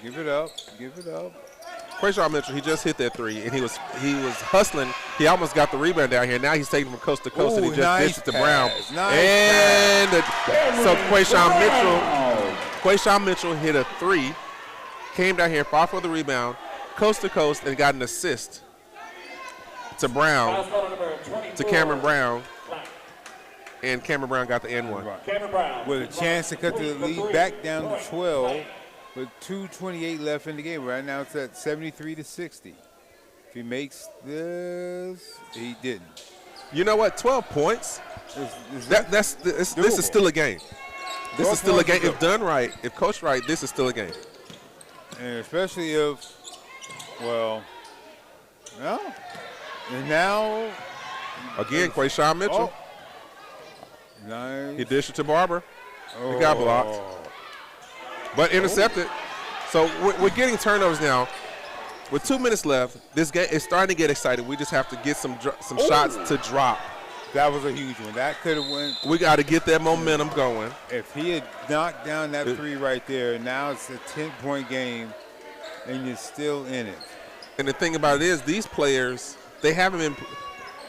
Give it up. Quayshawn Mitchell, he just hit that 3, and he was hustling. He almost got the rebound down here. Now he's taking from coast to coast, and he Ooh, just nice dished it to pass. Brown. Nice So Quayshawn Mitchell hit a 3, came down here, fought for the rebound, coast to coast, and got an assist to Brown, to Cameron Brown, and Cameron Brown got the N1. Cameron Brown. With a chance to cut the lead back down to 12 with 2:28 left in the game. Right now it's at 73-60. If he makes this, he didn't. You know what? 12 points. This is still a game. This is still a game. If done right, if coached right, this is still a game. And especially if, well, no. And now, Again, Quayshawn Mitchell. Nice. He dished it to Barber. He got blocked, but intercepted. So we're getting turnovers now. With 2 minutes left, this game is starting to get exciting. We just have to get some shots to drop. That was a huge one. That could have went. We got to get that momentum going. If he had knocked down that 3 right there, now it's a 10-point game, and you're still in it. And the thing about it is, these players, they haven't been.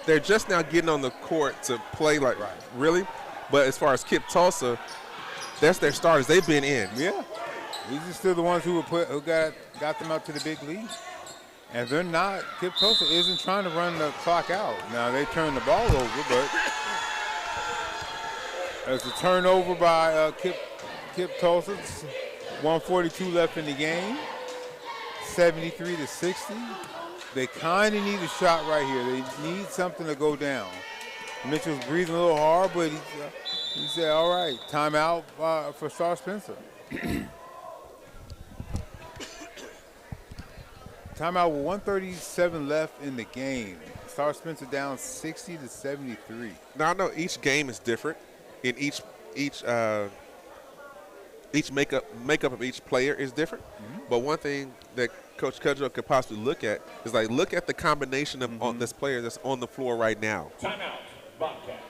They're just now getting on the court to play like really. But as far as Kipp Tulsa, that's their starters. They've been in. Yeah, these are still the ones who got them up to the big league. And they're not. Kipp Tulsa isn't trying to run the clock out. Now they turn the ball over, but as a turnover by Kipp Tulsa, 142 left in the game, 73-60. They kind of need a shot right here. They need something to go down. Mitchell's breathing a little hard, but he said, all right, timeout for Star Spencer. Timeout with 137 left in the game. Star Spencer down 60-73. Now I know each game is different, and each makeup of each player is different. But one thing that Coach Cudjoe could possibly look at is look at the combination of on this player that's on the floor right now. Timeout, Bobcats.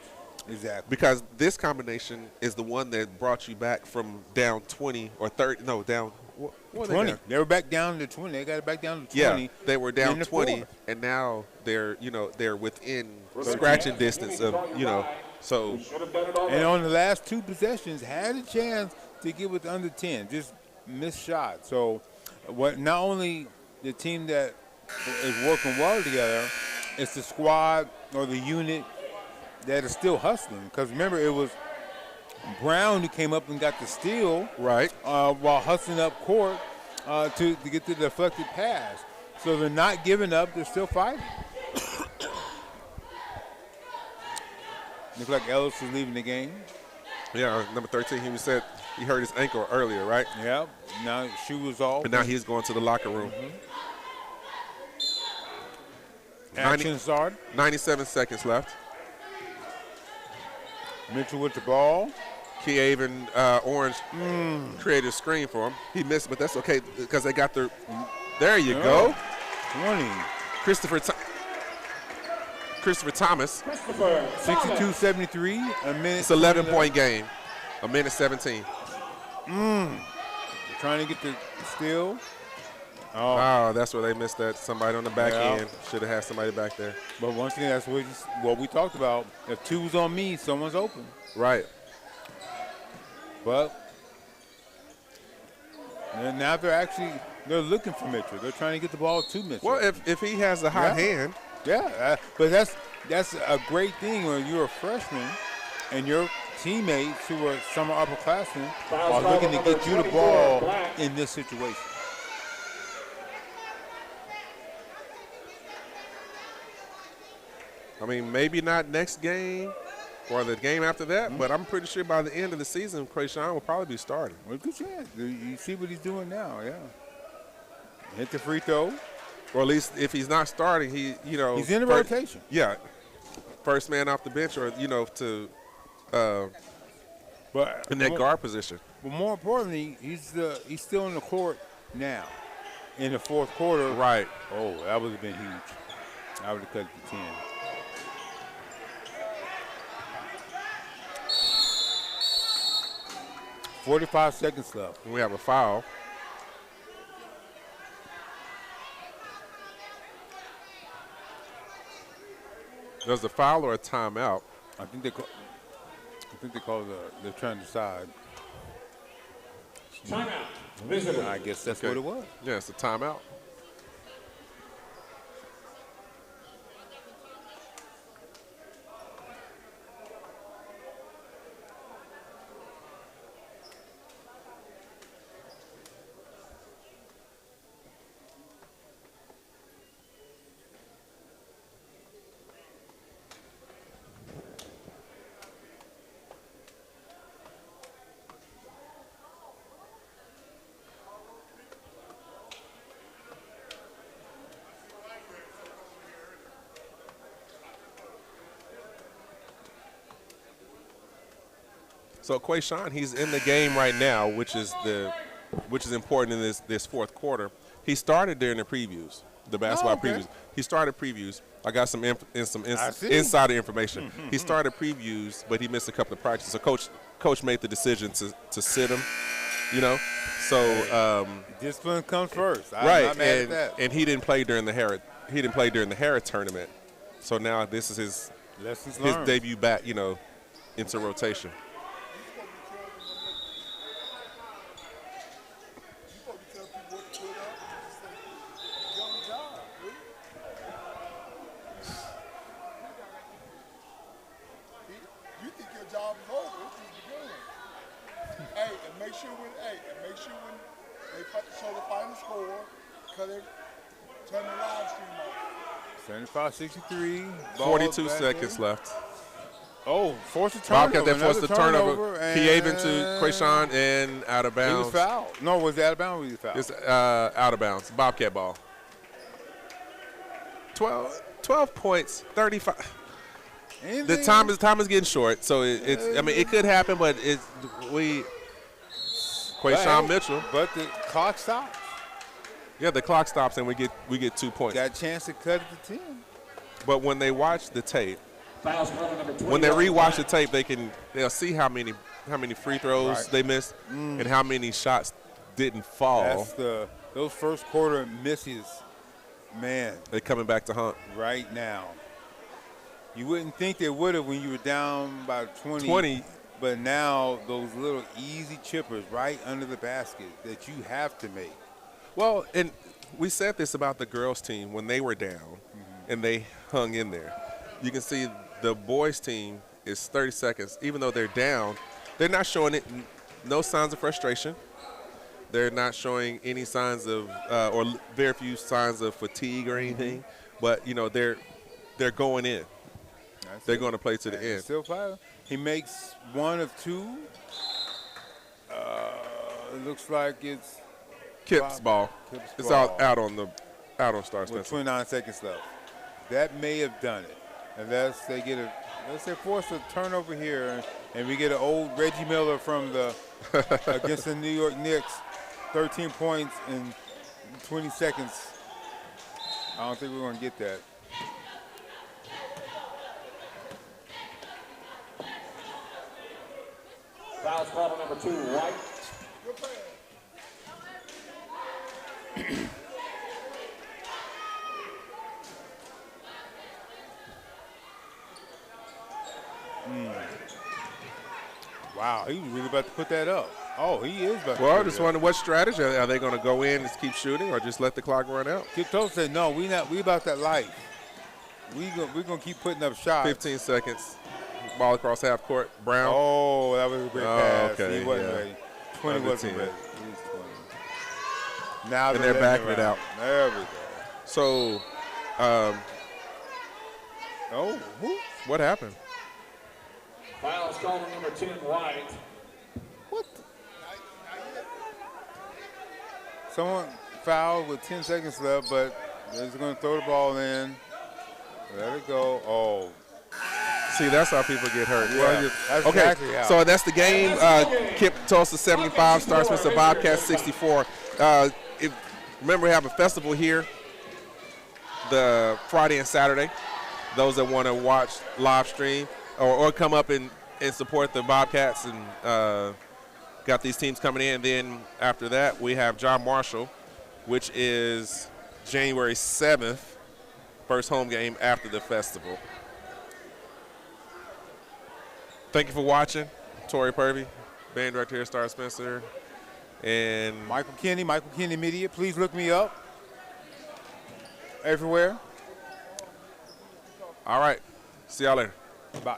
Exactly. Because this combination is the one that brought you back from down 20 or 30. No, down. What 20. They were back down to 20. They got it back down to 20. Yeah, they were down 20, fourth. and now they're within scratching distance of So And on the last 2 possessions, had a chance to get with under 10, just missed shot. So, not only the team that is working well together, it's the squad or the unit that is still hustling. Because remember, it was Brown who came up and got the steal, right, while hustling up court to get the deflected pass. So they're not giving up; they're still fighting. Looks like Ellis is leaving the game. Yeah, number 13. He said he hurt his ankle earlier, right? Yeah. Now shoe was off. And now he's going to the locker room. Action started. 97 seconds left. Mitchell with the ball. Keaven Orange created a screen for him. He missed, but that's okay because they got their. There you go. 20. Christopher Thomas. 62-73. A minute. It's an 11-point game. A minute 17. They're trying to get the steal. Oh, that's where they missed that. Somebody on the back Yeah. end should have had somebody back there. But once again, that's what we talked about. If two's on me, someone's open. Right. But now they're looking for Mitchell. They're trying to get the ball to Mitchell. Well, if he has a hot hand, yeah, but that's a great thing when you're a freshman and your teammates who are summer upperclassmen are looking to get you the ball in this situation. I mean, maybe not next game or the game after that, but I'm pretty sure by the end of the season, Quayshawn will probably be starting. Well, good chance. You see what he's doing now, yeah. Hit the free throw. Or at least if he's not starting, he's in the rotation. Yeah, first man off the bench, or to But in that guard position. But more importantly, he's still in the court now. In the fourth quarter. Right. Oh, that would have been huge. I would have cut it to 10. $45 seconds left. We have a foul. Was the foul or a timeout? I think they call they're trying to decide. Timeout. Visitor. I guess that's Okay. what it was. Yeah, it's a timeout. So Quayshawn, he's in the game right now, which is important in this fourth quarter. He started during the previews, the basketball previews. He started previews. I got some insider information. He started previews, but he missed a couple of practices. So coach made the decision to sit him. So discipline comes first. I'm right, not mad at that. and he didn't play during the Harrod tournament. So now this is his debut back, into rotation. Turn the live stream off. 75-63. 42 seconds left. Oh, forced a turnover. Bobcat that forced the turnover. Kipp into Quayshawn and out of He bounds. was fouled. No, was it out of bounds or was he fouled? It's out of bounds. Bobcat ball. 12 points, 35. The time is getting short, so it could happen, but Quayshawn Mitchell. But the clock stops. Yeah, the clock stops and we get 2 points. Got a chance to cut it to 10. But when they watch the tape, number 20 when they rewatch the tape, they'll see how many free throws they missed and how many shots didn't fall. That's those first quarter misses, man. They're coming back to hunt right now. You wouldn't think they would have when you were down by 20. But now those little easy chippers right under the basket that you have to make. Well, and we said this about the girls' team when they were down and they hung in there. You can see the boys' team is 30 seconds. Even though they're down, they're not showing no signs of frustration. They're not showing any signs of or very few signs of fatigue or anything. But, they're going in. They're going to play to the end. Still five. He makes one of two. It looks like it's Kipp's ball. It's out on Star Spencer. With 29 seconds left. That may have done it. Unless they force a turnover here and we get an old Reggie Miller from against the New York Knicks, 13 points in 20 seconds. I don't think we're going to get that. Foul's called on number 2, White. Wow, he was really about to put that up. Oh, he is about to Well, I put just it up. wondering what strategy. Are they going to go in and keep shooting or just let the clock run out? Kipp said, no, we about that life. We're gonna keep putting up shots. 15 seconds. Ball across half court. Brown. Oh, that was a great Oh, pass. okay, He wasn't yeah. ready. 20 Under wasn't 10. ready. He was 20. Now And they're letting backing it run. out. There we go. So, Oh, who? what happened? Fouls called on number 10, White. Someone fouled with 10 seconds left, but they're just going to throw the ball in. Let it go. Oh, See, that's how people get hurt. Yeah, Well, that's okay, exactly how. so that's the game. Kipp Tulsa 75, Star Spencer Bobcats 64. Remember, we have a festival here the Friday and Saturday. Those that want to watch live stream or come up and support the Bobcats and got these teams coming in. Then after that, we have John Marshall, which is January 7th, first home game after the festival. Thank you for watching. Tori Purvey, band director here at Star Spencer. And Michael Kenny Media. Please look me up everywhere. all right, see y'all later. Bye.